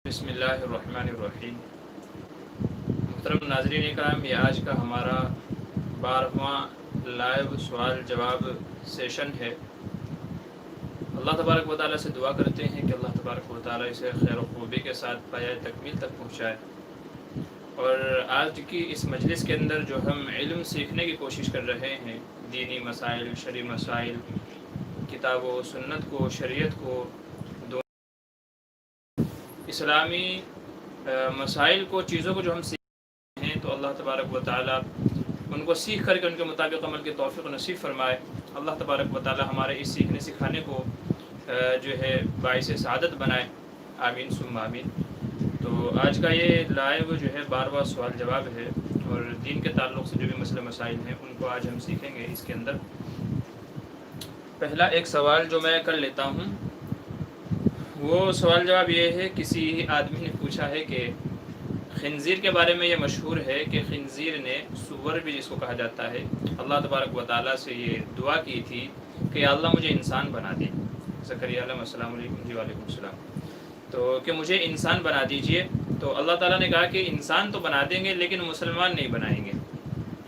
بسم اللہ الرحمن الرحیم۔ محترم ناظرین کرام، یہ آج کا ہمارا 12واں لائیو سوال جواب سیشن ہے۔ اللہ تبارک و تعالیٰ سے دعا کرتے ہیں کہ اللہ تبارک و تعالیٰ اسے خیر و خوبی کے ساتھ پایۂ تکمیل تک پہنچائے۔ اور آج کی اس مجلس کے اندر جو ہم علم سیکھنے کی کوشش کر رہے ہیں، دینی مسائل، شرعی مسائل، کتاب و سنت کو، شریعت کو، اسلامی مسائل کو، چیزوں کو جو ہم سیکھ ہیں، تو اللہ تبارک و تعالیٰ ان کو سیکھ کر کے ان کے مطابق عمل کی توفیق نصیب فرمائے۔ اللہ تبارک و تعالیٰ ہمارے اس سیکھنے سکھانے کو جو ہے باعث سعادت بنائے، آمین ثم آمین۔ تو آج کا یہ لائیو جو ہے 12واں سوال جواب ہے، اور دین کے تعلق سے جو بھی مسئلے مسائل ہیں ان کو آج ہم سیکھیں گے۔ اس کے اندر پہلا ایک سوال جو میں کر لیتا ہوں، وہ سوال جواب یہ ہے، کسی آدمی نے پوچھا ہے کہ خنزیر کے بارے میں یہ مشہور ہے کہ خنزیر نے، سور بھی جس کو کہا جاتا ہے، اللہ تبارک و تعالیٰ سے یہ دعا کی تھی کہ یا اللہ مجھے انسان بنا دے۔ زکریا علیہ السلام علیکم، جی وعلیکم السلام، تو کہ مجھے انسان بنا دیجئے۔ تو اللہ تعالیٰ نے کہا کہ انسان تو بنا دیں گے لیکن مسلمان نہیں بنائیں گے۔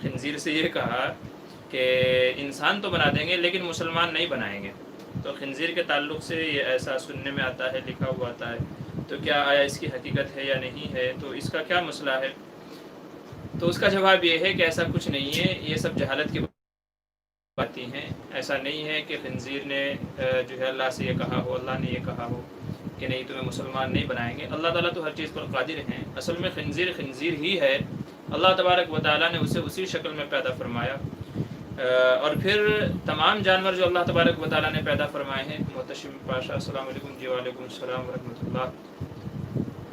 خنزیر سے یہ کہا کہ انسان تو بنا دیں گے لیکن مسلمان نہیں بنائیں گے۔ تو خنزیر کے تعلق سے یہ ایسا سننے میں آتا ہے، لکھا ہوا آتا ہے، تو کیا آیا اس کی حقیقت ہے یا نہیں ہے، تو اس کا کیا مسئلہ ہے؟ تو اس کا جواب یہ ہے کہ ایسا کچھ نہیں ہے، یہ سب جہالت کی باتیں ہیں۔ ایسا نہیں ہے کہ خنزیر نے جو ہے اللہ سے یہ کہا ہو، اللہ نے یہ کہا ہو کہ نہیں تمہیں مسلمان نہیں بنائیں گے۔ اللہ تعالیٰ تو ہر چیز پر قادر ہیں۔ اصل میں خنزیر خنزیر ہی ہے، اللہ تبارک و تعالیٰ نے اسے اسی شکل میں پیدا فرمایا۔ اور پھر تمام جانور جو اللہ تبارک و تعالیٰ نے پیدا فرمائے ہیں، محتشم پاشا السلام علیکم، جی وعلیکم السلام ورحمۃ اللہ۔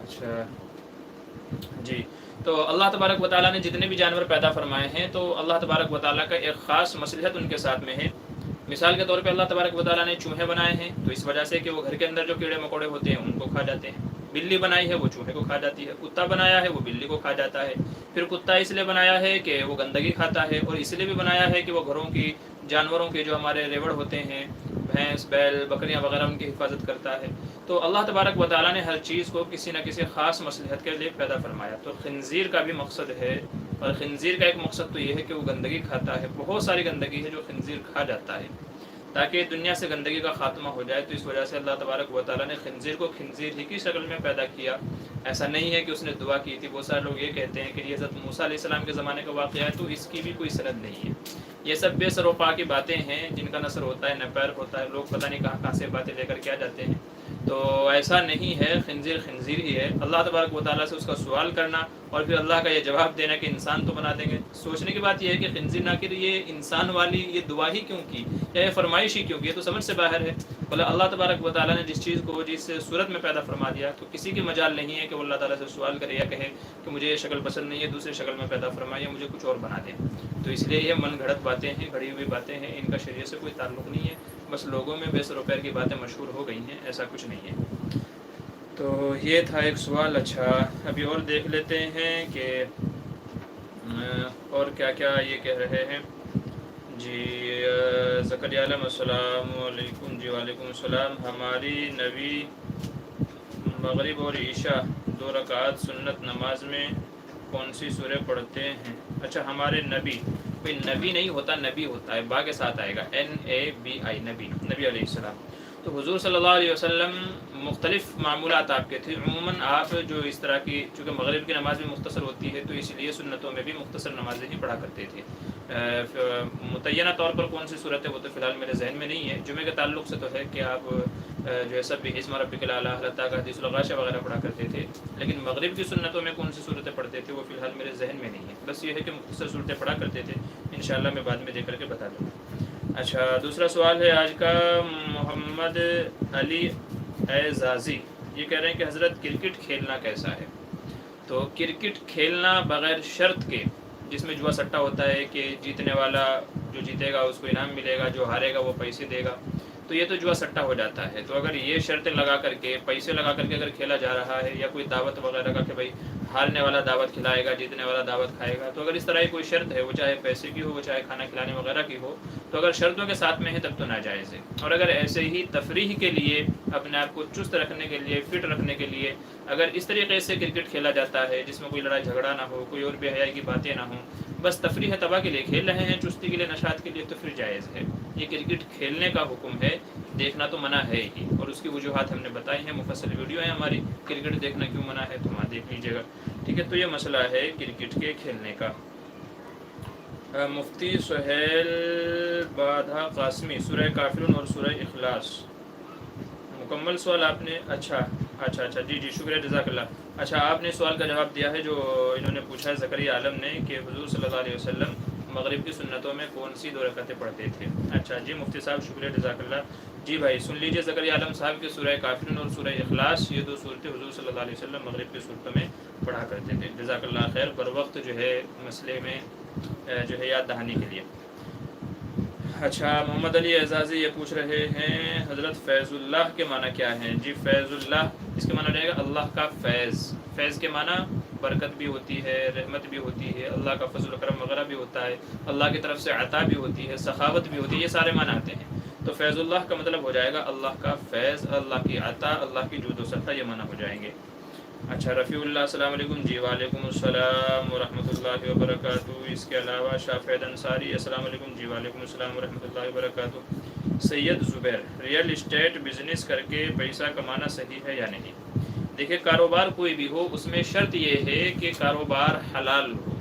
اچھا جی، تو اللہ تبارک و تعالیٰ نے جتنے بھی جانور پیدا فرمائے ہیں، تو اللہ تبارک و تعالیٰ کا ایک خاص مصلحت ان کے ساتھ میں ہے۔ مثال کے طور پہ اللہ تبارک و تعالیٰ نے چوہے بنائے ہیں، تو اس وجہ سے کہ وہ گھر کے اندر جو کیڑے مکوڑے ہوتے ہیں ان کو کھا جاتے ہیں۔ بلی بنائی ہے، وہ چوہے کو کھا جاتی ہے۔ کتا بنایا ہے، وہ بلی کو کھا جاتا ہے۔ پھر کتا اس لیے بنایا ہے کہ وہ گندگی کھاتا ہے، اور اس لیے بھی بنایا ہے کہ وہ گھروں کی جانوروں کے جو ہمارے ریوڑ ہوتے ہیں، بھینس، بیل، بکریاں وغیرہ، ان کی حفاظت کرتا ہے۔ تو اللہ تبارک و تعالیٰ نے ہر چیز کو کسی نہ کسی خاص مصلحت کے لیے پیدا فرمایا۔ تو خنزیر کا بھی مقصد ہے، اور خنزیر کا ایک مقصد تو یہ ہے کہ وہ گندگی کھاتا ہے۔ بہت ساری گندگی ہے جو خنزیر کھا جاتا ہے، تاکہ دنیا سے گندگی کا خاتمہ ہو جائے۔ تو اس وجہ سے اللہ تبارک و تعالیٰ نے خنزیر کو خنزیر ہی کی شکل میں پیدا کیا۔ ایسا نہیں ہے کہ اس نے دعا کی تھی۔ بہت سارے لوگ یہ کہتے ہیں کہ یہ حضرت موسیٰ علیہ السلام کے زمانے کا واقعہ ہے، تو اس کی بھی کوئی سند نہیں ہے۔ یہ سب بے سر و پا کی باتیں ہیں، جن کا نہ سر ہوتا ہے نہ پیر ہوتا ہے۔ لوگ پتہ نہیں کہاں کہاں سے باتیں لے کر کیا جاتے ہیں۔ تو ایسا نہیں ہے، خنزیر خنزیر ہی ہے۔ اللہ تبارک و تعالیٰ سے اس کا سوال کرنا اور پھر اللہ کا یہ جواب دینا کہ انسان تو بنا دیں گے۔ سوچنے کی بات یہ ہے کہ خنزیر نہ کہ یہ انسان والی یہ دعا ہی کیوں کی، یا یہ فرمائش ہی کیوں کی، یہ تو سمجھ سے باہر ہے۔ بولے اللہ تبارک و تعالیٰ نے جس چیز کو جس صورت میں پیدا فرما دیا، تو کسی کی مجال نہیں ہے کہ وہ اللہ تعالیٰ سے سوال کرے یا کہے کہ مجھے یہ شکل پسند نہیں ہے، دوسری شکل میں پیدا فرمائے، یا مجھے کچھ اور بنا دیں۔ تو اس لیے یہ من گھڑت باتیں ہیں، گھڑی ہوئی باتیں ہیں، ان کا شریعت سے کوئی تعلق نہیں ہے۔ بس لوگوں میں بے سر و پیر کی باتیں مشہور ہو گئی ہیں، ایسا کچھ نہیں ہے۔ تو یہ تھا ایک سوال۔ اچھا، ابھی اور دیکھ لیتے ہیں کہ اور کیا کیا یہ کہہ رہے ہیں۔ جی، زکریا علیہ السلام علیکم، جی وعلیکم السلام۔ ہماری نبی مغرب اور عشاء 2 رکعات سنت نماز میں کون سی سورہ پڑھتے ہیں؟ اچھا، ہمارے نبی، کوئی نبی نہیں ہوتا، نبی ہوتا ہے، با کے ساتھ آئے گا، NABI، نبی علیہ السلام۔ تو حضور صلی اللہ علیہ وسلم مختلف معمولات آپ کے تھے۔ عموماً آپ جو اس طرح کی، چونکہ مغرب کی نماز بھی مختصر ہوتی ہے، تو اس لیے سنتوں میں بھی مختصر نمازیں ہی پڑھا کرتے تھے۔ متعینہ طور پر کون سی صورت ہے وہ تو فی الحال میرے ذہن میں نہیں ہے۔ جمعے کے تعلق سے تو ہے کہ آپ جو ہے سب اسم ربک الاعلیٰ، اللہ تعالیٰ کا حدیث الغاشہ وغیرہ پڑھا کرتے تھے، لیکن مغرب کی سنتوں میں کون سی صورتیں پڑھتے تھے وہ فی الحال میرے ذہن میں نہیں ہے۔ بس یہ ہے کہ مختصر صورتیں پڑھا کرتے تھے، انشاءاللہ میں بعد میں دیکھ کر کے بتا دوں گا۔ اچھا، دوسرا سوال ہے آج کا، محمد علی اعزازی، یہ کہہ رہے ہیں کہ حضرت کرکٹ کھیلنا کیسا ہے؟ تو کرکٹ کھیلنا بغیر شرط کے، جس میں جوا سٹا ہوتا ہے کہ جیتنے والا جو جیتے گا اس کو انعام ملے گا، جو ہارے گا وہ پیسے دے گا، تو یہ تو جوا سٹا ہو جاتا ہے. تو اگر یہ شرطیں لگا کر کے پیسے لگا کر کے اگر کھیلا جا رہا ہے یا کوئی دعوت وغیرہ کا کہ بھائی ہارنے والا دعوت کھلائے گا جیتنے والا دعوت کھائے گا، تو اگر اس طرح کی کوئی شرط ہے وہ چاہے پیسے کی ہو وہ چاہے کھانا کھلانے وغیرہ کی ہو، تو اگر شرطوں کے ساتھ میں ہے تب تو ناجائز ہے. اور اگر ایسے ہی تفریح کے لیے اپنے آپ کو چست رکھنے کے لیے فٹ رکھنے کے لیے اگر اس طریقے سے کرکٹ کھیلا جاتا ہے جس میں کوئی لڑائی جھگڑا نہ ہو، کوئی اور بے حیائی کی باتیں نہ ہوں، بس تفریح تباہ کے لیے کھیل رہے ہیں، چستی کے لیے نشاط کے لیے، تو پھر جائز ہے. یہ کرکٹ کھیلنے کا حکم ہے، دیکھنا تو منع ہے ہی، اور اس کی وجوہات ہم نے بتائی ہیں، مفصل ویڈیو ہے ہماری کرکٹ دیکھنا کیوں منع ہے، تو وہاں دیکھ لیجیے گا. ٹھیک ہے، تو یہ مسئلہ ہے کرکٹ کے کھیلنے کا. مفتی سہیل بادھا قاسمی، سورہ کافرون اور سورہ اخلاص مکمل سوال آپ نے اچھا جی شکریہ، جزاک اللہ. اچھا، آپ نے سوال کا جواب دیا ہے جو انہوں نے پوچھا ہے زکریا عالم نے کہ حضور صلی اللہ علیہ وسلم مغرب کی سنتوں میں کون سی 2 رکعتیں پڑھتے تھے. اچھا جی مفتی صاحب شکریہ، جزاک اللہ. جی بھائی سن لیجیے زکریا عالم صاحب کے سورہ کافرون اور سورہ اخلاص، یہ 2 صورتیں حضور صلی اللہ علیہ وسلم مغرب کی صورتوں میں پڑھا کرتے تھے. جزاک اللہ خیر، بر وقت جو ہے مسئلے میں جو ہے یاد دہانی کے لیے. اچھا، محمد علی اعزازی یہ پوچھ رہے ہیں حضرت فیض اللہ کے معنی کیا ہیں؟ جی فیض اللہ اس کے معنی رہے گا اللہ کا فیض. فیض کے معنی برکت بھی ہوتی ہے، رحمت بھی ہوتی ہے، اللہ کا فضل و کرم وغیرہ بھی ہوتا ہے، اللہ کی طرف سے عطا بھی ہوتی ہے، سخاوت بھی ہوتی ہے، یہ سارے معنی آتے ہیں. تو فیض اللہ کا مطلب ہو جائے گا اللہ کا فیض، اللہ کی عطا، اللہ کی جود و سخا، یہ معنی ہو جائیں گے. اچھا، رفیع اللہ السلام علیکم. جی وعلیکم السلام ورحمۃ اللہ وبرکاتہ. اس کے علاوہ شافید انصاری السلام علیکم. جی وعلیکم السلام ورحمۃ اللہ وبرکاتہ. سید زبیر، ریئل اسٹیٹ بزنس کر کے پیسہ کمانا صحیح ہے یا نہیں؟ دیکھیں کاروبار کوئی بھی ہو اس میں شرط یہ ہے کہ کاروبار حلال ہو.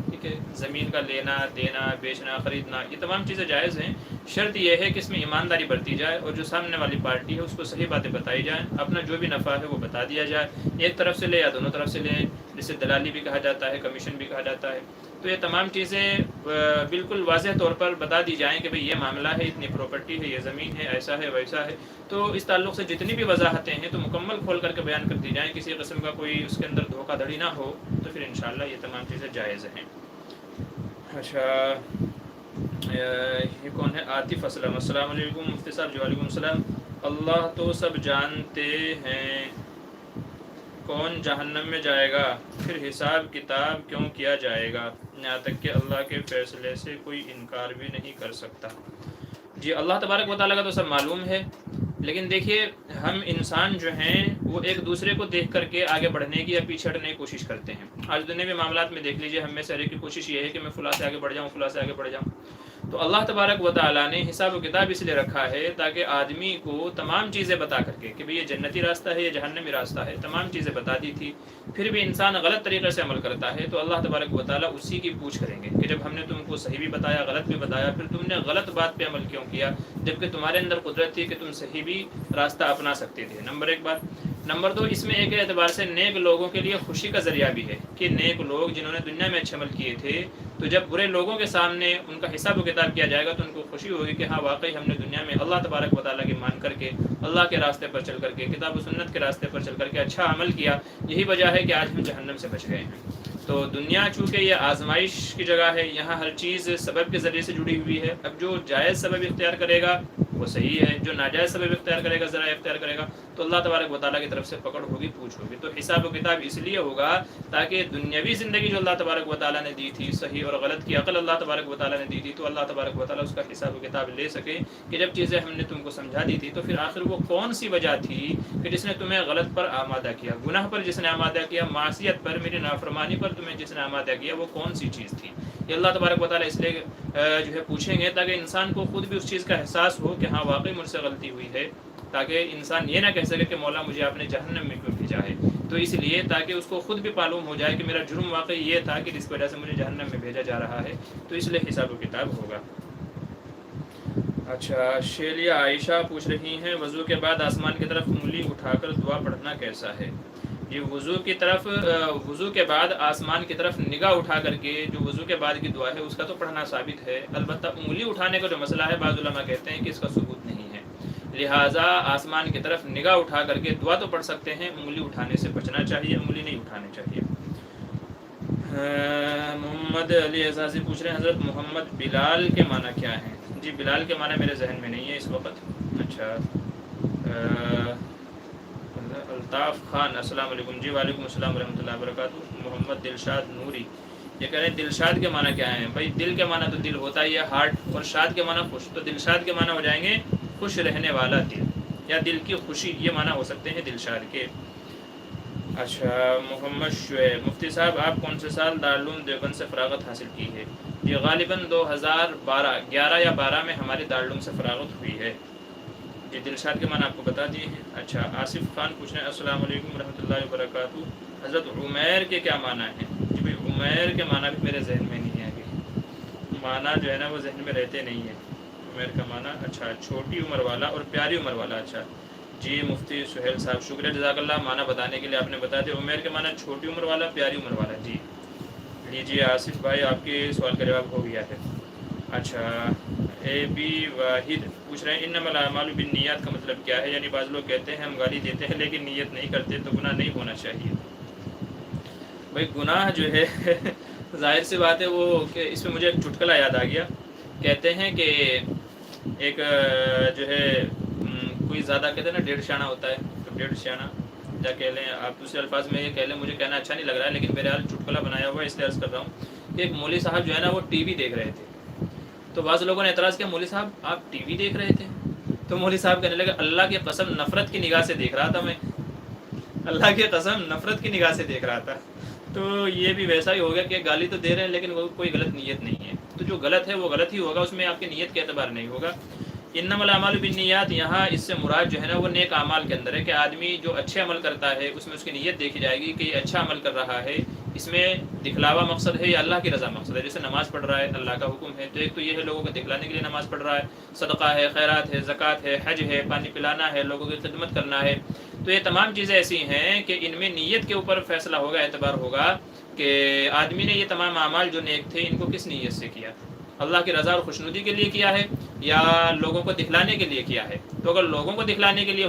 ٹھیک ہے، زمین کا لینا دینا بیچنا خریدنا یہ تمام چیزیں جائز ہیں. شرط یہ ہے کہ اس میں ایمانداری برتی جائے اور جو سامنے والی پارٹی ہے اس کو صحیح باتیں بتائی جائیں، اپنا جو بھی نفع ہے وہ بتا دیا جائے، ایک طرف سے لے یا دونوں طرف سے لیں، جسے دلالی بھی کہا جاتا ہے، کمیشن بھی کہا جاتا ہے. تو یہ تمام چیزیں بالکل واضح طور پر بتا دی جائیں کہ بھئی یہ معاملہ ہے، اتنی پراپرٹی ہے، یہ زمین ہے، ایسا ہے ویسا ہے. تو اس تعلق سے جتنی بھی وضاحتیں ہیں تو مکمل کھول کر کے بیان کر دی جائیں، کسی قسم کا کوئی اس کے اندر دھوکہ دھڑی نہ ہو، تو پھر انشاءاللہ یہ تمام چیزیں جائز ہیں. اچھا، یہ کون ہے؟ عاطف اسلم السلام علیکم مفتی صاحب. جی وعلیکم السلام. اللہ تو سب جانتے ہیں، کون جہنم میں جائے گا، پھر حساب کتاب کیوں کیا جائے گا، یہاں تک کہ اللہ کے فیصلے سے کوئی انکار بھی نہیں کر سکتا. جی اللہ تبارک و تعالیٰ کا تو سب معلوم ہے، لیکن دیکھیے ہم انسان جو ہیں وہ ایک دوسرے کو دیکھ کر کے آگے بڑھنے کی یا پیچھے ہٹنے کی کوشش کرتے ہیں. آج دنیا میں معاملات میں دیکھ لیجیے، ہم میں سے ہر ایک کی کوشش یہ ہے کہ میں فلاں سے آگے بڑھ جاؤں، فلاں سے آگے بڑھ جاؤں. تو اللہ تبارک و تعالیٰ نے حساب و کتاب اس لیے رکھا ہے تاکہ آدمی کو تمام چیزیں بتا کر کے کہ بھئی یہ جنتی راستہ ہے، یہ جہنمی راستہ ہے، تمام چیزیں بتا دی تھی. پھر بھی انسان غلط طریقے سے عمل کرتا ہے تو اللہ تبارک و تعالیٰ اسی کی پوچھ کریں گے کہ جب ہم نے تم کو صحیح بھی بتایا غلط بھی بتایا، پھر تم نے غلط بات پہ عمل کیوں کیا جبکہ تمہارے اندر قدرت تھی کہ تم صحیح بھی راستہ اپنا سکتے تھے. نمبر 1 بات. نمبر 2، اس میں ایک اعتبار سے نیک لوگوں کے لیے خوشی کا ذریعہ بھی ہے کہ نیک لوگ جنہوں نے دنیا میں اچھے عمل کیے تھے تو جب برے لوگوں کے سامنے ان کا حساب و کتاب کیا جائے گا تو ان کو خوشی ہوگی کہ ہاں واقعی ہم نے دنیا میں اللہ تبارک و تعالیٰ کی مان کر کے، اللہ کے راستے پر چل کر کے، کتاب و سنت کے راستے پر چل کر کے اچھا عمل کیا. یہی وجہ ہے کہ آج ہم جہنم سے بچ گئے ہیں. تو دنیا چونکہ یہ آزمائش کی جگہ ہے، یہاں ہر چیز سبب کے ذریعے سے جڑی ہوئی ہے. اب جو جائز سبب اختیار کرے گا وہ صحیح ہے، جو ناجائز سبب اختیار کرے گا، ذرائع اختیار کرے گا، تو اللہ تبارک و تعالیٰ کی طرف سے پکڑ ہوگی، پوچھ ہوگی. تو حساب و کتاب اس لیے ہوگا تاکہ دنیاوی زندگی جو اللہ تبارک و تعالیٰ نے دی تھی، صحیح اور غلط کی عقل اللہ تبارک و تعالیٰ نے دی تھی، تو اللہ تبارک و تعالیٰ اس کا حساب و کتاب لے سکے کہ جب چیزیں ہم نے تم کو سمجھا دی تھی تو پھر آخر وہ کون سی وجہ تھی کہ جس نے تمہیں غلط پر آمادہ کیا، گناہ پر جس نے آمادہ کیا، معصیت پر، میری نافرمانی پر تمہیں جس نے آمادہ کیا، وہ کون سی چیز تھی. یہ اللہ تبارک و تعالیٰ اس لیے جو ہے پوچھیں گے تاکہ انسان کو خود بھی اس چیز کا احساس ہو کہ ہاں واقعی مجھ سے غلطی ہوئی ہے، تاکہ انسان یہ نہ کہہ سکے کہ مولا مجھے آپ نے جہنم میں کیوں بھیجا ہے. تو اس لیے تاکہ اس کو خود بھی معلوم ہو جائے کہ میرا جرم واقعی یہ تھا کہ جس وجہ سے مجھے جہنم میں بھیجا جا رہا ہے، تو اس لیے حساب و کتاب ہوگا. اچھا، شیلیہ عائشہ پوچھ رہی ہیں وضو کے بعد آسمان کی طرف انگلی اٹھا کر دعا پڑھنا کیسا ہے؟ یہ وضو کے بعد آسمان کی طرف نگاہ اٹھا کر کے جو وضو کے بعد کی دعا ہے اس کا تو پڑھنا ثابت ہے. البتہ انگلی اٹھانے کا جو مسئلہ ہے بعض علماء کہتے ہیں کہ اس کا ثبوت نہیں ہے، لہٰذا آسمان کی طرف نگاہ اٹھا کر کے دعا تو پڑھ سکتے ہیں، انگلی اٹھانے سے بچنا چاہیے، انگلی نہیں اٹھانی چاہیے. محمد علی اعزازی پوچھ رہے ہیں حضرت محمد بلال کے معنی کیا ہیں؟ جی بلال کے معنی میرے ذہن میں نہیں ہے اس وقت. اچھا الطاف خان السلام علیکم جی وعلیکم السلام ورحمۃ اللہ وبرکاتہ. محمد دلشاد نوری یہ کہہ رہے ہیں دلشاد کے معنی کیا ہیں؟ بھائی دل کے معنی تو دل ہوتا ہی ہے ہارٹ, اور شاد کے معنی خوش, تو دلشاد کے معنی ہو جائیں گے خوش رہنے والا دل یا دل کی خوشی, یہ معنی ہو سکتے ہیں دلشاد کے. اچھا محمد شعیب مفتی صاحب آپ کون سے سال دارالعلوم دیوبند سے فراغت حاصل کی ہے؟ یہ غالباً 2012 11 یا 12 میں ہمارے دارالعلوم سے فراغت ہوئی ہے. یہ دلشاد کے معنی آپ کو بتا دیے ہیں. اچھا آصف خان پوچھ رہے ہیں السلام علیکم ورحمۃ اللہ وبرکاتہ. حضرت عمیر کے کیا معنی ہیں؟ جی بھائی عمیر کے معنی بھی میرے ذہن میں نہیں ہے ابھی, معنی جو ہے نا وہ ذہن میں رہتے نہیں ہیں. عمیر کا معنی اچھا چھوٹی عمر والا اور پیاری عمر والا. اچھا جی مفتی سہیل صاحب شکریہ جزاک اللہ معنی بتانے کے لیے. آپ نے بتا دیا عمیر کے معنی چھوٹی عمر والا پیاری عمر والا. جی لیجیے آصف بھائی آپ کے سوال کا جواب ہو گیا ہے. اچھا اے بی واحد پوچھ رہے ہیں انما الاعمال بالنیات کا مطلب کیا ہے؟ یعنی بعض لوگ کہتے ہیں ہم گالی دیتے ہیں لیکن نیت نہیں کرتے تو گناہ نہیں ہونا چاہیے. بھائی گناہ جو ہے ظاہر سی بات ہے وہ کہ اس میں مجھے ایک چٹکلا یاد آ گیا. کہتے ہیں کہ ایک جو ہے کوئی زیادہ کہتے ہیں نا 1.5 شانہ ہوتا ہے, تو 1.5 شانہ یا کہہ لیں آپ دوسرے الفاظ میں یہ کہہ لیں, مجھے کہنا اچھا نہیں لگ رہا ہے لیکن میرے حال چٹکلا بنایا ہوا ہے اس لیے عرض کر رہا ہوں کہ ایک مولوی صاحب جو ہے نا وہ ٹی وی دیکھ رہے تھے. تو بعض لوگوں نے اعتراض کیا مولوی صاحب آپ ٹی وی دیکھ رہے تھے؟ تو مولوی صاحب کہنے لگے اللہ کی قسم نفرت کی نگاہ سے دیکھ رہا تھا میں, اللہ کی قسم نفرت کی نگاہ سے دیکھ رہا تھا. تو یہ بھی ویسا ہی ہو گیا کہ گالی تو دے رہے ہیں لیکن وہ کوئی غلط نیت نہیں ہے. تو جو غلط ہے وہ غلط ہی ہوگا, اس میں آپ کی نیت کے اعتبار نہیں ہوگا. انما الاعمال بالنیات یہاں اس سے مراد جو ہے نا وہ نیک اعمال کے اندر ہے کہ آدمی جو اچھے عمل کرتا ہے اس میں اس کی نیت دیکھی جائے گی کہ یہ اچھا عمل کر رہا ہے, اس میں دکھلاوا مقصد ہے یا اللہ کی رضا مقصد ہے. جیسے نماز پڑھ رہا ہے اللہ کا حکم ہے, تو ایک تو یہ ہے لوگوں کو دکھلانے کے لیے نماز پڑھ رہا ہے, صدقہ ہے, خیرات ہے, زکوٰۃ ہے, حج ہے, پانی پلانا ہے, لوگوں کی خدمت کرنا ہے. تو یہ تمام چیزیں ایسی ہیں کہ ان میں نیت کے اوپر فیصلہ ہوگا, اعتبار ہوگا کہ آدمی نے یہ تمام اعمال جو نیک تھے ان کو کس نیت سے کیا, اللہ کی رضا اور خوشنودی کے لیے کیا ہے یا لوگوں کو دکھلانے کے لیے کیا ہے. تو اگر لوگوں کو دکھلانے کے لیے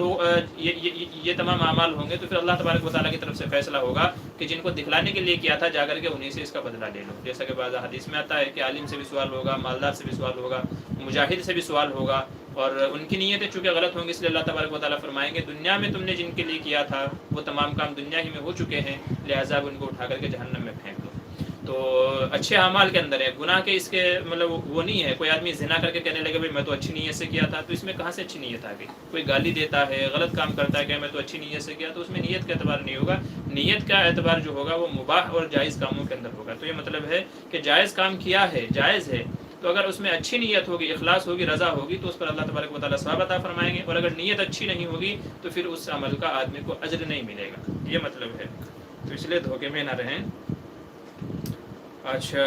یہ تمام اعمال ہوں گے تو پھر اللہ تبارک و تعالیٰ کی طرف سے فیصلہ ہوگا کہ جن کو دکھلانے کے لیے کیا تھا جا کر کے انہیں سے اس کا بدلہ لے لو. جیسا کہ بعض حدیث میں آتا ہے کہ عالم سے بھی سوال ہوگا, مالدار سے بھی سوال ہوگا, مجاہد سے بھی سوال ہوگا, اور ان کی نیتیں چونکہ غلط ہوں گی اس لیے اللہ تبارک و تعالیٰ فرمائیں گے دنیا میں تم نے جن کے لیے کیا تھا وہ تمام کام دنیا ہی میں ہو چکے ہیں, لہٰذا ان کو اٹھا کر کے جہنم میں پھینک دو. تو اچھے اعمال کے اندر ہے, گناہ کے اس کے مطلب وہ نہیں ہے. کوئی آدمی زنا کر کے کہنے لگے بھائی میں تو اچھی نیت سے کیا تھا, تو اس میں کہاں سے اچھی نیت آ گئی؟ کوئی گالی دیتا ہے, غلط کام کرتا ہے کہ میں تو اچھی نیت سے کیا, تو اس میں نیت کا اعتبار نہیں ہوگا. نیت کا اعتبار جو ہوگا وہ مباح اور جائز کاموں کے اندر ہوگا. تو یہ مطلب ہے کہ جائز کام کیا ہے, جائز ہے, تو اگر اس میں اچھی نیت ہوگی, اخلاص ہوگی, رضا ہوگی تو اس پر اللہ تبارک و تعالیٰ ثواب عطا فرمائیں گے, اور اگر نیت اچھی نہیں ہوگی تو پھر اس عمل کا آدمی کو اجر نہیں ملے گا. یہ مطلب ہے, تو اس لیے دھوکے میں نہ رہیں. اچھا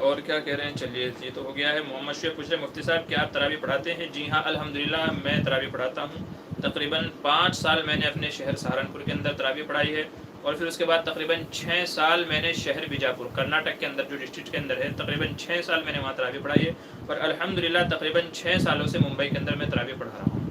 اور کیا کہہ رہے ہیں, چلیے یہ تو ہو گیا ہے. محمد شعیب پوچھ رہے ہیں مفتی صاحب کیا آپ تراویح پڑھاتے ہیں؟ جی ہاں الحمدللہ میں تراویح پڑھاتا ہوں. تقریباً 5 سال میں نے اپنے شہر سہارنپور کے اندر تراویح پڑھائی ہے, اور پھر اس کے بعد تقریباً 6 سال میں نے شہر بیجاپور کرناٹک کے اندر جو ڈسٹرکٹ کے اندر ہے تقریباً 6 سال میں نے وہاں تراویح پڑھائی ہے, اور الحمدللہ تقریباً 6 سالوں سے ممبئی کے اندر میں تراویح پڑھا رہا ہوں.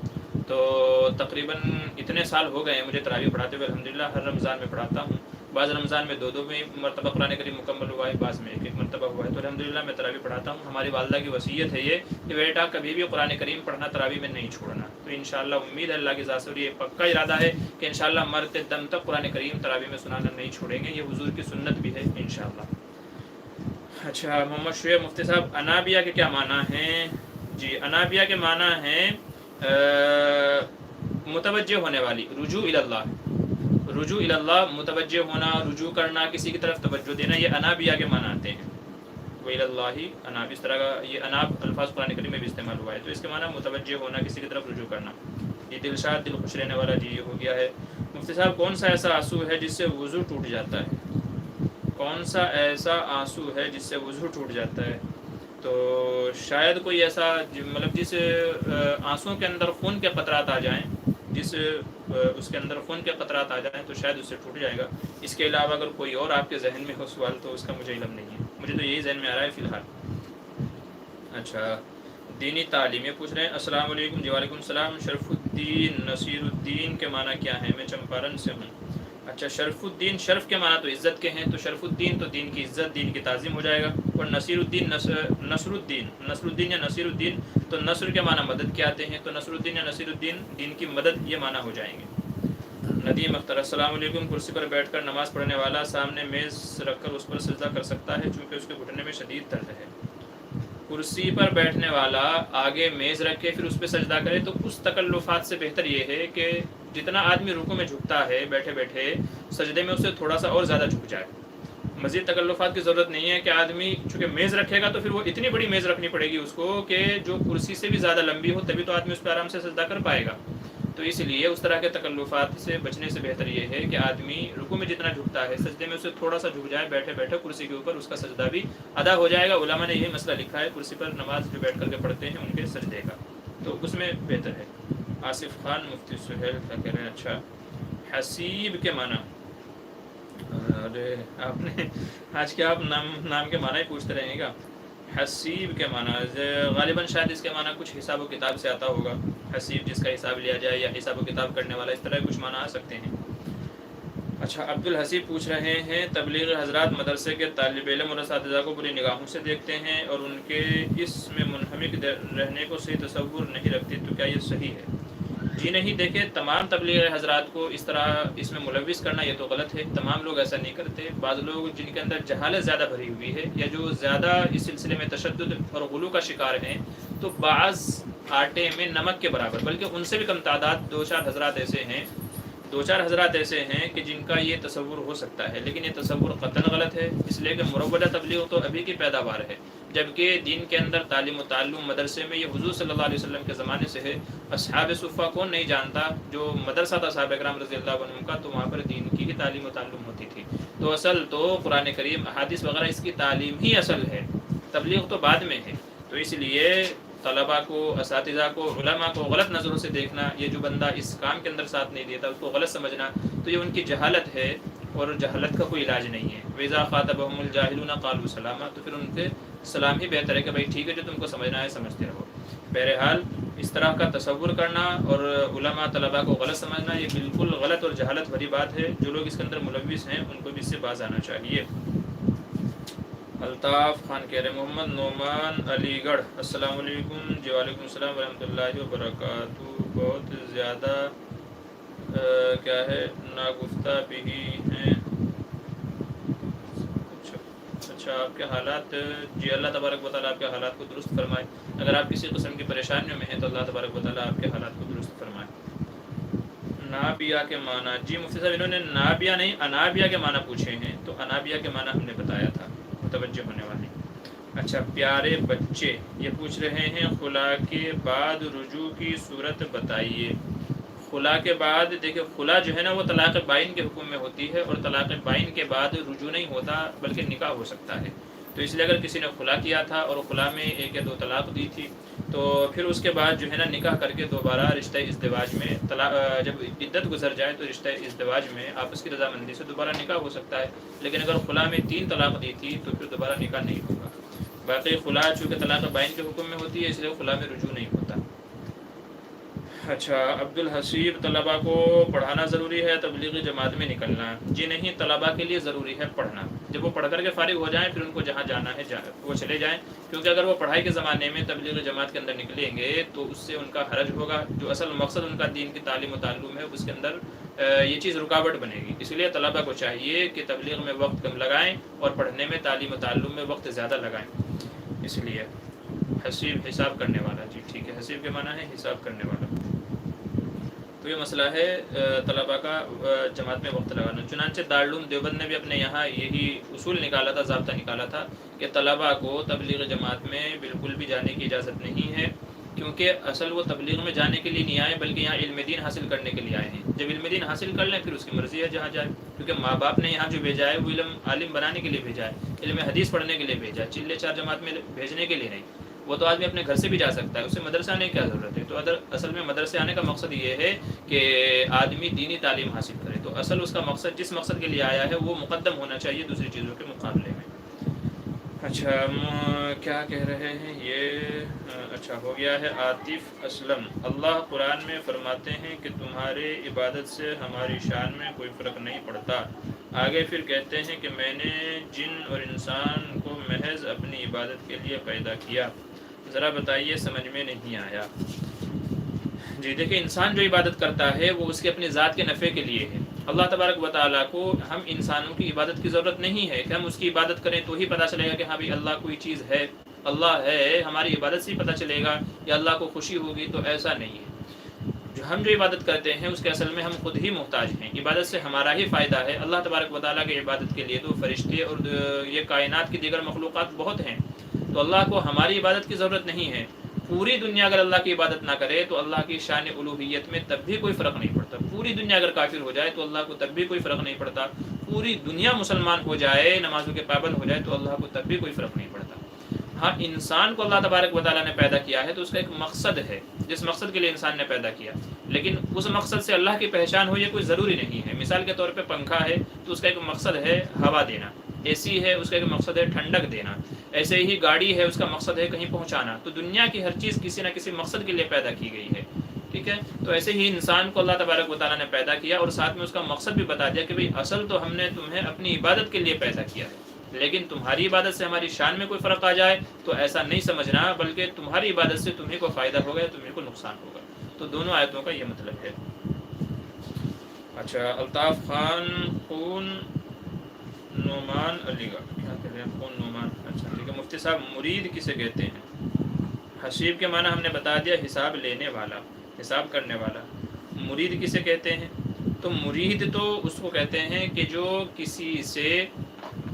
تو تقریباً اتنے سال ہو گئے ہیں مجھے تراویح پڑھاتے ہوئے, الحمدللہ ہر رمضان میں پڑھاتا ہوں. بعض رمضان میں 2 میں مرتبہ قرآن کریم مکمل ہوا ہے, بعض میں 1 مرتبہ ہوا ہے. تو الحمدللہ میں تراویح پڑھاتا ہوں. ہماری والدہ کی وصیت ہے یہ کہ بیٹا کبھی بھی قرآن کریم پڑھنا تراویح میں نہیں چھوڑنا. تو انشاءاللہ امید ہے اللہ کی ذات سے, اور یہ پکا ارادہ ہے کہ انشاءاللہ مرتے دم تک قرآن کریم تراویح میں سنانا نہیں چھوڑیں گے. یہ حضور کی سنت بھی ہے انشاءاللہ. اچھا محمد شعیب مفتی صاحب انابیہ کے کیا معنی ہیں؟ جی انابیہ کے معنی ہیں متوجہ ہونے والی, رجوع اللہ, رجوع اللہ, متوجہ ہونا, رجوع کرنا, کسی کی طرف توجہ دینا, یہ انابیہ کے معنی آتے ہیں. وَإِلَى اللَّهِ اناب, اس طرح کا یہ اناب الفاظ قرآن کریم میں بھی استعمال ہوا ہے, تو اس کے معنی متوجہ ہونا, کسی کی طرف رجوع کرنا. یہ دلشاد دل خوش رہنے والا, جی یہ ہو گیا ہے. مفتی صاحب کون سا ایسا آنسو ہے جس سے وضو ٹوٹ جاتا ہے؟ کون سا ایسا آنسو ہے جس سے وضو ٹوٹ جاتا ہے؟ تو شاید کوئی ایسا مطلب جس آنسوؤں کے اندر خون کے قطرات آ جائیں, جس اس کے اندر خون کے قطرات آ جائیں تو شاید اس سے ٹوٹ جائے گا. اس کے علاوہ اگر کوئی اور آپ کے ذہن میں ہو سوال تو اس کا مجھے علم نہیں ہے, مجھے تو یہی ذہن میں آ رہا ہے فی الحال. اچھا دینی تعلیم یہ پوچھ رہے ہیں السلام علیکم. جی وعلیکم السلام. شرف الدین نصیر الدین کے معنی کیا ہیں؟ میں چمپارن سے ہوں. اچھا شرف الدین, شرف کے معنی تو عزت کے ہیں, تو شرف الدین تو دین کی عزت, دین کی تعظیم ہو جائے گا. اور نصیر الدین, نصر الدین, نصر الدین یا نصیر الدین تو نصر کے معنی مدد کے آتے ہیں، تو نصر الدین یا نصیر الدین دین کی مدد، یہ معنی ہو جائیں گے۔ ندیم اختر السلام علیکم، کرسی پر بیٹھ کر نماز پڑھنے والا سامنے میز رکھ کر اس پر سجدہ کر سکتا ہے چونکہ اس کے گھٹنے میں شدید درد ہے؟ کرسی پر بیٹھنے والا آگے میز رکھ کے پھر اس پہ سجدہ کرے تو اس تکلفات سے بہتر یہ ہے کہ جتنا آدمی رکوع میں جھکتا ہے بیٹھے بیٹھے، سجدے میں اسے تھوڑا سا اور زیادہ جھک جائے۔ مزید تکلفات کی ضرورت نہیں ہے کہ آدمی چونکہ میز رکھے گا تو پھر وہ اتنی بڑی میز رکھنی پڑے گی اس کو کہ جو کرسی سے بھی زیادہ لمبی ہو، تبھی تو آدمی اس پہ آرام سے سجدہ کر پائے گا۔ تو اس لیے اس طرح کے تکلفات سے بچنے سے بہتر یہ ہے کہ آدمی رکوع میں جتنا جھکتا ہے سجدے میں اسے تھوڑا سا جھک جائے، بیٹھے بیٹھے کرسی کے اوپر اس کا سجدہ بھی ادا ہو جائے گا۔ علماء نے یہی مسئلہ لکھا ہے، کرسی پر نماز جو بیٹھ کر کے پڑھتے ہیں ان کے سجدے کا، تو اس میں بہتر ہے۔ آصف خان مفتی سہیل کیا کہہ رہے ہیں؟ اچھا، حسیب کے معنی، ارے آپ نے آج کیا آپ نام کے معنی ہی پوچھتے رہیں گا۔ حسیب کے معنی غالباً شاید اس کے معنی کچھ حساب و کتاب سے آتا ہوگا، حسیب جس کا حساب لیا جائے یا حساب و کتاب کرنے والا، اس طرح کچھ معنی آ سکتے ہیں۔ اچھا، عبد الحسیب پوچھ رہے ہیں تبلیغ حضرات مدرسے کے طالب علم اور اساتذہ کو بری نگاہوں سے دیکھتے ہیں اور ان کے اس میں منہمک رہنے کو صحیح تصور نہیں رکھتے، تو کیا یہ صحیح ہے؟ جی نہیں، دیکھیں تمام تبلیغ حضرات کو اس طرح اس میں ملوث کرنا یہ تو غلط ہے، تمام لوگ ایسا نہیں کرتے۔ بعض لوگ جن کے اندر جہالت زیادہ بھری ہوئی ہے یا جو زیادہ اس سلسلے میں تشدد اور غلو کا شکار ہیں، تو بعض آٹے میں نمک کے برابر، بلکہ ان سے بھی کم تعداد دو چار حضرات ایسے ہیں کہ جن کا یہ تصور ہو سکتا ہے، لیکن یہ تصور قطعاً غلط ہے، اس لیے کہ مروجہ تبلیغ تو ابھی کی پیداوار ہے، جبکہ دین کے اندر تعلیم و تعلم مدرسے میں یہ حضور صلی اللہ علیہ وسلم کے زمانے سے ہے۔ اصحاب صفہ کون نہیں جانتا، جو مدرسہ تھا صحابہ کرام رضی اللہ عنہم کا، تو وہاں پر دین کی ہی تعلیم و تعلم ہوتی تھی۔ تو اصل تو قرآن کریم، احادیث وغیرہ اس کی تعلیم ہی اصل ہے، تبلیغ تو بعد میں ہے۔ تو اس لیے طلباء کو، اساتذہ کو، علماء کو غلط نظروں سے دیکھنا، یہ جو بندہ اس کام کے اندر ساتھ نہیں دیتا اس کو غلط سمجھنا، تو یہ ان کی جہالت ہے اور جہالت کا کوئی علاج نہیں ہے۔ وَإِذَا خَاطَبَهُمُ الْجَاهِلُونَ قَالُوا سَلَامًا، تو پھر ان کے سلام ہی بہتر ہے کہ بھائی ٹھیک ہے، جو تم کو سمجھنا ہے سمجھتے رہو۔ بہرحال اس طرح کا تصور کرنا اور علماء طلباء کو غلط سمجھنا یہ بالکل غلط اور جہالت بھری بات ہے۔ جو لوگ اس کے اندر ملوث ہیں ان کو بھی اس سے باز آنا چاہیے۔ الطاف خان کہہ رہے ہیں محمد نعمان علی گڑھ، السلام علیکم۔ جی وعلیکم السلام ورحمۃ اللہ وبرکاتہ۔ بہت زیادہ کیا ہے ناگفتہ بھی ہیں۔ اچھا، آپ کے حالات، جی اللہ تبارک و تعالیٰ آپ کے حالات کو درست فرمائے۔ اگر آپ کسی قسم کی پریشانیوں میں ہیں تو اللہ تبارک و تعالیٰ آپ کے حالات کو درست فرمائے۔ نابیہ کے معنی، جی مفتی صاحب انہوں نے نابیہ نہیں انابیہ کے معنی پوچھے ہیں، تو انابیہ کے معنی ہم نے بتایا تھا، متوجہ ہونے والے۔ اچھا، پیارے بچے یہ پوچھ رہے ہیں خلا کے بعد رجوع کی صورت بتائیے۔ خلا کے بعد دیکھیں، خلا جو ہے نا وہ طلاق بائن کے حکم میں ہوتی ہے، اور طلاق بائن کے بعد رجوع نہیں ہوتا بلکہ نکاح ہو سکتا ہے۔ تو اس لیے اگر کسی نے خلا کیا تھا اور خلا میں 1 یا 2 طلاق دی تھی، تو پھر اس کے بعد جو ہے نا نکاح کر کے دوبارہ رشتہ ازدواج میں جب عدت گزر جائے تو رشتہ ازدواج میں آپس کی رضامندی سے دوبارہ نکاح ہو سکتا ہے۔ لیکن اگر خلا میں 3 طلاق دی تھی تو پھر دوبارہ نکاح نہیں ہوگا۔ باقی خلا چونکہ طلاق بائن کے حکم میں ہوتی ہے، اس لیے خلا میں رجوع نہیں ہوتا۔ اچھا، عبد الحسیب طلباء کو پڑھانا ضروری ہے تبلیغی جماعت میں نکلنا؟ جی نہیں، طلباء کے لیے ضروری ہے پڑھنا۔ جب وہ پڑھ کر کے فارغ ہو جائیں پھر ان کو جہاں جانا ہے وہ چلے جائیں، کیونکہ اگر وہ پڑھائی کے زمانے میں تبلیغی جماعت کے اندر نکلیں گے تو اس سے ان کا حرج ہوگا۔ جو اصل مقصد ان کا دین کی تعلیم و تعلم ہے اس کے اندر یہ چیز رکاوٹ بنے گی۔ اس لیے طلباء کو چاہیے کہ تبلیغ میں وقت کم لگائیں اور پڑھنے میں، تعلیم و تعلم میں وقت زیادہ لگائیں۔ اس لیے حسیب حساب کرنے والا، جی ٹھیک ہے، حسیب کے معنی ہے حساب کرنے والا۔ تو یہ مسئلہ ہے طلباء کا جماعت میں وقت لگانا۔ چنانچہ دارالعلوم دیوبند نے بھی اپنے یہاں یہی اصول نکالا تھا، ضابطہ نکالا تھا کہ طلباء کو تبلیغ جماعت میں بالکل بھی جانے کی اجازت نہیں ہے، کیونکہ اصل وہ تبلیغ میں جانے کے لیے نہیں آئے بلکہ یہاں علم دین حاصل کرنے کے لیے آئے ہیں۔ جب علم دین حاصل کر لیں پھر اس کی مرضی ہے جہاں جائے، کیونکہ ماں باپ نے یہاں جو بھیجا ہے وہ عالم بنانے کے لیے بھیجا ہے، علم حدیث پڑھنے کے لیے بھیجا ہے، چلے چار جماعت میں بھیجنے کے لیے نہیں۔ وہ تو آدمی اپنے گھر سے بھی جا سکتا ہے، اسے مدرسہ آنے کی کیا ضرورت ہے؟ تو اصل میں مدرسے آنے کا مقصد یہ ہے کہ آدمی دینی تعلیم حاصل کرے، تو اصل اس کا مقصد جس مقصد کے لیے آیا ہے وہ مقدم ہونا چاہیے دوسری چیزوں کے مقابلے میں۔ اچھا، کیا کہہ رہے ہیں یہ؟ اچھا ہو گیا ہے۔ عاطف اسلم، اللہ قرآن میں فرماتے ہیں کہ تمہارے عبادت سے ہماری شان میں کوئی فرق نہیں پڑتا، آگے پھر کہتے ہیں کہ میں نے جن اور انسان کو محض اپنی عبادت کے لیے پیدا کیا۔ ذرا بتائیے، سمجھ میں نہیں آیا۔ جی دیکھیں، انسان جو عبادت کرتا ہے وہ اس کے اپنی ذات کے نفع کے لیے ہے۔ اللہ تبارک و تعالیٰ کو ہم انسانوں کی عبادت کی ضرورت نہیں ہے کہ ہم اس کی عبادت کریں تو ہی پتہ چلے گا کہ ہاں بھائی اللہ کوئی چیز ہے، اللہ ہے، ہماری عبادت سے ہی پتہ چلے گا یا اللہ کو خوشی ہوگی، تو ایسا نہیں ہے۔ ہم جو عبادت کرتے ہیں اس کے اصل میں ہم خود ہی محتاج ہیں، عبادت سے ہمارا ہی فائدہ ہے۔ اللہ تبارک و تعالیٰ کی عبادت کے لیے تو فرشتے اور یہ کائنات کی دیگر مخلوقات بہت ہیں، تو اللہ کو ہماری عبادت کی ضرورت نہیں ہے۔ پوری دنیا اگر اللہ کی عبادت نہ کرے تو اللہ کی شان الوہیت میں تب بھی کوئی فرق نہیں پڑتا۔ پوری دنیا اگر کافر ہو جائے تو اللہ کو تب بھی کوئی فرق نہیں پڑتا۔ پوری دنیا مسلمان ہو جائے، نمازوں کے پابند ہو جائے، تو اللہ کو تب بھی کوئی فرق نہیں پڑتا۔ ہاں، انسان کو اللہ تبارک و تعالیٰ نے پیدا کیا ہے تو اس کا ایک مقصد ہے، جس مقصد کے لیے انسان نے پیدا کیا، لیکن اس مقصد سے اللہ کی پہچان ہو یہ کوئی ضروری نہیں ہے۔ مثال کے طور پہ پنکھا ہے تو اس کا ایک مقصد ہے ہوا دینا، اے سی ہے اس کا ایک مقصد ہے ٹھنڈک دینا، ایسے ہی گاڑی ہے اس کا مقصد ہے کہیں پہنچانا۔ تو دنیا کی ہر چیز کسی نہ کسی مقصد کے لیے پیدا کی گئی ہے، ٹھیک ہے؟ تو ایسے ہی انسان کو اللہ تبارک و تعالیٰ نے پیدا کیا اور ساتھ میں اس کا مقصد بھی بتا دیا کہ بھئی اصل تو ہم نے تمہیں اپنی عبادت کے لیے پیدا کیا ہے، لیکن تمہاری عبادت سے ہماری شان میں کوئی فرق آ جائے تو ایسا نہیں سمجھنا، بلکہ تمہاری عبادت سے تمہیں کو فائدہ ہوگا یا تمہیں کو نقصان ہوگا۔ تو دونوں آیتوں کا یہ مطلب ہے۔ اچھا، الطاف خان خون نعمان علی گڑھ، کیا کہہ رہے ہیں خون نعمان؟ اچھا ٹھیک ہے۔ مفتی صاحب، مرید کسے کہتے ہیں؟ حسیب کے معنی ہم نے بتا دیا، حساب لینے والا، حساب کرنے والا۔ مرید کسے کہتے ہیں؟ تو مرید تو اس کو کہتے ہیں کہ جو کسی سے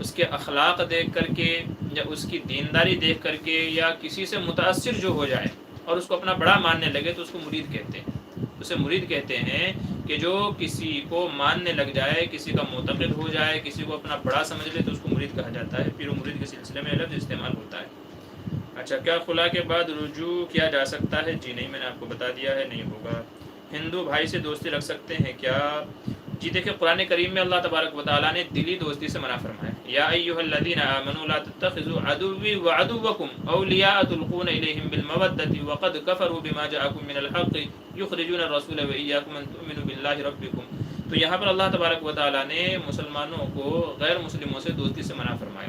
اس کے اخلاق دیکھ کر کے یا اس کی دینداری دیکھ کر کے یا کسی سے متاثر جو ہو جائے اور اس کو اپنا بڑا ماننے لگے تو اس کو مرید کہتے ہیں۔ اسے مرید کہتے ہیں کہ جو کسی کو ماننے لگ جائے، کسی کا معتقد ہو جائے، کسی کو اپنا بڑا سمجھ لے تو اس کو مرید کہا جاتا ہے۔ پیر و مرید کے سلسلے میں لفظ استعمال ہوتا ہے۔ اچھا، کیا خلا کے بعد رجوع کیا جا سکتا ہے؟ جی نہیں، میں نے آپ کو بتا دیا ہے، نہیں ہوگا۔ ہندو بھائی سے دوستی رکھ سکتے ہیں کیا؟ جی دیکھیں، قرآن کریم میں اللہ تبارک و تعالیٰ نے دلی دوستی سے منع فرمایا، یا ایھا الذین آمنوا لا تتخذوا عدوی وعدوکم اولیاء تلقون الیہم بالمودۃ وقد کفروا بما جاءکم من الحق یخرجون الرسول وایاکم ان تؤمنوا باللہ ربکم۔ تو یہاں پر اللہ تبارک و تعالیٰ نے مسلمانوں کو غیر مسلموں سے دوستی سے منع فرمایا،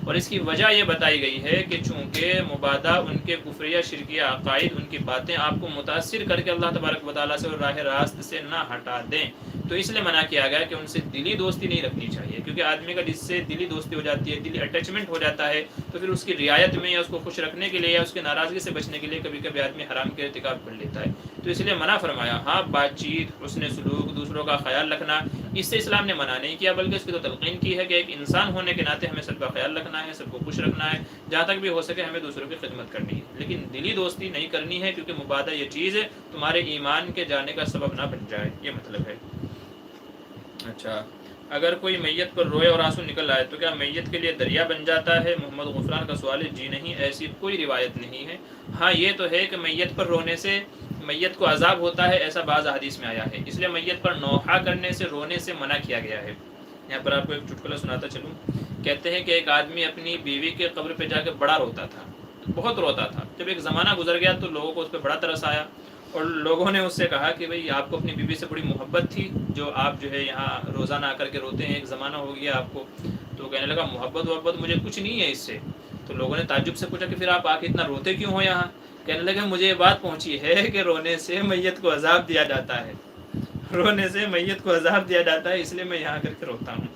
اور اس کی وجہ یہ بتائی گئی ہے کہ چونکہ مبادہ ان کے کفریہ شرکیہ عقائد، ان کی باتیں آپ کو متاثر کر کے اللہ تبارک و تعالیٰ سے اور راہ راست سے نہ ہٹا دیں، تو اس لیے منع کیا گیا کہ ان سے دلی دوستی نہیں رکھنی چاہیے، کیونکہ آدمی کا جس سے دلی دوستی ہو جاتی ہے، دلی اٹیچمنٹ ہو جاتا ہے، تو پھر اس کی رعایت میں یا اس کو خوش رکھنے کے لیے یا اس کی ناراضگی سے بچنے کے لیے کبھی کبھی آدمی حرام کے ارتکاب کر لیتا ہے، تو اس لیے منع فرمایا۔ ہاں، بات چیت، حسن سلوک، دوسروں کا خیال رکھنا، اس سے اسلام نے منع نہیں کیا، بلکہ اس کی تو تلقین کی ہے کہ ایک انسان ہونے کے ناطے ہمیں سب کا خیال رکھنا ہے، سب کو خوش رکھنا ہے، جہاں تک بھی ہو سکے ہمیں دوسروں کی خدمت کرنی ہے، لیکن دلی دوستی نہیں کرنی ہے، کیونکہ مبادہ یہ چیز تمہارے ایمان کے جانے کا سبب نہ بن جائے، یہ مطلب ہے۔ اچھا، اگر کوئی میت پر روئے اور آنسو نکل آئے تو کیا میت کے لیے دریا بن جاتا ہے؟ محمد غفران کا سوال ہے۔ جی نہیں، ایسی کوئی روایت نہیں ہے۔ ہاں، یہ تو ہے کہ میت پر رونے سے میت کو عذاب ہوتا ہے، ایسا بعض حدیث میں آیا ہے، اس لیے میت پر نوحہ کرنے سے، رونے سے منع کیا گیا ہے۔ یہاں پر آپ کو ایک چٹکلا سناتا چلوں۔ کہتے ہیں کہ ایک آدمی اپنی بیوی کے قبر پہ جا کے بڑا روتا تھا، بہت روتا تھا۔ جب ایک زمانہ گزر گیا تو لوگوں کو اس پہ بڑا ترس آیا، اور لوگوں نے اس سے کہا کہ بھئی آپ کو اپنی بیوی سے بڑی محبت تھی، جو آپ جو ہے یہاں روزانہ آ کر کے روتے ہیں، ایک زمانہ ہو گیا آپ کو۔ تو کہنے لگا محبت مجھے کچھ نہیں ہے اس سے۔ تو لوگوں نے تعجب سے پوچھا کہ پھر آپ آ کے اتنا روتے کیوں ہو یہاں؟ کہنے لگے مجھے یہ بات پہنچی ہے کہ رونے سے میت کو عذاب دیا جاتا ہے، رونے سے میت کو عذاب دیا جاتا ہے، اس لیے میں یہاں کر کے روتا ہوں۔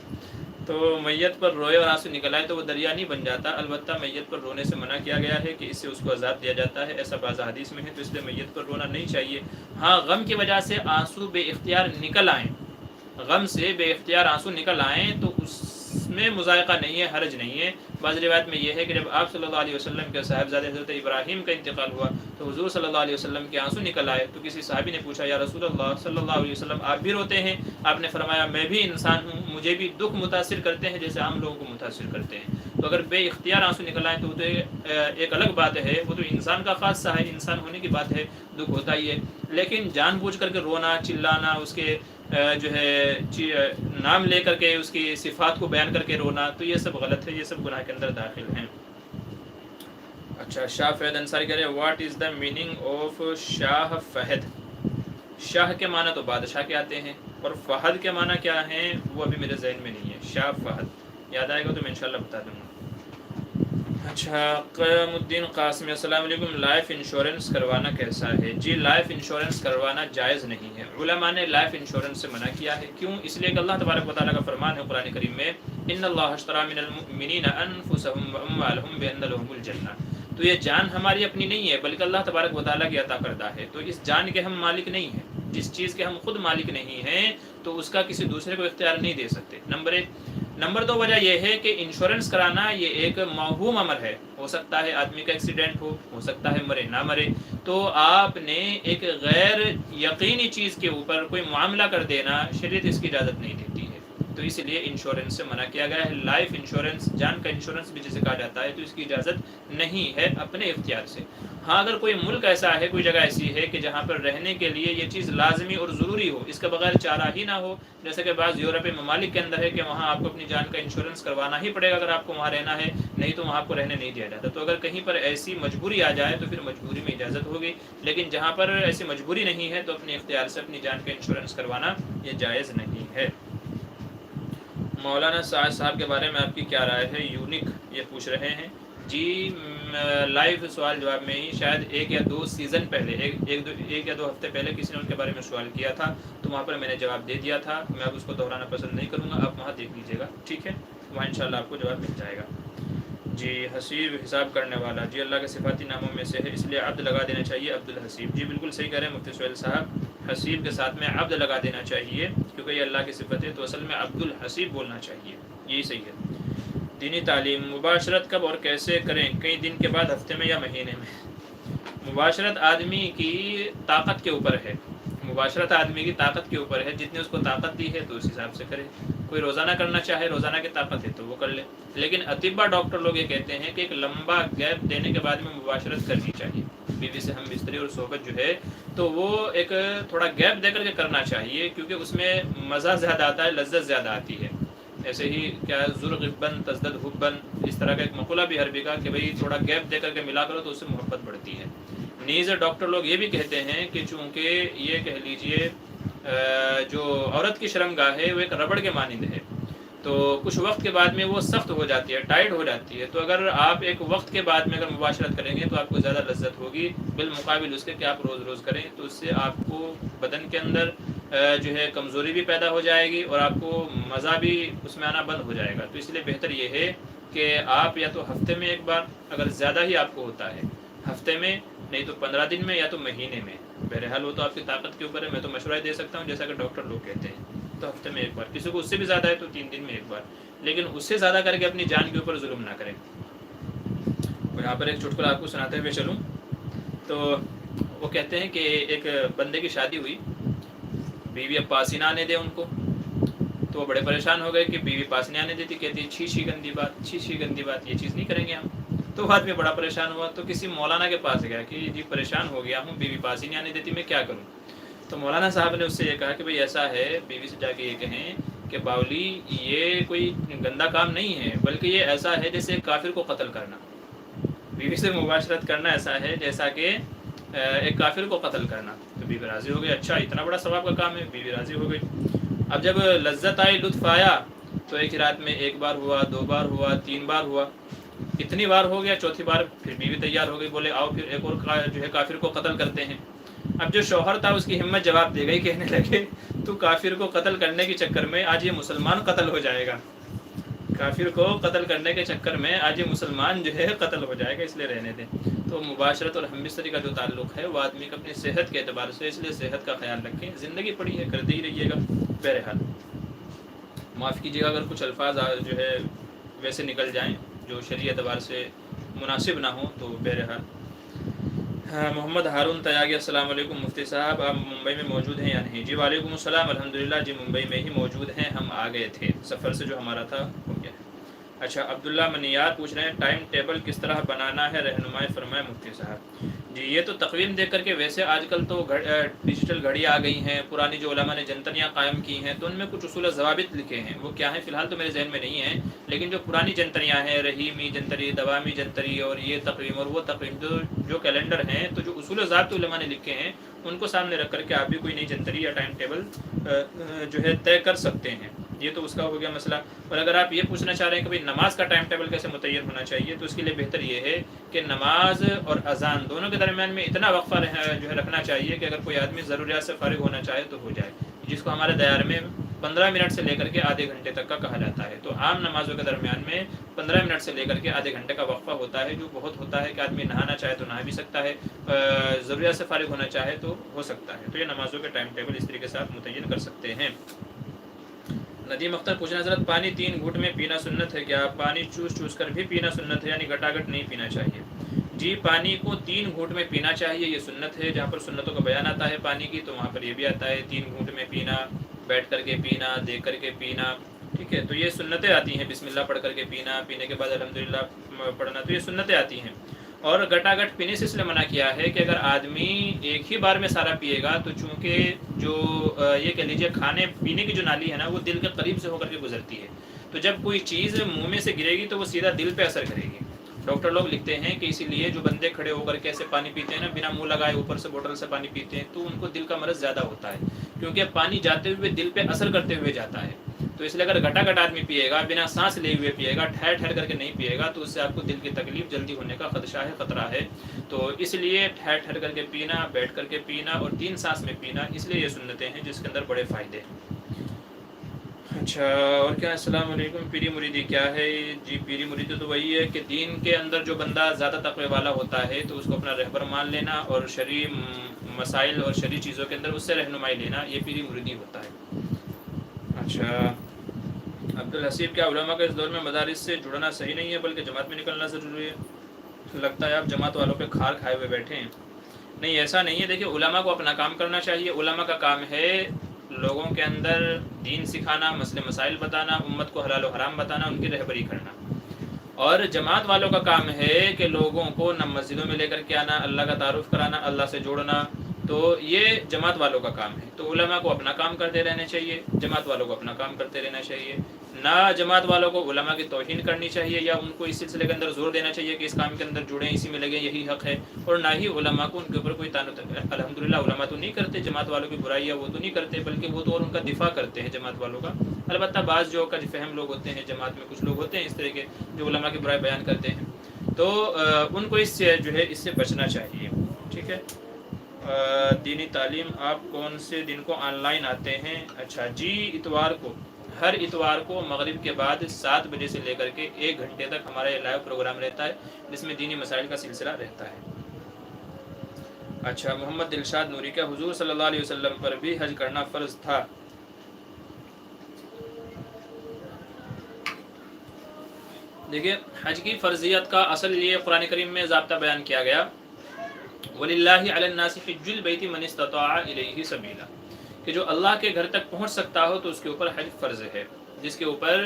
تو میت پر روئے اور آنسو نکل آئے تو وہ دریا نہیں بن جاتا، البتہ میت پر رونے سے منع کیا گیا ہے کہ اس سے اس کو عذاب دیا جاتا ہے، ایسا بعض حدیث میں ہے، تو اس لیے میت پر رونا نہیں چاہیے۔ ہاں، غم کی وجہ سے آنسو بے اختیار نکل آئیں، غم سے بے اختیار آنسو نکل آئیں تو اس میں مذائقہ نہیں ہے، حرج نہیں ہے۔ بعض روایت میں یہ ہے کہ جب آپ صلی اللہ علیہ وسلم کے صاحبزادے حضرت ابراہیم کا انتقال ہوا تو حضور صلی اللہ علیہ وسلم کے آنسو نکل آئے، تو کسی صحابی نے پوچھا یا رسول اللہ صلی اللہ علیہ وسلم آپ بھی روتے ہیں؟ آپ نے فرمایا میں بھی انسان ہوں، مجھے بھی دکھ متاثر کرتے ہیں جیسے عام لوگوں کو متاثر کرتے ہیں۔ تو اگر بے اختیار آنسو نکل آئیں تو وہ تو ایک الگ بات ہے، وہ تو انسان کا خاصہ ہے، انسان ہونے کی بات ہے، دکھ ہوتا ہی ہے، لیکن جان بوجھ کر کے رونا، چلانا، اس کے جو ہے نام لے کر کے اس کی صفات کو بیان کر کے رونا، تو یہ سب غلط ہے، یہ سب گناہ کے اندر داخل ہیں۔ اچھا، شاہ فہد انصاری کہہ رہے ہیں what is the meaning of Shah Fahad? Shah کے معنی تو بادشاہ کے آتے ہیں، اور فہد کے معنی کیا ہیں وہ ابھی میرے ذہن میں نہیں ہے۔ شاہ فہد یاد آئے گا تو میں انشاءاللہ بتا دوں گا۔ اچھا، قیام الدین قاسمی، السلام علیکم، لائف انشورنس کروانا کیسا ہے؟ جی لائف انشورنس کروانا جائز نہیں ہے، علماء نے لائف انشورنس سے منع کیا ہے۔ کیوں؟ اس لیے کہ اللہ تبارک و تعالیٰ کا فرمان ہے قرآن کریم میں، ان اللہ اشتری من المؤمنین انفسهم واموالهم بان لهم الجنہ، تو یہ جان ہماری اپنی نہیں ہے بلکہ اللہ تبارک و تعالیٰ کی عطا کردہ ہے، تو اس جان کے ہم مالک نہیں ہیں، جس چیز کے ہم خود مالک نہیں ہیں تو اس کا کسی دوسرے کو اختیار نہیں دے سکتے، نمبر ایک۔ نمبر دو، وجہ یہ ہے کہ انشورنس کرانا یہ ایک موہوم امر ہے، ہو سکتا ہے آدمی کا ایکسیڈنٹ ہو سکتا ہے مرے نہ مرے، تو آپ نے ایک غیر یقینی چیز کے اوپر کوئی معاملہ کر دینا شریعت اس کی اجازت نہیں دیتی ہے، تو اس لیے انشورنس سے منع کیا گیا ہے۔ لائف انشورنس، جان کا انشورنس بھی جسے کہا جاتا ہے، تو اس کی اجازت نہیں ہے اپنے اختیار سے۔ ہاں اگر کوئی ملک ایسا ہے، کوئی جگہ ایسی ہے کہ جہاں پر رہنے کے لیے یہ چیز لازمی اور ضروری ہو، اس کے بغیر چارہ ہی نہ ہو، جیسے کہ بعض یورپی ممالک کے اندر ہے کہ وہاں آپ کو اپنی جان کا انشورنس کروانا ہی پڑے گا اگر آپ کو وہاں رہنا ہے، نہیں تو وہاں آپ کو رہنے نہیں دیا جاتا، تو اگر کہیں پر ایسی مجبوری آ جائے تو پھر مجبوری میں اجازت ہوگی، لیکن جہاں پر ایسی مجبوری نہیں ہے تو اپنے اختیار سے اپنی جان کا انشورنس کروانا یہ جائز نہیں ہے۔ مولانا سعد صاحب کے بارے میں آپ کی کیا رائے ہے؟ یونیک یہ پوچھ رہے ہیں جی، لائیو سوال جواب میں ہی شاید ایک یا دو سیزن پہلے، ایک یا دو ہفتے پہلے کسی نے ان کے بارے میں سوال کیا تھا، تو وہاں پر میں نے جواب دے دیا تھا، میں اب اس کو دہرانا پسند نہیں کروں گا، آپ وہاں دیکھ لیجیے گا، ٹھیک ہے، وہاں انشاءاللہ آپ کو جواب مل جائے گا۔ جی حسیب، حساب کرنے والا، جی اللہ کے صفاتی ناموں میں سے ہے اس لیے عبد لگا دینا چاہیے، عبد الحسیب، جی بالکل صحیح کہہ رہے ہیں مفتی سہیل صاحب، حسیب کے ساتھ میں عبد لگا دینا چاہیے کیونکہ یہ اللہ کی صفت ہے، تو اصل میں عبد الحسیب بولنا چاہیے، یہی صحیح ہے۔ دینی تعلیم، مباشرت کب اور کیسے کریں؟ کئی دن کے بعد، ہفتے میں یا مہینے میں؟ مباشرت آدمی کی طاقت کے اوپر ہے، مباشرت آدمی کی طاقت کے اوپر ہے، جتنے اس کو طاقت دی ہے تو اس حساب سے کرے، کوئی روزانہ کرنا چاہے، روزانہ کی طاقت ہے تو وہ کر لے، لیکن اطباء ڈاکٹر لوگ یہ کہتے ہیں کہ ایک لمبا گیپ دینے کے بعد میں مباشرت کرنی چاہیے، بیوی سے ہم بستری اور صحبت جو ہے تو وہ ایک تھوڑا گیپ دے کر کے کرنا چاہیے، کیونکہ اس میں مزہ زیادہ آتا ہے، لذت زیادہ آتی ہے۔ ایسے ہی کیا ذوالغبن تزدد حبن، اس طرح کا ایک مقولہ بھی عربی کا کہ بھئی تھوڑا گیپ دے کر کے ملا کرو تو اس سے محبت بڑھتی ہے۔ نیز ڈاکٹر لوگ یہ بھی کہتے ہیں کہ چونکہ یہ کہہ لیجئے جو عورت کی شرمگاہ ہے وہ ایک ربڑ کے مانند ہے، تو کچھ وقت کے بعد میں وہ سخت ہو جاتی ہے، ٹائٹ ہو جاتی ہے، تو اگر آپ ایک وقت کے بعد میں اگر مباشرت کریں گے تو آپ کو زیادہ لذت ہوگی بالمقابل اس کے کہ آپ روز روز کریں، تو اس سے آپ کو بدن کے اندر جو ہے کمزوری بھی پیدا ہو جائے گی اور آپ کو مزہ بھی اس میں آنا بند ہو جائے گا، تو اس لیے بہتر یہ ہے کہ آپ یا تو ہفتے میں ایک بار، اگر زیادہ ہی آپ کو ہوتا ہے ہفتے میں، نہیں تو 15 دن میں یا تو مہینے میں، بہرحال وہ تو آپ کی طاقت کے اوپر ہے، میں تو مشورہ دے سکتا ہوں جیسا کہ ڈاکٹر لوگ کہتے ہیں، تو ہفتے میں ایک بار، کسی کو اس سے بھی زیادہ ہے تو 3 دن میں ایک بار، لیکن اس سے زیادہ کر کے اپنی جان کے اوپر ظلم نہ کریں۔ اور یہاں پر ایک چٹکلا آپ کو سناتے ہوئے چلوں تو وہ کہتے ہیں کہ ایک بندے کی شادی ہوئی، بیوی اب پاس ہی نہ آنے دے ان کو، تو وہ بڑے پریشان ہو گئے کہ بیوی پاس نہیں آنے دیتی، کہتی چھی چھی گندی بات، چھی چھی گندی بات، یہ چیز نہیں کریں گے ہم، تو آدمی بڑا پریشان ہوا، تو کسی مولانا کے پاس گیا کہ جی پریشان ہو گیا ہوں، بیوی پاس ہی نہیں آنے دیتی، میں کیا کروں؟ تو مولانا صاحب نے اس سے یہ کہا کہ بھئی ایسا ہے، بیوی سے جا کے یہ کہیں کہ باولی یہ کوئی گندا کام نہیں ہے، بلکہ یہ ایسا ہے جیسے کافر کو قتل کرنا، بیوی سے مباشرت کرنا ایسا ہے جیسا کہ ایک کافر کو قتل کرنا، تو بیوی راضی ہو گئی، اچھا اتنا بڑا ثواب کا کام ہے، بیوی راضی ہو گئی۔ اب جب لذت آئی، لطف آیا، تو ایک ہی رات میں 1 بار ہوا، 2 بار ہوا، 3 بار ہوا، اتنی بار ہو گیا، چوتھی بار پھر بیوی تیار ہو گئی، بولے آؤ پھر ایک اور جو ہے کافر کو قتل کرتے ہیں۔ اب جو شوہر تھا اس کی ہمت جواب دے گئی، کہنے لگے تو کافر کو قتل کرنے کے چکر میں آج یہ مسلمان قتل ہو جائے گا، کافر کو قتل کرنے کے چکر میں آج یہ مسلمان جو ہے قتل ہو جائے گا، اس لیے رہنے دیں۔ تو مباشرت اور ہم بستری کا جو تعلق ہے وہ آدمی کا اپنی صحت کے اعتبار سے، اس لیے صحت کا خیال رکھیں، زندگی پڑی ہے کرتے ہی رہیے گا، بہرحال معاف کیجیے گا اگر کچھ الفاظ جو ہے ویسے نکل جائیں جو شرعی اعتبار سے مناسب نہ ہوں، تو بہرحال۔ محمد ہارون تیاگی، السلام علیکم مفتی صاحب، آپ ممبئی میں موجود ہیں یا نہیں؟ جی وعلیکم السلام، الحمدللہ جی ممبئی میں ہی موجود ہیں، ہم آ گئے تھے، سفر سے جو ہمارا تھا ہو گیا۔ اچھا، عبداللہ منیار پوچھ رہے ہیں ٹائم ٹیبل کس طرح بنانا ہے، رہنمائی فرمائے مفتی صاحب۔ جی یہ تو تقویم دیکھ کر کے، ویسے آج کل تو ڈیجیٹل گھڑی آ گئی ہیں، پرانی جو علماء نے جنتریاں قائم کی ہیں تو ان میں کچھ اصول و ضوابط لکھے ہیں، وہ کیا ہیں فی الحال تو میرے ذہن میں نہیں ہیں، لیکن جو پرانی جنتریاں ہیں، رحیمی جنتری، دوامی جنتری، اور یہ تقویم اور وہ تقویم، جو کیلنڈر ہیں، تو جو اصول و ضابط علماء نے لکھے ہیں ان کو سامنے رکھ کر کے آپ بھی کوئی نئی جنتری یا ٹائم ٹیبل جو ہے طے کر سکتے ہیں، یہ تو اس کا ہو گیا مسئلہ. اور اگر آپ یہ پوچھنا چاہ رہے ہیں کہ بھئی نماز کا ٹائم ٹیبل کیسے متعین ہونا چاہیے، تو اس کے لیے بہتر یہ ہے کہ نماز اور اذان دونوں کے درمیان میں اتنا وقفہ جو ہے رکھنا چاہیے کہ اگر کوئی آدمی ضروریات سے فارغ ہونا چاہے تو ہو جائے، جس کو ہمارے دیار میں 15 منٹ سے لے کر کے آدھے گھنٹے تک کا کہا جاتا ہے. تو عام نمازوں کے درمیان میں 15 منٹ سے لے کر کے آدھے گھنٹے کا وقفہ ہوتا ہے، جو بہت ہوتا ہے کہ آدمی نہانا چاہے تو نہا بھی سکتا ہے، ضروریات سے فارغ ہونا چاہے تو ہو سکتا ہے. تو یہ نمازوں کے ٹائم ٹیبل اس طریقے سے آپ متعین کر سکتے ہیں. ندیم اختر پوچھنا حضرت پانی 3 گھونٹ میں پینا سنت ہے کیا؟ پانی چوس چوس کر بھی پینا سنت ہے، یعنی گٹا گٹ نہیں پینا چاہیے. جی پانی کو 3 گھونٹ میں پینا چاہیے، یہ سنت ہے. جہاں پر سنتوں کا بیان آتا ہے پانی کی تو وہاں پر یہ بھی آتا ہے 3 گھونٹ میں پینا، بیٹھ کر کے پینا، دیکھ کر کے پینا. ٹھیک ہے، تو یہ سنتیں آتی ہیں. بسم اللہ پڑھ کر کے پینا، پینے کے بعد الحمدللہ پڑھنا، تو یہ سنتیں آتی ہیں. اور گٹا گٹ پینے سے اس لیے منع کیا ہے کہ اگر آدمی ایک ہی بار میں سارا پیے گا تو چونکہ جو یہ کہہ لیجیے کھانے پینے کی جو نالی ہے نا وہ دل کے قریب سے ہو کر کے گزرتی ہے، تو جب کوئی چیز منہ میں سے گرے گی تو وہ سیدھا دل پہ اثر کرے گی. ڈاکٹر لوگ لکھتے ہیں کہ اسی لیے جو بندے کھڑے ہو کر کے ایسے پانی پیتے ہیں نا، بنا منہ لگائے اوپر سے بوٹل سے پانی پیتے ہیں، تو ان کو دل کا مرض زیادہ ہوتا ہے، کیونکہ پانی جاتے ہوئے دل پہ اثر کرتے ہوئے جاتا ہے. تو اس لیے اگر گھٹا گھٹ آدمی پیے گا، بنا سانس لیے ہوئے پیے گا، ٹھہر ٹھہر کر کے نہیں پیے گا، تو اس سے آپ کو دل کی تکلیف جلدی ہونے کا خدشہ ہے، خطرہ ہے. تو اس لیے ٹھہر ٹھہر کر کے پینا، بیٹھ کر کے پینا اور 3 سانس میں پینا، اس لیے یہ سنتیں ہیں جس کے اندر بڑے فائدے ہیں. اچھا اور کیا؟ السلام علیکم. پیری مریدی کیا ہے؟ جی پیری مریدی تو وہی ہے کہ دین کے اندر جو بندہ زیادہ تقوی والا ہوتا ہے تو اس کو اپنا رہبر مان لینا اور شرعی مسائل اور شرعی چیزوں کے اندر اس سے رہنمائی لینا، یہ پیری مریدی ہوتا ہے. اچھا عبدالحسیب، کیا علماء کا اس دور میں مدارس سے جڑنا صحیح نہیں ہے بلکہ جماعت میں نکلنا ضروری ہے؟ لگتا ہے آپ جماعت والوں پہ کھار کھائے ہوئے بیٹھے ہیں. نہیں ایسا نہیں ہے. دیکھیے علماء کو اپنا کام کرنا چاہیے. علماء کا کام ہے لوگوں کے اندر دین سکھانا، مسئلے مسائل بتانا، امت کو حلال و حرام بتانا، ان کی رہبری کرنا. اور جماعت والوں کا کام ہے کہ لوگوں کو نہ مسجدوں میں لے کر کے آنا، اللہ کا تعارف کرانا، اللہ سے جوڑنا. تو یہ جماعت والوں کا کام ہے. تو علماء کو اپنا کام کرتے رہنا چاہیے، جماعت والوں کو اپنا کام کرتے رہنا چاہیے. نہ جماعت والوں کو علماء کی توہین کرنی چاہیے یا ان کو اس سلسلے کے اندر زور دینا چاہیے کہ اس کام کے اندر جڑیں، اسی میں لگیں، یہی حق ہے. اور نہ ہی علماء کو ان کے اوپر کوئی الحمدللہ علماء تو نہیں کرتے جماعت والوں کی برائیاں، وہ تو نہیں کرتے، بلکہ وہ تو اور ان کا دفاع کرتے ہیں جماعت والوں کا. البتہ بعض جو کج فہم لوگ ہوتے ہیں جماعت میں، کچھ لوگ ہوتے ہیں اس طرح کے جو علماء کی برائی بیان کرتے ہیں، تو ان کو اس سے جو ہے اس سے بچنا چاہیے. ٹھیک ہے. دینی تعلیم آپ کون سے دن کو آن لائن آتے ہیں؟ اچھا جی اتوار کو، ہر اتوار کو مغرب کے بعد 7 بجے سے لے کر کے 1 گھنٹے تک ہمارا یہ لائیو پروگرام رہتا ہے جس میں دینی مسائل کا سلسلہ رہتا ہے. اچھا محمد دلشاد نوری، کیا حضور صلی اللہ علیہ وسلم پر بھی حج کرنا فرض تھا؟ دیکھیے حج کی فرضیت کا اصل یہ قرآن کریم میں ضابطہ بیان کیا گیا، وَلِلَّهِ عَلَى النَّاسِ حِجُّ الْبَيْتِ مَنِ اسْتَطَاعَ إِلَيْهِ سَبِيلًا، کہ جو اللہ کے گھر تک پہنچ سکتا ہو تو اس کے اوپر حج فرض ہے. جس کے اوپر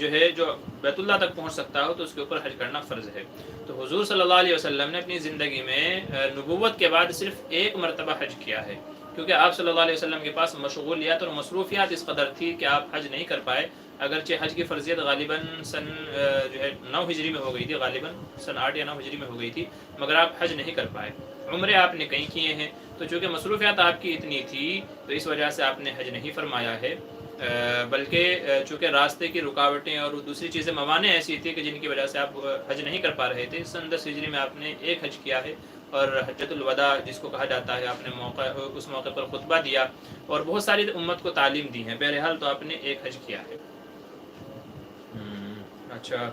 جو ہے جو بیت اللہ تک پہنچ سکتا ہو تو اس کے اوپر حج کرنا فرض ہے. تو حضور صلی اللہ علیہ وسلم نے اپنی زندگی میں نبوت کے بعد صرف 1 مرتبہ حج کیا ہے، کیونکہ آپ صلی اللہ علیہ وسلم کے پاس مشغولیات اور مصروفیات اس قدر تھی کہ آپ حج نہیں کر پائے. اگرچہ حج کی فرضیت غالباً سن جو ہے 9 ہجری میں ہو گئی تھی، غالباً سن 8 یا 9 ہجری میں ہو گئی تھی، مگر آپ حج نہیں کر پائے. عمرے آپ نے کئی کیے ہیں، تو چونکہ مصروفیات آپ کی اتنی تھی تو اس وجہ سے آپ نے حج نہیں فرمایا ہے. بلکہ چونکہ راستے کی رکاوٹیں اور دوسری چیزیں موانع ایسی تھی کہ جن کی وجہ سے آپ حج نہیں کر پا رہے تھے. سن 10 ہجری میں آپ نے 1 حج کیا ہے، اور حجۃ الوداع جس کو کہا جاتا ہے، آپ نے اس موقع پر خطبہ دیا اور بہت ساری امت کو تعلیم دی ہے. بہرحال تو آپ نے 1 حج کیا ہے. اچھا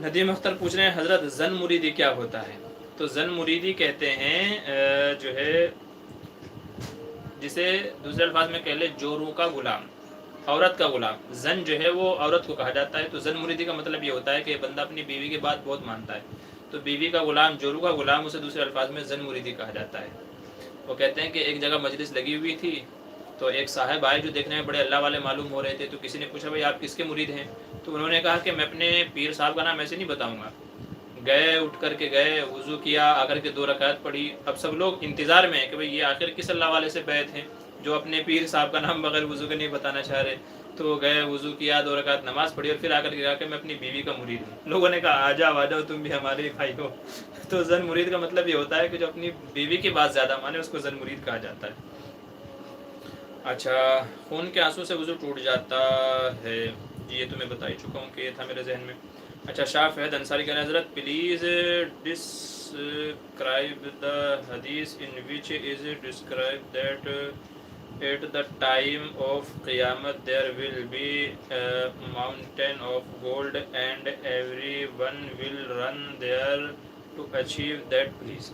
ندیم اختر پوچھ رہے ہیں حضرت زن مریدی کیا ہوتا ہے؟ تو زن مریدی کہتے ہیں جو ہے جسے دوسرے الفاظ میں کہہ لے جورو کا غلام، عورت کا غلام. زن جو ہے وہ عورت کو کہا جاتا ہے. تو زن مریدی کا مطلب یہ ہوتا ہے کہ بندہ اپنی بیوی کی بات بہت مانتا ہے، تو بیوی کا غلام، جورو کا غلام، اسے دوسرے الفاظ میں زن مریدی کہا جاتا ہے. وہ کہتے ہیں کہ ایک جگہ مجلس لگی ہوئی تھی تو ایک صاحب آئے جو دیکھنے میں بڑے اللہ والے معلوم ہو رہے تھے. تو کسی نے پوچھا بھائی آپ کس کے مرید ہیں؟ تو انہوں نے کہا کہ میں اپنے پیر صاحب کا نام ایسے نہیں بتاؤں گا. گئے، اٹھ کر کے گئے، وضو کیا، آ کر کے 2 رکعت پڑھی. اب سب لوگ انتظار میں ہیں کہ بھئی یہ آخر کس اللہ والے سے بیعت ہیں جو اپنے پیر صاحب کا نام بغیر وضو کے نہیں بتانا چاہ رہے. تو گئے، وضو کیا، 2 رکعت نماز پڑھی اور پھر آ کر کے کہا کہ میں اپنی بیوی کا مرید ہوں. لوگوں نے کہا آ جاؤ تم بھی ہمارے ہی بھائی ہو. تو زن مرید کا مطلب یہ ہوتا ہے کہ جو اپنی بیوی کی بات زیادہ مانے اس کو زن مرید کہا جاتا ہے. اچھا، خون کے آنسو سے وضو ٹوٹ جاتا ہے، یہ تو میں بتا ہی چکا ہوں کہ یہ تھا میرے ذہن میں۔ اچھا، شاہ فہد انصاری کہہ رہے ہیں حضرت پلیز ڈسکرائب دا حدیث in which is describe that at the time of قیامت there will be mountain of gold and every one will run there to achieve that please.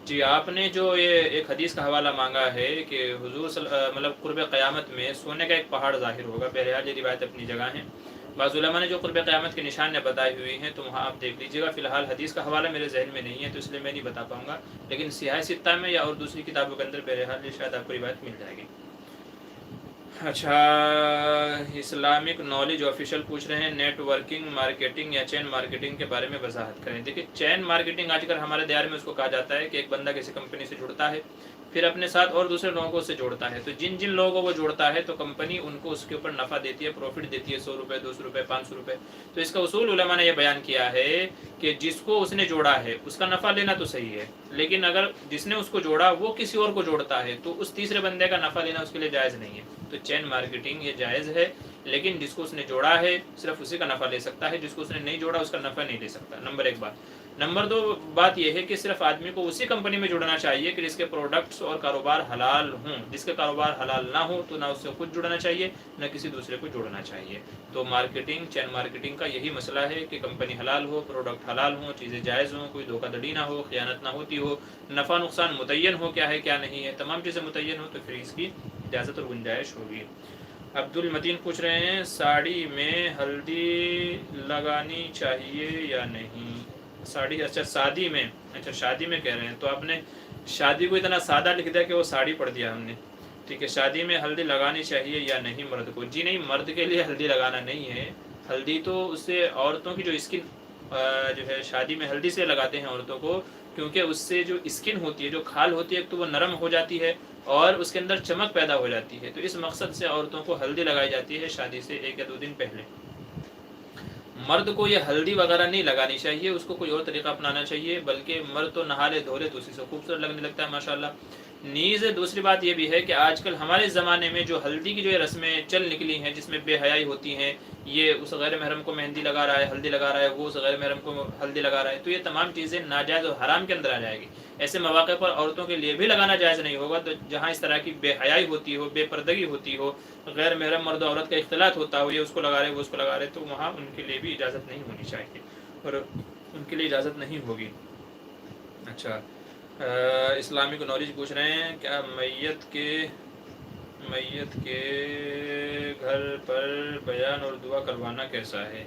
جی، آپ نے جو یہ ایک حدیث کا حوالہ مانگا ہے کہ حضور مطلب قرب قیامت میں سونے کا ایک پہاڑ ظاہر ہوگا، بہرحال یہ روایت اپنی جگہ ہے، بعض علماء نے جو قرب قیامت کے نشان بتائے ہوئے ہیں تو وہاں آپ دیکھ لیجیے گا۔ فی الحال حدیث کا حوالہ میرے ذہن میں نہیں ہے تو اس لیے میں نہیں بتا پاؤں گا، لیکن سیاہ ستہ میں یا اور دوسری کتابوں کے اندر بہرحال یہ شاید آپ کو روایت مل جائے گی۔ اچھا، اسلامک نالج آفیشیل پوچھ رہے ہیں نیٹ ورکنگ مارکیٹنگ یا چین مارکیٹنگ کے بارے میں وضاحت کریں۔ دیکھیے، چین مارکیٹنگ آج کل ہمارے دیار میں اس کو کہا جاتا ہے کہ ایک بندہ کسی کمپنی سے جڑتا ہے، پھر اپنے ساتھ اور دوسرے لوگوں کو اس سے جوڑتا ہے، تو جن جن لوگوں کو وہ جوڑتا ہے تو کمپنی ان کو اس کے اوپر نفع دیتی ہے، پروفٹ دیتی ہے، 100 روپے 200 روپے 500 روپے۔ تو اس کا اصول علماء نے یہ بیان کیا ہے کہ جس کو اس نے جوڑا ہے اس کا نفع لینا تو صحیح ہے، لیکن اگر جس نے اس کو جوڑا وہ کسی اور کو جوڑتا ہے تو اس تیسرے بندے کا نفع لینا اس کے لیے جائز نہیں ہے۔ تو چین مارکیٹنگ یہ جائز ہے، لیکن جس کو اس نے جوڑا ہے صرف اسی کا نفع لے سکتا ہے، جس کو اس نے نہیں جوڑا اس کا نفع نہیں لے سکتا۔ نمبر 1 بات۔ نمبر 2 بات یہ ہے کہ صرف آدمی کو اسی کمپنی میں جڑنا چاہیے کہ جس کے پروڈکٹس اور کاروبار حلال ہوں، جس کے کاروبار حلال نہ ہو تو نہ اس سے خود جڑنا چاہیے نہ کسی دوسرے کو جوڑنا چاہیے۔ تو مارکیٹنگ، چین مارکیٹنگ کا یہی مسئلہ ہے کہ کمپنی حلال ہو، پروڈکٹ حلال ہوں، چیزیں جائز ہوں، کوئی دھوکہ دڑی نہ ہو، خیانت نہ ہوتی ہو، نفع نقصان متعین ہو کیا ہے کیا نہیں ہے، تمام چیزیں متعین ہو تو پھر اس کی اجازت اور گنجائش ہوگی۔ عبد المتین پوچھ رہے ہیں ساڑی میں ہلدی لگانی چاہیے یا نہیں؟ ساڑی، اچھا شادی میں، اچھا شادی میں کہہ رہے ہیں، تو آپ نے شادی کو اتنا سادہ لکھ دیا کہ وہ ساڑی پڑھ دیا ہم نے۔ ٹھیک ہے، شادی میں ہلدی لگانی چاہیے یا نہیں مرد کو؟ جی نہیں، مرد کے لیے ہلدی لگانا نہیں ہے، ہلدی تو اس سے عورتوں کی جو اسکن جو ہے شادی میں ہلدی سے لگاتے ہیں عورتوں کو، کیونکہ اس سے جو اسکن ہوتی ہے، جو کھال ہوتی ہے، ایک تو وہ نرم ہو جاتی ہے اور اس کے اندر چمک پیدا ہو جاتی ہے، تو اس مقصد سے عورتوں کو ہلدی لگائی جاتی ہے شادی سے 1 یا 2 دن پہلے۔ مرد کو یہ ہلدی وغیرہ نہیں لگانی چاہیے، اس کو کوئی اور طریقہ اپنانا چاہیے، بلکہ مرد تو نہا لے دھو لے تو اسی سے خوبصورت لگنے لگتا ہے ماشاءاللہ۔ نیز دوسری بات یہ بھی ہے کہ آج کل ہمارے زمانے میں جو ہلدی کی جو رسمیں چل نکلی ہیں جس میں بے حیائی ہوتی ہیں، یہ اس غیر محرم کو مہندی لگا رہا ہے، ہلدی لگا رہا ہے، وہ اس غیر محرم کو ہلدی لگا رہا ہے، تو یہ تمام چیزیں ناجائز اور حرام کے اندر آ جائے گی۔ ایسے مواقع پر عورتوں کے لیے بھی لگانا جائز نہیں ہوگا، تو جہاں اس طرح کی بے حیائی ہوتی ہو، بے پردگی ہوتی ہو، غیر محرم مرد و عورت کا اختلاط ہوتا ہو، یہ اس کو لگا رہے وہ اس کو لگا رہے، تو وہاں ان کے لیے بھی اجازت نہیں ہونی چاہیے اور ان کے لیے اجازت نہیں ہوگی۔ اچھا، اسلامک نالج پوچھ رہے ہیں کیا میت کے گھر پر بیان اور دعا کروانا کیسا ہے؟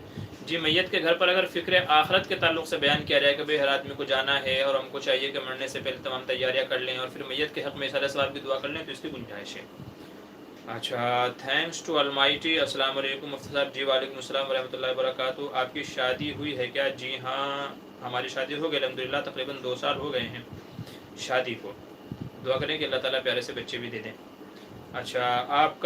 جی، میت کے گھر پر اگر فکر آخرت کے تعلق سے بیان کیا جائے کہ بھئی ہر آدمی کو جانا ہے اور ہم کو چاہیے کہ مرنے سے پہلے تمام تیاریاں کر لیں اور پھر میت کے حق میں سارے ثواب کی دعا کر لیں تو اس کی گنجائش ہے۔ اچھا، تھینکس ٹو المائٹی، السلام علیکم مفتی صاحب۔ جی وعلیکم السلام ورحمۃ اللہ وبرکاتہ۔ آپ کی شادی ہوئی ہے کیا؟ جی ہاں، ہماری شادی ہو گئی الحمدللہ، تقریباً 2 سال ہو گئے ہیں شادی کو۔ دعا کریں کہ اللہ تعالیٰ پیارے سے بچے بھی دے دیں۔ اچھا، آپ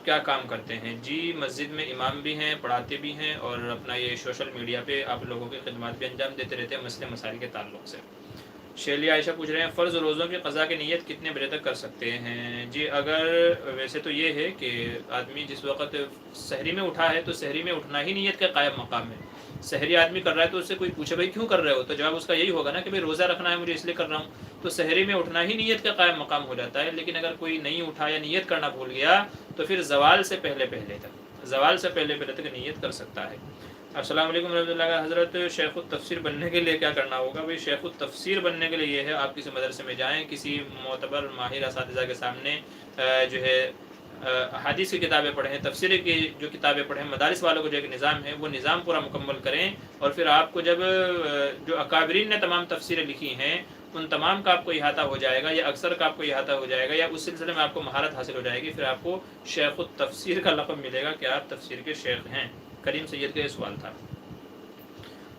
کیا کام کرتے ہیں؟ جی، مسجد میں امام بھی ہیں، پڑھاتے بھی ہیں اور اپنا یہ سوشل میڈیا پہ آپ لوگوں کی خدمات بھی انجام دیتے رہتے ہیں مسئلے مسائل کے تعلق سے۔ شیلی عائشہ پوچھ رہے ہیں فرض روزوں کی قضا کی نیت کتنے بجے تک کر سکتے ہیں؟ جی، اگر ویسے تو یہ ہے کہ آدمی جس وقت سحری میں اٹھا ہے تو سحری میں اٹھنا ہی نیت کا قائم مقام ہے۔ سحری آدمی کر رہا ہے تو اس سے کوئی پوچھے بھائی کیوں کر رہے ہو، تو جواب اس کا یہی ہوگا نا کہ بھائی روزہ رکھنا ہے مجھے اس لیے کر رہا ہوں، تو سحری میں اٹھنا ہی نیت کا قائم مقام ہو جاتا ہے۔ لیکن اگر کوئی نہیں اٹھا یا نیت کرنا بھول گیا تو پھر زوال سے پہلے تک نیت کر سکتا ہے۔ السلام علیکم ورحمۃ اللہ۔ حضرت شیخ التفسیر بننے کے لیے کیا کرنا ہوگا؟ بھائی شیخ التفسیر بننے کے لیے یہ ہے آپ کسی مدرسے میں جائیں، کسی معتبر ماہر اساتذہ کے سامنے جو ہے حدیث کی کتابیں پڑھیں، تفسیر کی جو کتابیں پڑھیں، مدارس والوں کو جو ایک نظام ہے وہ نظام پورا مکمل کریں، اور پھر آپ کو جب جو اکابرین نے تمام تفسیریں لکھی ہیں ان تمام کا آپ کو احاطہ ہو جائے گا یا اکثر کا آپ کو احاطہ ہو جائے گا یا اس سلسلے میں آپ کو مہارت حاصل ہو جائے گی، پھر آپ کو شیخ التفسیر کا لقب ملے گا کہ آپ تفسیر کے شیخ ہیں۔ کریم سید کا یہ سوال تھا۔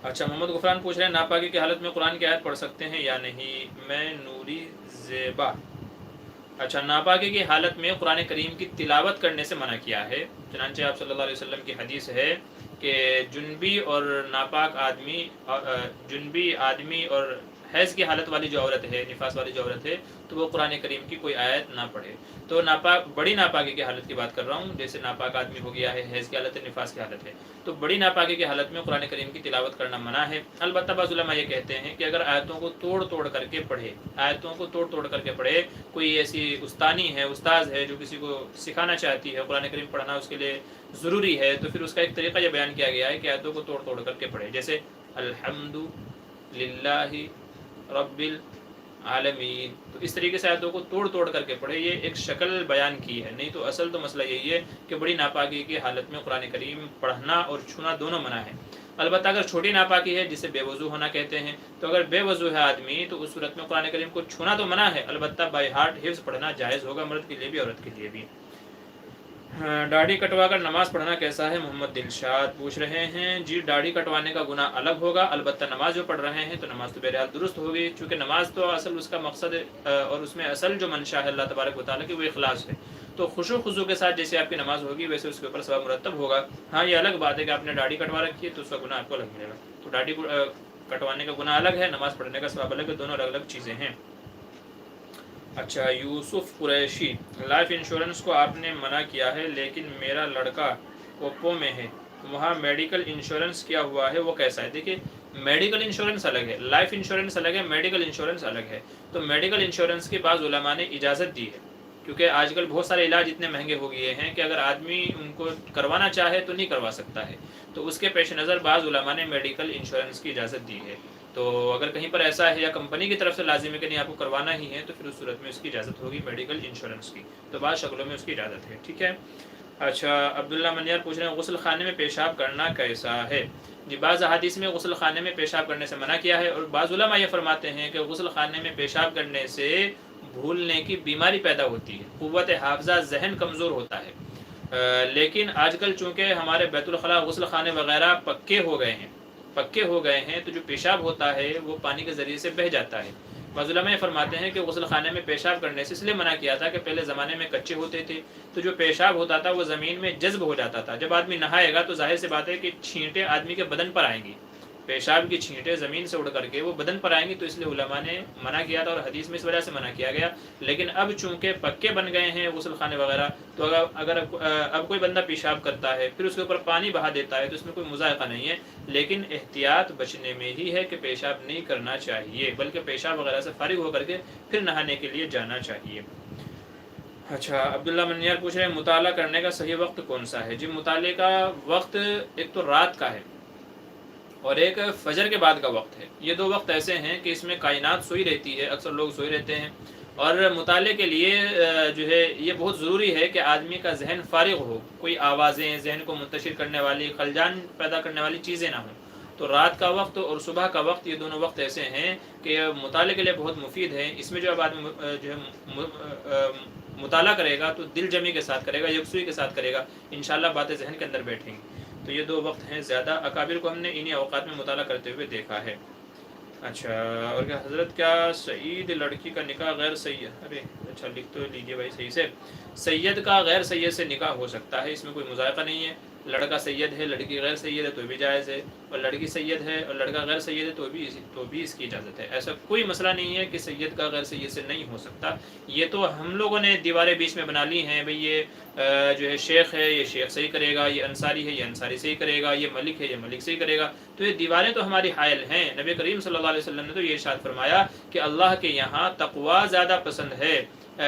اچھا، محمد غفران پوچھ رہے ہیں ناپاکی کی حالت میں قرآن کی آیت پڑھ سکتے ہیں یا نہیں؟ میں نوری زیبا۔ اچھا، ناپاکی کی حالت میں قرآن کریم کی تلاوت کرنے سے منع کیا ہے، چنانچہ آپ صلی اللہ علیہ وسلم کی حدیث ہے کہ جنبی اور ناپاک آدمی اور حیض کی حالت والی جو عورت ہے، نفاس والی جو عورت ہے، تو وہ قرآن کریم کی کوئی آیت نہ پڑھے۔ تو ناپاک بڑی ناپاکی کی حالت کی بات کر رہا ہوں، جیسے ناپاک آدمی ہو گیا ہے، حیض کی حالت ہے، نفاس کی حالت ہے، تو بڑی ناپاکی کی حالت میں قرآن کریم کی تلاوت کرنا منع ہے۔ البتہ بعض علماء یہ کہتے ہیں کہ اگر آیتوں کو توڑ توڑ کر کے پڑھے، آیتوں کو توڑ توڑ کر کے پڑھے، کوئی ایسی استانی ہے، استاذ ہے جو کسی کو سکھانا چاہتی ہے قرآن کریم پڑھنا اس کے لیے ضروری ہے، تو پھر اس کا ایک طریقہ یہ بیان کیا گیا ہے کہ آیتوں کو توڑ توڑ کر کے پڑھے، جیسے الحمد للہ رب العالمین، تو اس طریقے سے آیتوں کو توڑ توڑ کر کے پڑھے، یہ ایک شکل بیان کی ہے، نہیں تو اصل تو مسئلہ یہی ہے کہ بڑی ناپاکی کی حالت میں قرآن کریم پڑھنا اور چھونا دونوں منع ہے۔ البتہ اگر چھوٹی ناپاکی ہے جسے بے وضو ہونا کہتے ہیں، تو اگر بے وضو ہے آدمی تو اس صورت میں قرآن کریم کو چھونا تو منع ہے، البتہ بائی ہارٹ حفظ پڑھنا جائز ہوگا، مرد کے لیے بھی عورت کے لیے بھی۔ داڑھی کٹوا کر نماز پڑھنا کیسا ہے؟ محمد دلشاد پوچھ رہے ہیں جی داڑھی کٹوانے کا گناہ الگ ہوگا، البتہ نماز جو پڑھ رہے ہیں تو نماز تو بہرحال درست ہوگی، چونکہ نماز تو اصل اس کا مقصد اور اس میں اصل جو منشا ہے اللہ تبارک و تعالیٰ کی وہ اخلاص ہے، تو خشوع خضوع کے ساتھ جیسے آپ کی نماز ہوگی ویسے اس کے اوپر ثواب مرتب ہوگا۔ ہاں یہ الگ بات ہے کہ آپ نے داڑھی کٹوا رکھی ہے تو اس کا گناہ آپ کو الگ ملے گا، تو داڑھی کٹوانے کا گناہ الگ ہے، نماز پڑھنے کا ثواب الگ ہے، دونوں الگ الگ چیزیں ہیں۔ اچھا یوسف قریشی، لائف انشورنس کو آپ نے منع کیا ہے لیکن میرا لڑکا اوپو میں ہے، وہاں میڈیکل انشورنس کیا ہوا ہے وہ کیسا ہے؟ دیکھیے میڈیکل انشورنس الگ ہے، لائف انشورنس الگ ہے، میڈیکل انشورنس الگ ہے، تو میڈیکل انشورنس کی بعض علماء نے اجازت دی ہے، کیونکہ آج کل بہت سارے علاج اتنے مہنگے ہو گئے ہیں کہ اگر آدمی ان کو کروانا چاہے تو نہیں کروا سکتا ہے، تو اس کے پیش نظر بعض علماء نے میڈیکل انشورنس کی اجازت دی ہے، تو اگر کہیں پر ایسا ہے یا کمپنی کی طرف سے لازم ہے کہ نہیں آپ کو کروانا ہی ہے تو پھر اس صورت میں اس کی اجازت ہوگی میڈیکل انشورنس کی، تو بعض شکلوں میں اس کی اجازت ہے، ٹھیک ہے۔ اچھا عبداللہ منیار پوچھ رہے ہیں غسل خانے میں پیشاب کرنا کیسا ہے؟ جی بعض احادیث میں غسل خانے میں پیشاب کرنے سے منع کیا ہے، اور بعض علماء یہ فرماتے ہیں کہ غسل خانے میں پیشاب کرنے سے بھولنے کی بیماری پیدا ہوتی ہے، قوت حافظہ ذہن کمزور ہوتا ہے، لیکن آج کل چونکہ ہمارے بیت الخلاء غسل خانے وغیرہ پکے ہو گئے ہیں تو جو پیشاب ہوتا ہے وہ پانی کے ذریعے سے بہہ جاتا ہے۔ بعض علماء فرماتے ہیں کہ غسل خانے میں پیشاب کرنے سے اس لیے منع کیا تھا کہ پہلے زمانے میں کچے ہوتے تھے تو جو پیشاب ہوتا تھا وہ زمین میں جذب ہو جاتا تھا، جب آدمی نہائے گا تو ظاہر سی بات ہے کہ چھینٹیں آدمی کے بدن پر آئیں گی، پیشاب کی چھینٹیں زمین سے اڑ کر کے وہ بدن پر آئیں گی، تو اس لیے علماء نے منع کیا تھا اور حدیث میں اس وجہ سے منع کیا گیا۔ لیکن اب چونکہ پکے بن گئے ہیں غسل خانے وغیرہ، تو اگر اب کوئی بندہ پیشاب کرتا ہے پھر اس کے اوپر پانی بہا دیتا ہے تو اس میں کوئی مذائقہ نہیں ہے، لیکن احتیاط بچنے میں ہی ہے کہ پیشاب نہیں کرنا چاہیے، بلکہ پیشاب وغیرہ سے فارغ ہو کر کے پھر نہانے کے لیے جانا چاہیے۔ اچھا عبداللہ منیار پوچھ رہے ہیں مطالعہ کرنے کا صحیح وقت کون سا ہے؟ جی مطالعے کا وقت ایک تو رات کا ہے اور ایک فجر کے بعد کا وقت ہے، یہ دو وقت ایسے ہیں کہ اس میں کائنات سوئی رہتی ہے، اکثر لوگ سوئے رہتے ہیں، اور مطالعے کے لیے جو ہے یہ بہت ضروری ہے کہ آدمی کا ذہن فارغ ہو، کوئی آوازیں ذہن کو منتشر کرنے والی، خلجان پیدا کرنے والی چیزیں نہ ہوں، تو رات کا وقت اور صبح کا وقت یہ دونوں وقت ایسے ہیں کہ مطالعے کے لیے بہت مفید ہیں، اس میں جو اب آدمی جو ہے مطالعہ کرے گا تو دل جمی کے ساتھ کرے گا، یکسوئی کے ساتھ کرے گا، انشاءاللہ باتیں ذہن کے اندر بیٹھیں گی، تو یہ دو وقت ہیں زیادہ، اکابر کو ہم نے انہی اوقات میں مطالعہ کرتے ہوئے دیکھا ہے۔ اچھا اور کیا حضرت کیا سعید لڑکی کا نکاح غیر سید، ارے اچھا لکھ تو لیجیے بھائی صحیح سے، سید کا غیر سید سے نکاح ہو سکتا ہے، اس میں کوئی مذائقہ نہیں ہے، لڑکا سید ہے لڑکی غیر سید ہے تو بھی جائز ہے، اور لڑکی سید ہے اور لڑکا غیر سید ہے تو بھی اس کی اجازت ہے، ایسا کوئی مسئلہ نہیں ہے کہ سید کا غیر سید سے نہیں ہو سکتا، یہ تو ہم لوگوں نے دیواریں بیچ میں بنا لی ہیں، بھئی یہ جو ہے شیخ ہے یہ شیخ صحیح کرے گا، یہ انصاری ہے یہ انصاری صحیح کرے گا، یہ ملک ہے یہ ملک صحیح کرے گا، تو یہ دیواریں تو ہماری حائل ہیں، نبی کریم صلی اللہ علیہ وسلم نے تو یہ ارشاد فرمایا کہ اللہ کے یہاں تقوی زیادہ پسند ہے،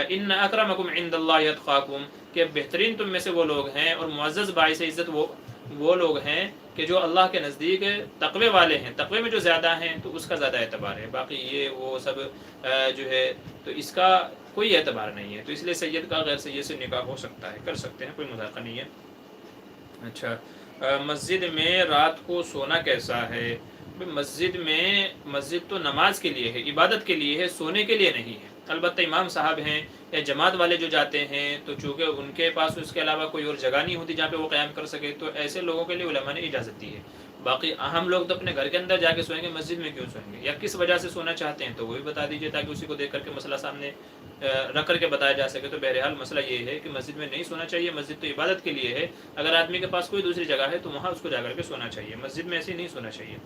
ان اکرمکم عند اللہ اتقاکم، کہ بہترین تم میں سے وہ لوگ ہیں اور معزز باعث عزت وہ لوگ ہیں کہ جو اللہ کے نزدیک تقوی والے ہیں، تقوی میں جو زیادہ ہیں تو اس کا زیادہ اعتبار ہے، باقی یہ وہ سب جو ہے تو اس کا کوئی اعتبار نہیں ہے، تو اس لیے سید کا غیر سید سے نکاح ہو سکتا ہے، کر سکتے ہیں، کوئی مذاقہ نہیں ہے۔ اچھا مسجد میں رات کو سونا کیسا ہے؟ مسجد تو نماز کے لیے ہے، عبادت کے لیے ہے، سونے کے لیے نہیں ہے، البتہ امام صاحب ہیں یا جماعت والے جو جاتے ہیں تو چونکہ ان کے پاس اس کے علاوہ کوئی اور جگہ نہیں ہوتی جہاں پہ وہ قیام کر سکے، تو ایسے لوگوں کے لیے علماء نے اجازت دی ہے، باقی ہم لوگ تو اپنے گھر کے اندر جا کے سوئیں گے، مسجد میں کیوں سوئیں گے، یا کس وجہ سے سونا چاہتے ہیں تو وہ بھی بتا دیجیے تاکہ اسی کو دیکھ کر کے مسئلہ سامنے رکھ کر کے بتایا جا سکے، تو بہرحال مسئلہ یہ ہے کہ مسجد میں نہیں سونا چاہیے، مسجد تو عبادت کے لیے ہے، اگر آدمی کے پاس کوئی دوسری جگہ ہے تو وہاں اس کو جا کر کے سونا چاہیے، مسجد میں ایسے نہیں سونا چاہیے۔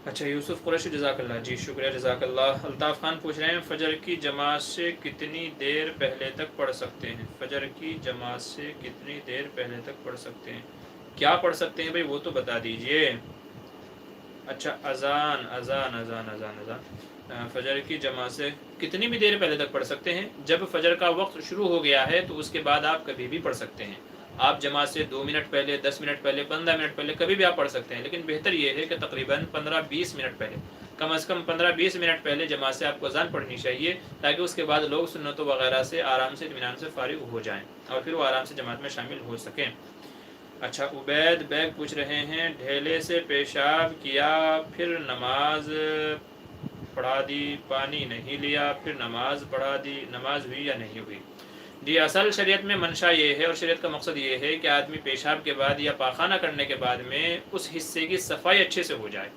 اچھا یوسف قریشی جزاک اللہ، جی شکریہ جزاک اللہ۔ الطاف خان پوچھ رہے ہیں فجر کی جماعت سے کتنی دیر پہلے تک پڑھ سکتے ہیں؟ فجر کی جماعت سے کتنی دیر پہلے تک پڑھ سکتے ہیں؟ کیا پڑھ سکتے ہیں بھائی وہ تو بتا دیجئے۔ اچھا اذان اذان اذان اذان اذان فجر کی جماعت سے کتنی بھی دیر پہلے تک پڑھ سکتے ہیں؟ جب فجر کا وقت شروع ہو گیا ہے تو اس کے بعد آپ کبھی بھی پڑھ سکتے ہیں۔ آپ جماعت سے 2 منٹ پہلے، 10 منٹ پہلے، 15 منٹ پہلے کبھی بھی آپ پڑھ سکتے ہیں، لیکن بہتر یہ ہے کہ تقریباً 15-20 منٹ پہلے، کم از کم 15-20 منٹ پہلے جماعت سے آپ کو اذان پڑھنی چاہیے، تاکہ اس کے بعد لوگ سنتوں وغیرہ سے آرام سے اطمینان سے فارغ ہو جائیں اور پھر وہ آرام سے جماعت میں شامل ہو سکیں۔ اچھا عبید بیگ پوچھ رہے ہیں ڈھیلے سے پیشاب کیا پھر نماز پڑھا دی، پانی نہیں لیا پھر نماز پڑھا دی، نماز ہوئی یا نہیں ہوئی؟ جی اصل شریعت میں منشا یہ ہے اور شریعت کا مقصد یہ ہے کہ آدمی پیشاب کے بعد یا پاخانہ کرنے کے بعد میں اس حصے کی صفائی اچھے سے ہو جائے۔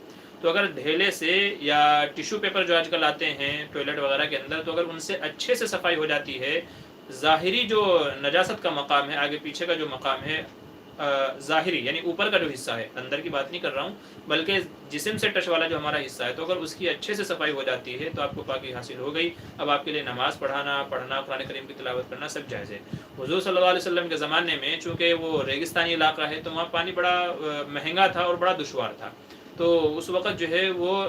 تو اگر ڈھیلے سے یا ٹیشو پیپر جو آج کل آتے ہیں ٹوائلٹ وغیرہ کے اندر، تو اگر ان سے اچھے سے صفائی ہو جاتی ہے، ظاہری جو نجاست کا مقام ہے، آگے پیچھے کا جو مقام ہے ظاہری یعنی اوپر کا جو حصہ ہے، اندر کی بات نہیں کر رہا ہوں، بلکہ جسم سے ٹچ والا جو ہمارا حصہ ہے، تو اگر اس کی اچھے سے صفائی ہو جاتی ہے تو آپ کو پاکی حاصل ہو گئی۔ اب آپ کے لیے نماز پڑھنا، قرآن کریم کی تلاوت کرنا سب جائز ہے۔ حضور صلی اللہ علیہ وسلم کے زمانے میں چونکہ وہ ریگستانی علاقہ ہے تو وہاں پانی بڑا مہنگا تھا اور بڑا دشوار تھا، تو اس وقت جو ہے وہ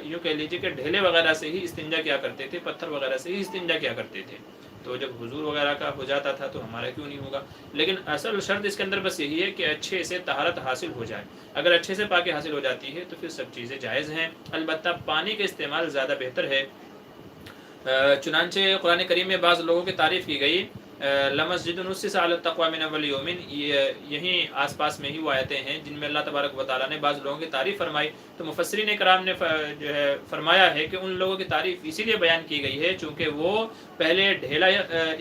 یوں کہہ لیجیے کہ ڈھیلے وغیرہ سے ہی استنجا کیا کرتے تھے، پتھر وغیرہ سے ہی استنجا کیا کرتے تھے۔ تو جب حضور وغیرہ کا ہو جاتا تھا تو ہمارا کیوں نہیں ہوگا؟ لیکن اصل شرط اس کے اندر بس یہی ہے کہ اچھے سے طہارت حاصل ہو جائے۔ اگر اچھے سے پاکی حاصل ہو جاتی ہے تو پھر سب چیزیں جائز ہیں، البتہ پانی کا استعمال زیادہ بہتر ہے۔ چنانچہ قرآن کریم میں بعض لوگوں کی تعریف کی گئی، لمسجد نُسِّسَ علی التقوی من اول یوم، یہیں آس پاس میں ہی وہ آیتیں ہیں جن میں اللہ تبارک و تعالیٰ نے بعض لوگوں کی تعریف فرمائی۔ تو مفسرین کرام نے جو ہے فرمایا ہے کہ ان لوگوں کی تعریف اسی لیے بیان کی گئی ہے چونکہ وہ پہلے ڈھیلا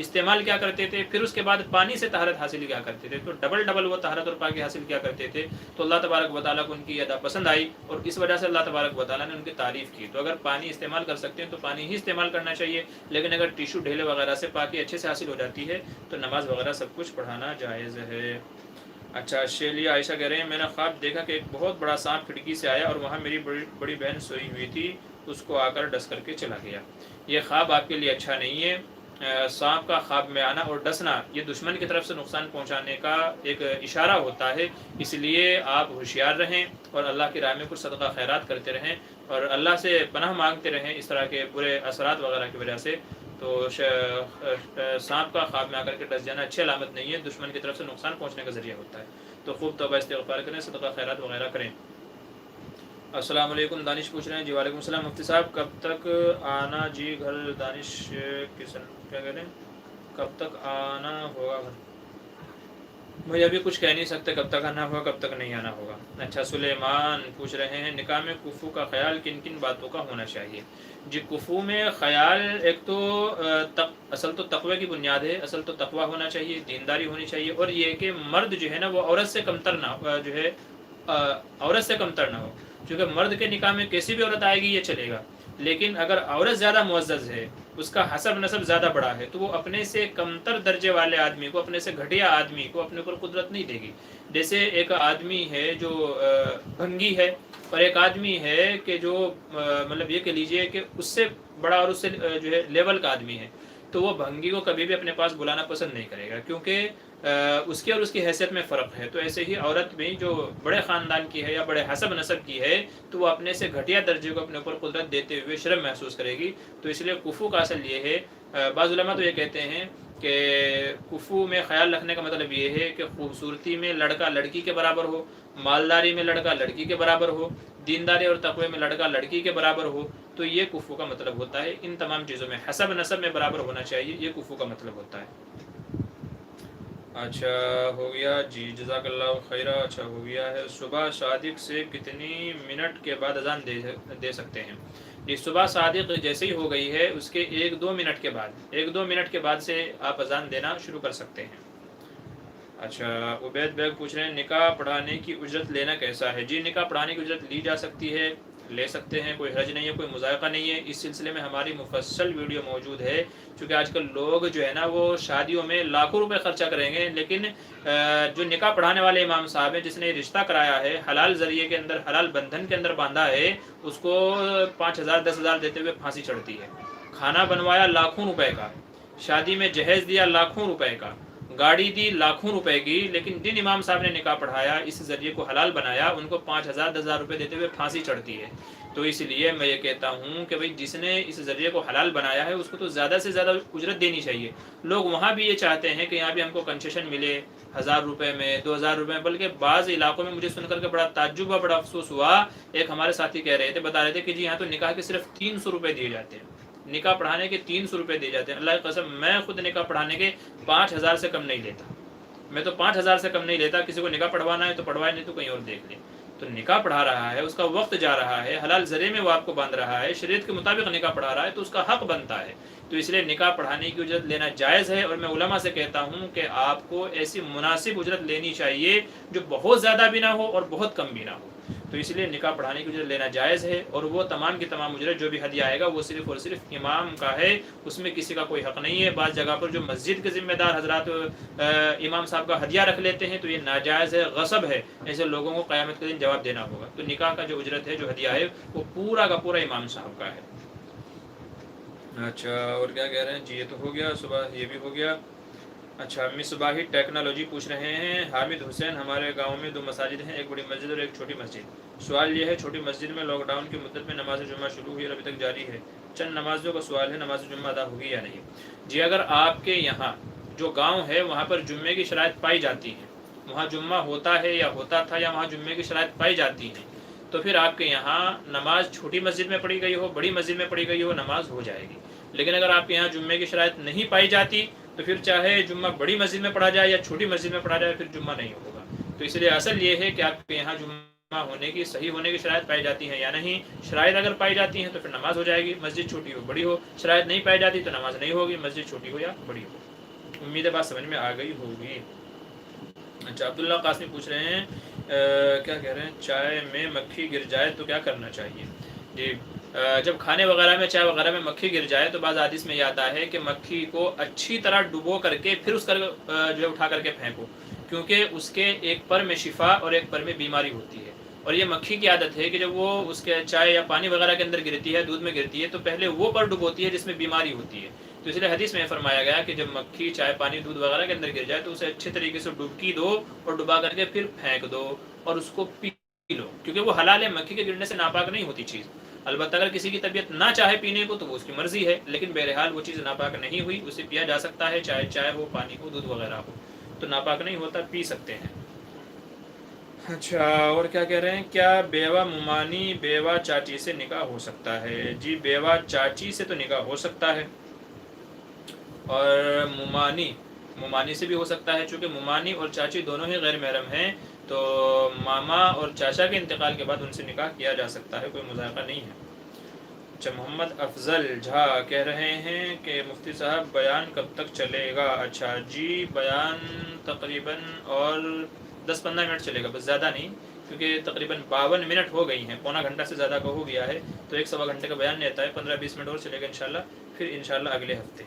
استعمال کیا کرتے تھے، پھر اس کے بعد پانی سے طہارت حاصل کیا کرتے تھے، تو ڈبل وہ طہارت اور پاکی حاصل کیا کرتے تھے۔ تو اللہ تبارک و تعالیٰ کو ان کی ادا پسند آئی اور اس وجہ سے اللہ تبارک و تعالیٰ نے ان کی تعریف کی۔ تو اگر پانی استعمال کر سکتے ہیں تو پانی ہی استعمال کرنا چاہیے، لیکن اگر ٹیشو ڈھیلے وغیرہ سے پاکی اچھے سے حاصل ہو جاتی ہے تو نماز وغیرہ سب کچھ پڑھانا جائز ہے۔ اچھا شیلیا عائشہ کہہ رہے ہیں میں نے خواب دیکھا کہ ایک بہت بڑا سانپ کھڑکی سے آیا اور وہاں میری بڑی بہن سوئی ہوئی تھی، اس کو آ کر ڈس کر کے چلا گیا۔ یہ خواب آپ کے لیے اچھا نہیں ہے۔ سانپ کا خواب میں آنا اور ڈسنا یہ دشمن کی طرف سے نقصان پہنچانے کا ایک اشارہ ہوتا ہے، اس لیے آپ ہوشیار رہیں اور اللہ کی راہ میں کچھ صدقہ خیرات کرتے رہیں اور اللہ سے پناہ مانگتے رہیں اس طرح کے برے اثرات وغیرہ کی وجہ سے۔ تو سانپ کا خواب میں آ کر کے ڈس جانا اچھی علامت نہیں ہے، دشمن کی طرف سے نقصان پہنچنے کا ذریعہ ہوتا ہے۔ تو خوب توبہ استغفار کریں، صدقہ خیرات وغیرہ کریں۔ السلام علیکم، دانش پوچھ رہے ہیں جی وعلیکم السلام مفتی صاحب کب تک آنا جی گھر؟ دانش کیا کہہ رہے ہیں کب تک آنا ہوگا گھر؟ مجھے ابھی کچھ کہہ نہیں سکتے کب تک آنا ہوگا کب تک نہیں آنا ہوگا۔ اچھا سلیمان پوچھ رہے ہیں نکاح میں کفو کا خیال کن کن باتوں کا ہونا چاہیے؟ جی کفو میں خیال ایک تو اصل تو تقوی کی بنیاد ہے، اصل تو تقوی ہونا چاہیے، دینداری ہونی چاہیے، اور یہ کہ مرد جو ہے نا وہ عورت سے کمتر نہ جو ہے عورت سے کمتر نہ ہو، کیونکہ مرد کے نکاح میں کیسی بھی عورت آئے گی یہ چلے گا، لیکن اگر عورت زیادہ معزز ہے، اس کا حسب نسب زیادہ بڑا ہے، تو وہ اپنے سے کمتر درجے والے آدمی کو، اپنے سے گھٹیا آدمی کو اپنے اوپر قدرت نہیں دے گی۔ جیسے ایک آدمی ہے جو بھنگی ہے اور ایک آدمی ہے کہ جو مطلب یہ کہہ لیجئے کہ اس سے بڑا اور اس سے جو ہے لیول کا آدمی ہے، تو وہ بھنگی کو کبھی بھی اپنے پاس بلانا پسند نہیں کرے گا، کیونکہ اس کی اور اس کی حیثیت میں فرق ہے۔ تو ایسے ہی عورت بھی جو بڑے خاندان کی ہے یا بڑے حسب نسب کی ہے تو وہ اپنے سے گھٹیا درجے کو اپنے اوپر قدرت دیتے ہوئے شرم محسوس کرے گی۔ تو اس لیے کفو کا اصل یہ ہے، بعض علماء تو یہ کہتے ہیں کہ کفو میں خیال رکھنے کا مطلب یہ ہے کہ خوبصورتی میں لڑکا لڑکی کے برابر ہو، مالداری میں لڑکا لڑکی کے برابر ہو، دینداری اور تقوی میں لڑکا لڑکی کے برابر ہو، تو یہ کفو کا مطلب ہوتا ہے۔ ان تمام چیزوں میں حسب نسب میں برابر ہونا چاہیے، یہ کفو کا مطلب ہوتا ہے۔ اچھا ہو گیا جی جزاک اللہ خیرہ، اچھا ہو گیا ہے۔ صبح صادق سے کتنی منٹ کے بعد اذان دے سکتے ہیں؟ جی صبح صادق جیسے ہی ہو گئی ہے اس کے 1-2 منٹ کے بعد، 1-2 منٹ کے بعد سے آپ اذان دینا شروع کر سکتے ہیں۔ اچھا عبید بیگ پوچھ رہے ہیں نکاح پڑھانے کی اجرت لینا کیسا ہے؟ جی نکاح پڑھانے کی اجرت لی جا سکتی ہے، لے سکتے ہیں، کوئی حرج نہیں ہے، کوئی مذائقہ نہیں ہے۔ اس سلسلے میں ہماری مفصل ویڈیو موجود ہے، چونکہ آج کل لوگ جو ہے نا وہ شادیوں میں لاکھوں روپے خرچہ کریں گے، لیکن جو نکاح پڑھانے والے امام صاحب ہیں، جس نے رشتہ کرایا ہے، حلال ذریعے کے اندر، حلال بندھن کے اندر باندھا ہے، اس کو 5,000 10,000 دیتے ہوئے پھانسی چڑھتی ہے۔ کھانا بنوایا لاکھوں روپے کا، شادی میں جہیز دیا لاکھوں روپے کا، گاڑی دی لاکھوں روپے کی، لیکن جن امام صاحب نے نکاح پڑھایا، اس ذریعے کو حلال بنایا، ان کو 5,000 10,000 روپے دیتے ہوئے پھانسی چڑھتی ہے۔ تو اس لیے میں یہ کہتا ہوں کہ بھئی جس نے اس ذریعے کو حلال بنایا ہے، اس کو تو زیادہ سے زیادہ اجرت دینی چاہیے۔ لوگ وہاں بھی یہ چاہتے ہیں کہ یہاں بھی ہم کو کنسیشن ملے 1,000 روپے میں، 2,000 روپے میں، بلکہ بعض علاقوں میں مجھے سن کر کے بڑا تعجب ہوا، بڑا افسوس ہوا۔ ایک ہمارے ساتھی کہہ رہے تھے، بتا رہے تھے کہ جی یہاں تو نکاح کے صرف 300 روپے دیے جاتے ہیں، نکاح پڑھانے کے 300 روپے دیے جاتے ہیں۔ اللہ کی قسم، میں خود نکاح پڑھانے کے 5,000 سے کم نہیں لیتا، میں تو 5,000 سے کم نہیں لیتا۔ کسی کو نکاح پڑھوانا ہے تو پڑھوائے، نہیں تو کہیں اور دیکھ لیں۔ تو نکاح پڑھا رہا ہے، اس کا وقت جا رہا ہے، حلال ذریعے میں وہ آپ کو باندھ رہا ہے، شریعت کے مطابق نکاح پڑھا رہا ہے، تو اس کا حق بنتا ہے۔ تو اس لیے نکاح پڑھانے کی اجرت لینا جائز ہے، اور میں علماء سے کہتا ہوں کہ آپ کو ایسی مناسب اجرت لینی چاہیے جو بہت زیادہ بھی نہ ہو اور بہت کم بھی نہ ہو۔ تو اس لیے نکاح پڑھانے کی اجرت لینا جائز ہے، اور وہ تمام کی تمام اجرت جو بھی ہدیہ آئے گا وہ صرف اور صرف امام کا ہے، اس میں کسی کا کوئی حق نہیں ہے۔ بعض جگہ پر جو مسجد کے ذمہ دار حضرات امام صاحب کا ہدیہ رکھ لیتے ہیں، تو یہ ناجائز ہے، غصب ہے۔ ایسے لوگوں کو قیامت کے دن جواب دینا ہوگا۔ تو نکاح کا جو اجرت ہے، جو ہدیہ ہے، وہ پورا کا پورا امام صاحب کا ہے۔ اچھا، اور کیا کہہ رہے ہیں جی؟ یہ تو ہو گیا، صبح یہ بھی ہو گیا۔ اچھا، مصباحی ٹیکنالوجی پوچھ رہے ہیں، حامد حسین، ہمارے گاؤں میں 2 مساجد ہیں، ایک بڑی مسجد اور ایک چھوٹی مسجد۔ سوال یہ ہے، چھوٹی مسجد میں لاک ڈاؤن کی مدت میں نماز جمعہ شروع ہوئی اور ابھی تک جاری ہے، چند نمازوں کا سوال ہے، نماز جمعہ ادا ہوگی یا نہیں؟ جی، اگر آپ کے یہاں جو گاؤں ہے وہاں پر جمعے کی شرائط پائی جاتی ہیں، وہاں جمعہ ہوتا ہے یا ہوتا تھا، یا وہاں جمعے کی شرائط پائی جاتی ہیں، تو پھر آپ کے یہاں نماز چھوٹی مسجد میں پڑھی گئی ہو، بڑی مسجد میں پڑھی گئی ہو، نماز ہو جائے گی۔ لیکن اگر آپ کے یہاں جمعے کی شرائط نہیں پائی جاتی، تو پھر چاہے جمعہ بڑی مسجد میں پڑھا جائے یا چھوٹی مسجد میں پڑھا جائے، پھر جمعہ نہیں ہوگا۔ تو اس لیے اصل یہ ہے کہ آپ کے یہاں جمعہ ہونے کی، صحیح ہونے کی شرائط پائی جاتی ہیں یا نہیں۔ شرائط اگر پائی جاتی ہیں تو پھر نماز ہو جائے گی، مسجد چھوٹی ہو بڑی ہو۔ شرائط نہیں پائی جاتی تو نماز نہیں ہوگی، مسجد چھوٹی ہو یا بڑی ہو۔ امید ہے بات سمجھ میں آ گئی ہوگی۔ اچھا، عبداللہ قاسمی پوچھ رہے ہیں، کیا کہہ رہے ہیں، چائے میں مکھی گر جائے تو کیا کرنا چاہیے؟ جی، جب کھانے وغیرہ میں، چائے وغیرہ میں مکھی گر جائے تو بعض حدیث میں یہ آتا ہے کہ مکھی کو اچھی طرح ڈبو کر کے پھر اس کا جو ہے اٹھا کر کے پھینکو، کیونکہ اس کے ایک پر میں شفا اور ایک پر میں بیماری ہوتی ہے۔ اور یہ مکھی کی عادت ہے کہ جب وہ اس کے چائے یا پانی وغیرہ کے اندر گرتی ہے، دودھ میں گرتی ہے، تو پہلے وہ پر ڈبوتی ہے جس میں بیماری ہوتی ہے۔ تو اس لیے حدیث میں فرمایا گیا کہ جب مکھی چائے پانی دودھ وغیرہ کے اندر گر جائے تو اسے اچھے طریقے سے ڈبکی دو اور ڈبا کر کے پھر پھینک دو اور اس کو پی لو، کیونکہ وہ حلال ہے، مکھی کے گرنے سے ناپاک نہیں ہوتی چیز۔ البتہ اگر کسی کی طبیعت نہ چاہے پینے کو تو وہ اس کی مرضی ہے، لیکن بہرحال وہ چیز ناپاک نہیں ہوئی، اسے پیا جا سکتا ہے، چاہے چائے ہو، پانی ہو، دودھ وغیرہ ہو، تو ناپاک نہیں ہوتا، پی سکتے ہیں۔ اچھا، اور کیا کہہ رہے ہیں، کیا بیوہ ممانی بیوہ چاچی سے نکاح ہو سکتا ہے؟ جی، بیوہ چاچی سے تو نکاح ہو سکتا ہے، اور ممانی سے بھی ہو سکتا ہے، چونکہ ممانی اور چاچی دونوں ہی غیر محرم ہیں، تو ماما اور چاچا کے انتقال کے بعد ان سے نکاح کیا جا سکتا ہے، کوئی مذائقہ نہیں ہے۔ اچھا، محمد افضل جھا کہہ رہے ہیں کہ مفتی صاحب بیان کب تک چلے گا؟ اچھا جی، بیان تقریباً اور 10-15 منٹ چلے گا، بس زیادہ نہیں، کیونکہ تقریباً 52 منٹ ہو گئی ہیں، پونا گھنٹہ سے زیادہ کا ہو گیا ہے، تو 1-1.25 گھنٹے کا بیان رہتا ہے، 15-20 منٹ اور چلے گا انشاءاللہ، پھر انشاءاللہ اگلے ہفتے۔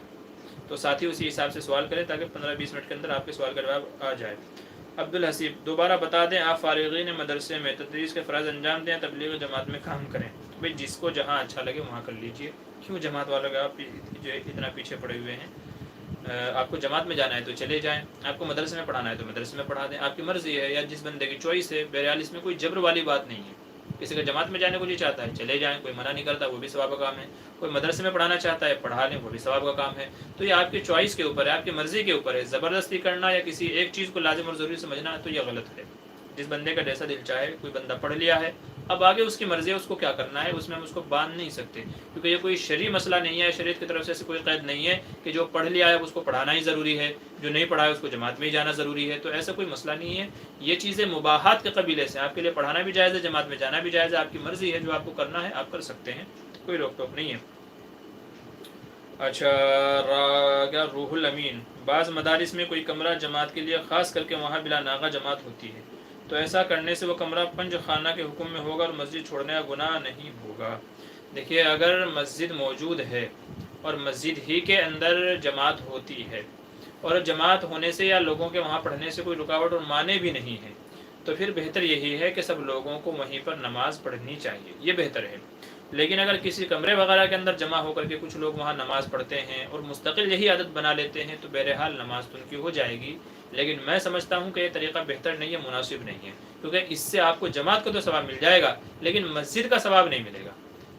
تو ساتھی اسی حساب سے سوال کریں تاکہ 15-20 منٹ کے اندر آپ کے سوال کا جواب آ جائے۔ عبدالحسیب، دوبارہ بتا دیں، آپ فارغین مدرسے میں تدریس کے فرائض انجام دیں، تبلیغ جماعت میں کام کریں؟ بھئی جس کو جہاں اچھا لگے وہاں کر لیجئے، کیوں جماعت والوں کے آپ جو اتنا پیچھے پڑے ہوئے ہیں؟ آپ کو جماعت میں جانا ہے تو چلے جائیں، آپ کو مدرسے میں پڑھانا ہے تو مدرسے میں پڑھا دیں، آپ کی مرضی ہے، یا جس بندے کی چوائس ہے، بہرحال اس میں کوئی جبر والی بات نہیں ہے۔ کسی کا جماعت میں جانے کو نہیں چاہتا ہے، چلے جائیں، کوئی منع نہیں کرتا، وہ بھی ثواب کا کام ہے۔ کوئی مدرسے میں پڑھانا چاہتا ہے، پڑھا لیں، وہ بھی ثواب کا کام ہے۔ تو یہ آپ کی چوائس کے اوپر ہے، آپ کی مرضی کے اوپر ہے۔ زبردستی کرنا یا کسی ایک چیز کو لازم اور ضروری سمجھنا تو یہ غلط ہے۔ جس بندے کا جیسا دل چاہے، کوئی بندہ پڑھ لیا ہے، اب آگے اس کی مرضی ہے، اس کو کیا کرنا ہے، اس میں ہم اس کو باندھ نہیں سکتے، کیونکہ یہ کوئی شرعی مسئلہ نہیں ہے، شریعت کی طرف سے ایسے کوئی قید نہیں ہے کہ جو پڑھ لیا ہے اس کو پڑھانا ہی ضروری ہے، جو نہیں پڑھا ہے اس کو جماعت میں ہی جانا ضروری ہے، تو ایسا کوئی مسئلہ نہیں ہے۔ یہ چیزیں مباحات کے قبیلے سے، آپ کے لیے پڑھانا بھی جائز ہے، جماعت میں جانا بھی جائز ہے، آپ کی مرضی ہے، جو آپ کو کرنا ہے آپ کر سکتے ہیں، کوئی روک ٹوک نہیں ہے۔ اچھا، کیا روح الامین، بعض مدارس میں کوئی کمرہ جماعت کے لیے خاص کر کے وہاں بلا ناغہ جماعت ہوتی ہے، تو ایسا کرنے سے وہ کمرہ پنج خانہ کے حکم میں ہوگا اور مسجد چھوڑنے کا گناہ نہیں ہوگا۔ دیکھیے اگر مسجد موجود ہے اور مسجد ہی کے اندر جماعت ہوتی ہے اور جماعت ہونے سے یا لوگوں کے وہاں پڑھنے سے کوئی رکاوٹ اور مانع بھی نہیں ہے تو پھر بہتر یہی ہے کہ سب لوگوں کو وہیں پر نماز پڑھنی چاہیے، یہ بہتر ہے۔ لیکن اگر کسی کمرے وغیرہ کے اندر جمع ہو کر کے کچھ لوگ وہاں نماز پڑھتے ہیں اور مستقل یہی عادت بنا لیتے ہیں تو بہرحال نماز تو ان کی ہو جائے گی، لیکن میں سمجھتا ہوں کہ یہ طریقہ بہتر نہیں ہے، مناسب نہیں ہے، کیونکہ اس سے آپ کو جماعت کا تو ثواب مل جائے گا لیکن مسجد کا ثواب نہیں ملے گا۔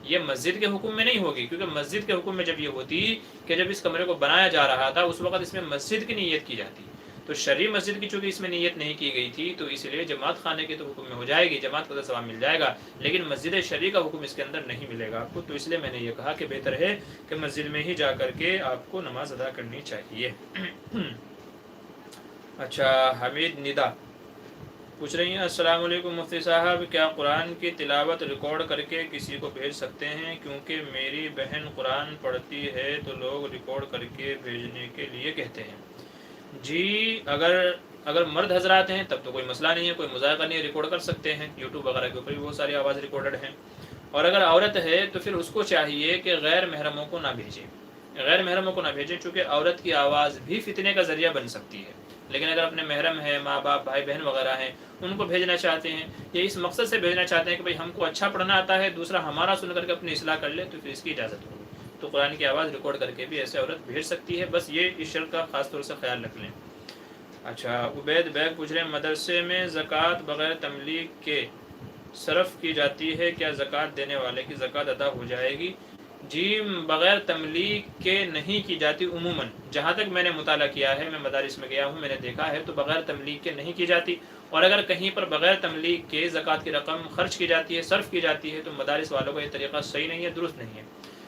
یہ مسجد کے حکم میں نہیں ہوگی، کیونکہ مسجد کے حکم میں جب یہ ہوتی کہ جب اس کمرے کو بنایا جا رہا تھا اس وقت اس میں مسجد کی نیت کی جاتی، تو شرعی مسجد کی چونکہ اس میں نیت نہیں کی گئی تھی تو اس لیے جماعت خانے کے تو حکم میں ہو جائے گی، جماعت کو تو ثواب مل جائے گا، لیکن مسجد شرعی کا حکم اس کے اندر نہیں ملے گا آپ کو، تو اس لیے میں نے یہ کہا کہ بہتر ہے کہ مسجد میں ہی جا کر کے آپ کو نماز ادا کرنی چاہیے۔ اچھا حمید ندا پوچھ رہی ہیں السلام علیکم مفتی صاحب، کیا قرآن کی تلاوت ریکارڈ کر کے کسی کو بھیج سکتے ہیں؟ کیونکہ میری بہن قرآن پڑھتی ہے تو لوگ ریکارڈ کر کے بھیجنے کے لیے کہتے ہیں۔ جی اگر مرد حضرات ہیں تب تو کوئی مسئلہ نہیں ہے، کوئی مذائقہ نہیں ہے، ریکارڈ کر سکتے ہیں، یوٹیوب وغیرہ کے اوپر بھی بہت ساری آواز ریکارڈڈ ہیں۔ اور اگر عورت ہے تو پھر اس کو چاہیے کہ غیر محرموں کو نہ بھیجیں، غیر محرموں کو نہ بھیجیں، چونکہ عورت کی آواز بھی فتنے کا ذریعہ بن سکتی ہے۔ لیکن اگر اپنے محرم ہیں، ماں باپ بھائی بہن وغیرہ ہیں، ان کو بھیجنا چاہتے ہیں یا اس مقصد سے بھیجنا چاہتے ہیں کہ بھئی ہم کو اچھا پڑھنا آتا ہے، دوسرا ہمارا سن کر کے اپنی اصلاح کر لے، تو پھر اس کی اجازت ہوگی، تو قرآن کی آواز ریکارڈ کر کے بھی ایسے عورت بھیج سکتی ہے، بس یہ اس شرط کا خاص طور سے خیال رکھ لیں۔ اچھا عبید بیگ پوچھ رہے ہیں مدرسے میں زکوٰۃ بغیر تملیغ کے صرف کی جاتی ہے، کیا زکوٰۃ دینے والے کی زکوٰۃ ادا ہو جائے گی؟ جی بغیر تملیغ کے نہیں کی جاتی، عموماً جہاں تک میں نے مطالعہ کیا ہے، میں مدارس میں گیا ہوں، میں نے دیکھا ہے تو بغیر تملیغ کے نہیں کی جاتی، اور اگر کہیں پر بغیر تملیغ کے زکوٰۃ کی رقم خرچ کی جاتی ہے، صرف کی جاتی ہے، تو مدارس والوں کا یہ طریقہ صحیح نہیں ہے، درست نہیں ہے،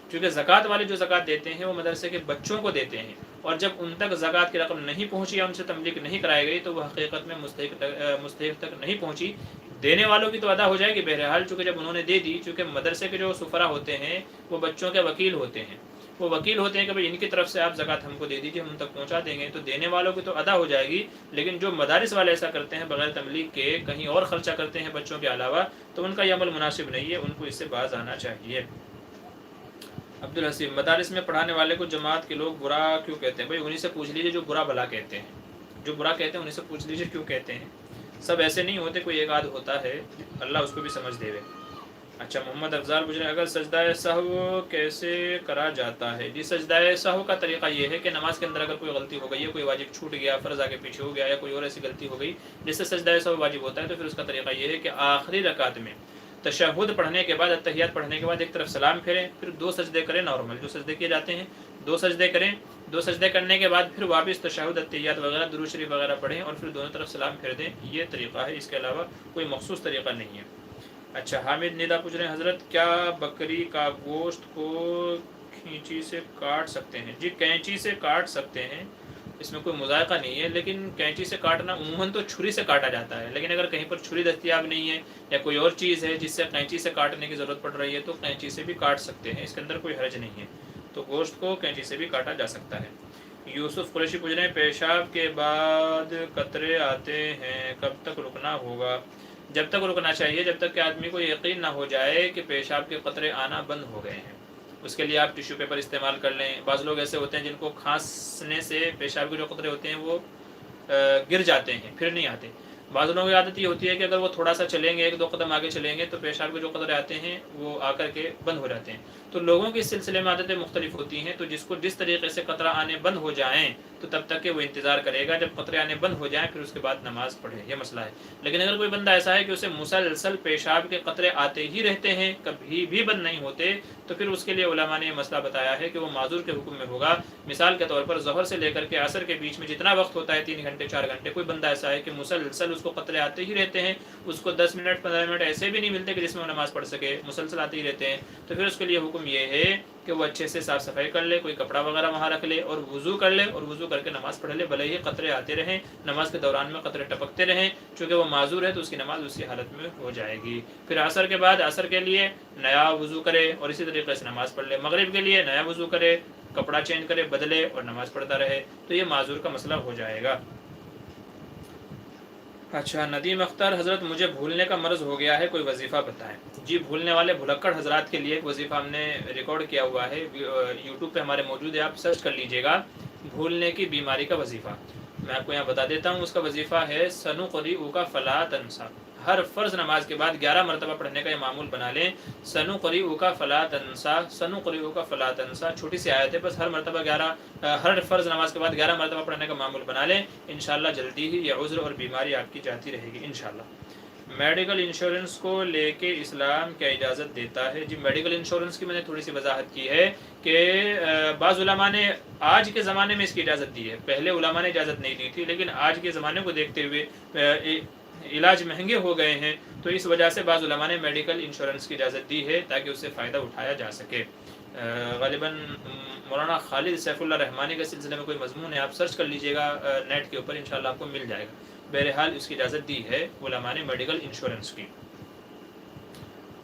کیونکہ زکوٰۃ والے جو زکوٰۃ دیتے ہیں وہ مدرسے کے بچوں کو دیتے ہیں، اور جب ان تک زکوٰۃ کی رقم نہیں پہنچی یا ان سے تملیغ نہیں کرائی گئی تو وہ حقیقت میں مستحق تک نہیں پہنچی، دینے والوں کی تو ادا ہو جائے گی بہرحال، چونکہ جب انہوں نے دے دی، چونکہ مدرسے کے جو سفرا ہوتے ہیں وہ بچوں کے وکیل ہوتے ہیں، وہ وکیل ہوتے ہیں کہ بھئی ان کی طرف سے آپ زکوٰۃ ہم کو دے دیجیے، ہم تک پہنچا دیں گے، تو دینے والوں کی تو ادا ہو جائے گی، لیکن جو مدارس والے ایسا کرتے ہیں بغیر تملیغ کے کہیں اور خرچہ کرتے ہیں بچوں کے علاوہ، تو ان کا یہ عمل مناسب نہیں ہے، ان کو اس سے باز آنا چاہیے۔ عبدالحسین مدارس میں پڑھانے والے کو جماعت کے لوگ برا کیوں کہتے ہیں؟ بھائی انہیں سے پوچھ لیجیے جو برا بھلا کہتے ہیں، جو برا کہتے ہیں انہیں سے پوچھ لیجیے کیوں کہتے ہیں، سب ایسے نہیں ہوتے، کوئی ایک آدھ ہوتا ہے، اللہ اس کو بھی سمجھ دے۔ اچھا محمد افضال پوچھ رہے ہیں اگر سجدہ سہو کیسے کرا جاتا ہے؟ جی سجدہ سہو کا طریقہ یہ ہے کہ نماز کے اندر اگر کوئی غلطی ہو گئی ہے، کوئی واجب چھوٹ گیا، فرض آگے پیچھے ہو گیا، یا کوئی اور ایسی غلطی ہو گئی جس سے سجدہ سہو واجب ہوتا ہے، تو پھر اس کا طریقہ یہ ہے کہ آخری رکعت میں تشہد پڑھنے کے بعد، اتحیات پڑھنے کے بعد ایک طرف سلام پھیریں، پھر 2 سجدے کریں، نارمل جو سجدے کیے جاتے ہیں 2 سجدے کریں، 2 سجدے کرنے کے بعد پھر واپس تشہد اتحیات وغیرہ درود شریف وغیرہ پڑھیں اور پھر دونوں طرف سلام پھیر دیں، یہ طریقہ ہے، اس کے علاوہ کوئی مخصوص طریقہ نہیں ہے۔ اچھا حامد ندا پوچھ رہے ہیں حضرت کیا بکری کا گوشت کو کینچی سے کاٹ سکتے ہیں؟ جی کینچی سے کاٹ سکتے ہیں، اس میں کوئی مذائقہ نہیں ہے، لیکن کینچی سے کاٹنا عموماً تو چھری سے کاٹا جاتا ہے، لیکن اگر کہیں پر چھری دستیاب نہیں ہے یا کوئی اور چیز ہے جس سے قینچی سے کاٹنے کی ضرورت پڑ رہی ہے تو قینچی سے بھی کاٹ سکتے ہیں، اس کے اندر کوئی حرج نہیں ہے، تو گوشت کو قینچی سے بھی کاٹا جا سکتا ہے۔ یوسف قریشی پوچھ رہے ہیں پیشاب کے بعد قطرے آتے ہیں کب تک رکنا ہوگا؟ جب تک رکنا چاہیے جب تک کہ آدمی کو یقین نہ ہو جائے کہ پیشاب کے قطرے آنا بند ہو گئے ہیں، اس کے لیے آپ ٹیشو پیپر استعمال کر لیں، بعض لوگ ایسے ہوتے ہیں جن کو کھانسنے سے پیشاب کے جو قطرے ہوتے ہیں وہ گر جاتے ہیں پھر نہیں آتے، بعض لوگوں کی عادت یہ ہوتی ہے کہ اگر وہ تھوڑا سا چلیں گے 1-2 قدم آگے چلیں گے تو پیشاب کے جو قطرے آتے ہیں وہ آ کر کے بند ہو جاتے ہیں، تو لوگوں کے اس سلسلے میں عادتیں مختلف ہوتی ہیں، تو جس کو جس طریقے سے قطرہ آنے بند ہو جائیں تو تب تک کہ وہ انتظار کرے گا، جب قطرے آنے بند ہو جائیں پھر اس کے بعد نماز پڑھے، یہ مسئلہ ہے۔ لیکن اگر کوئی بندہ ایسا ہے کہ اسے مسلسل پیشاب کے قطرے آتے ہی رہتے ہیں، کبھی بھی بند نہیں ہوتے، تو پھر اس کے لیے علماء نے یہ مسئلہ بتایا ہے کہ وہ معذور کے حکم میں ہوگا۔ مثال کے طور پر ظہر سے لے کر کے عصر کے بیچ میں جتنا وقت ہوتا ہے 3 گھنٹے 4 گھنٹے، کوئی بندہ ایسا ہے کہ مسلسل اس کو قطرے آتے ہی رہتے ہیں، اس کو 10 منٹ 15 منٹ ایسے بھی نہیں ملتے کہ جس میں وہ نماز پڑھ سکے، مسلسل آتے ہی رہتے ہیں، تو پھر اس کے لیے حکم یہ ہے کہ وہ اچھے سے صاف صفائی کر لے، کوئی کپڑا وغیرہ وہاں رکھ لے اور وضو کر لے، اور وضو کر کے نماز پڑھ لے، بھلے ہی قطرے آتے رہیں، نماز کے دوران میں قطرے ٹپکتے رہیں، چونکہ وہ معذور ہے تو اس کی نماز اسی حالت میں ہو جائے گی۔ پھر عصر کے بعد عصر کے لیے نیا وضو کرے اور اسی طریقے سے نماز پڑھ لے، مغرب کے لیے نیا وضو کرے، کپڑا چینج کرے، بدلے اور نماز پڑھتا رہے، تو یہ معذور کا مسئلہ ہو جائے گا۔ اچھا ندیم اختر حضرت مجھے بھولنے کا مرض ہو گیا ہے، کوئی وظیفہ بتائیں۔ جی بھولنے والے بھلکڑ حضرات کے لیے ایک وظیفہ ہم نے ریکارڈ کیا ہوا ہے، یوٹیوب پہ ہمارے موجود ہے، آپ سرچ کر لیجئے گا بھولنے کی بیماری کا وظیفہ۔ میں آپ کو یہاں بتا دیتا ہوں، اس کا وظیفہ ہے سنقرئک فلا تنسیٰ۔ ہر فرض نماز کے بعد 11 مرتبہ پڑھنے کا یہ معمول بنا لیں، سنقرئک فلا تنسیٰ، سنقرئک فلا تنسیٰ، چھوٹی سی آیت ہے، بس ہر مرتبہ ہر فرض نماز کے بعد 11 مرتبہ پڑھنے کا معمول بنا لیں، انشاءاللہ جلدی ہی یہ عذر اور بیماری آپ کی جاتی رہے گی انشاءاللہ۔ میڈیکل انشورنس کو لے کے اسلام کیا اجازت دیتا ہے؟ جی میڈیکل انشورنس کی میں نے تھوڑی سی وضاحت کی ہے کہ بعض علماء نے آج کے زمانے میں اس کی اجازت دی ہے، پہلے علماء نے اجازت نہیں دی تھی، لیکن آج کے زمانے کو دیکھتے ہوئے علاج مہنگے ہو گئے ہیں، تو اس وجہ سے بعض علماء نے میڈیکل انشورنس کی اجازت دی ہے تاکہ اس سے فائدہ اٹھایا جا سکے۔ غالباً مولانا خالد سیف اللہ رحمانی کے سلسلے میں کوئی مضمون ہے، آپ سرچ کر لیجئے گا نیٹ کے اوپر، انشاءاللہ آپ کو مل جائے گا۔ بہرحال اس کی اجازت دی ہے علماء نے میڈیکل انشورنس کی۔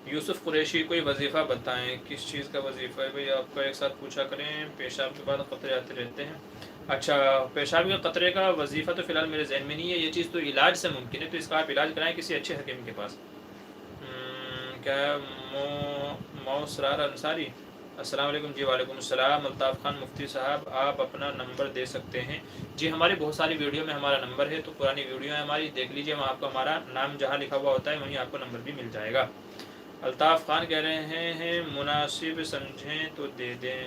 یوسف قریشی کوئی وظیفہ بتائیں۔ کس چیز کا وظیفہ ہے بھائی؟ آپ کا ایک ساتھ پوچھا کریں، پیشاب کے بعد قطرے آتے رہتے ہیں۔ اچھا پیشاب کے قطرے کا وظیفہ تو فی الحال میرے ذہن میں نہیں ہے، یہ چیز تو علاج سے ممکن ہے، تو اس کا آپ علاج کرائیں کسی اچھے حکیم کے پاس۔ کیا موسرار انصاری؟ السلام علیکم۔ جی وعلیکم السلام۔ الطاف خان مفتی صاحب آپ اپنا نمبر دے سکتے ہیں؟ جی ہماری بہت ساری ویڈیو میں ہمارا نمبر ہے، تو پرانی ویڈیو ہے ہماری، دیکھ لیجئے، وہاں آپ کو ہمارا نام جہاں لکھا ہوا ہوتا ہے وہیں آپ کو نمبر بھی مل جائے گا۔ الطاف خان کہہ رہے ہیں مناسب سمجھیں تو دے دیں۔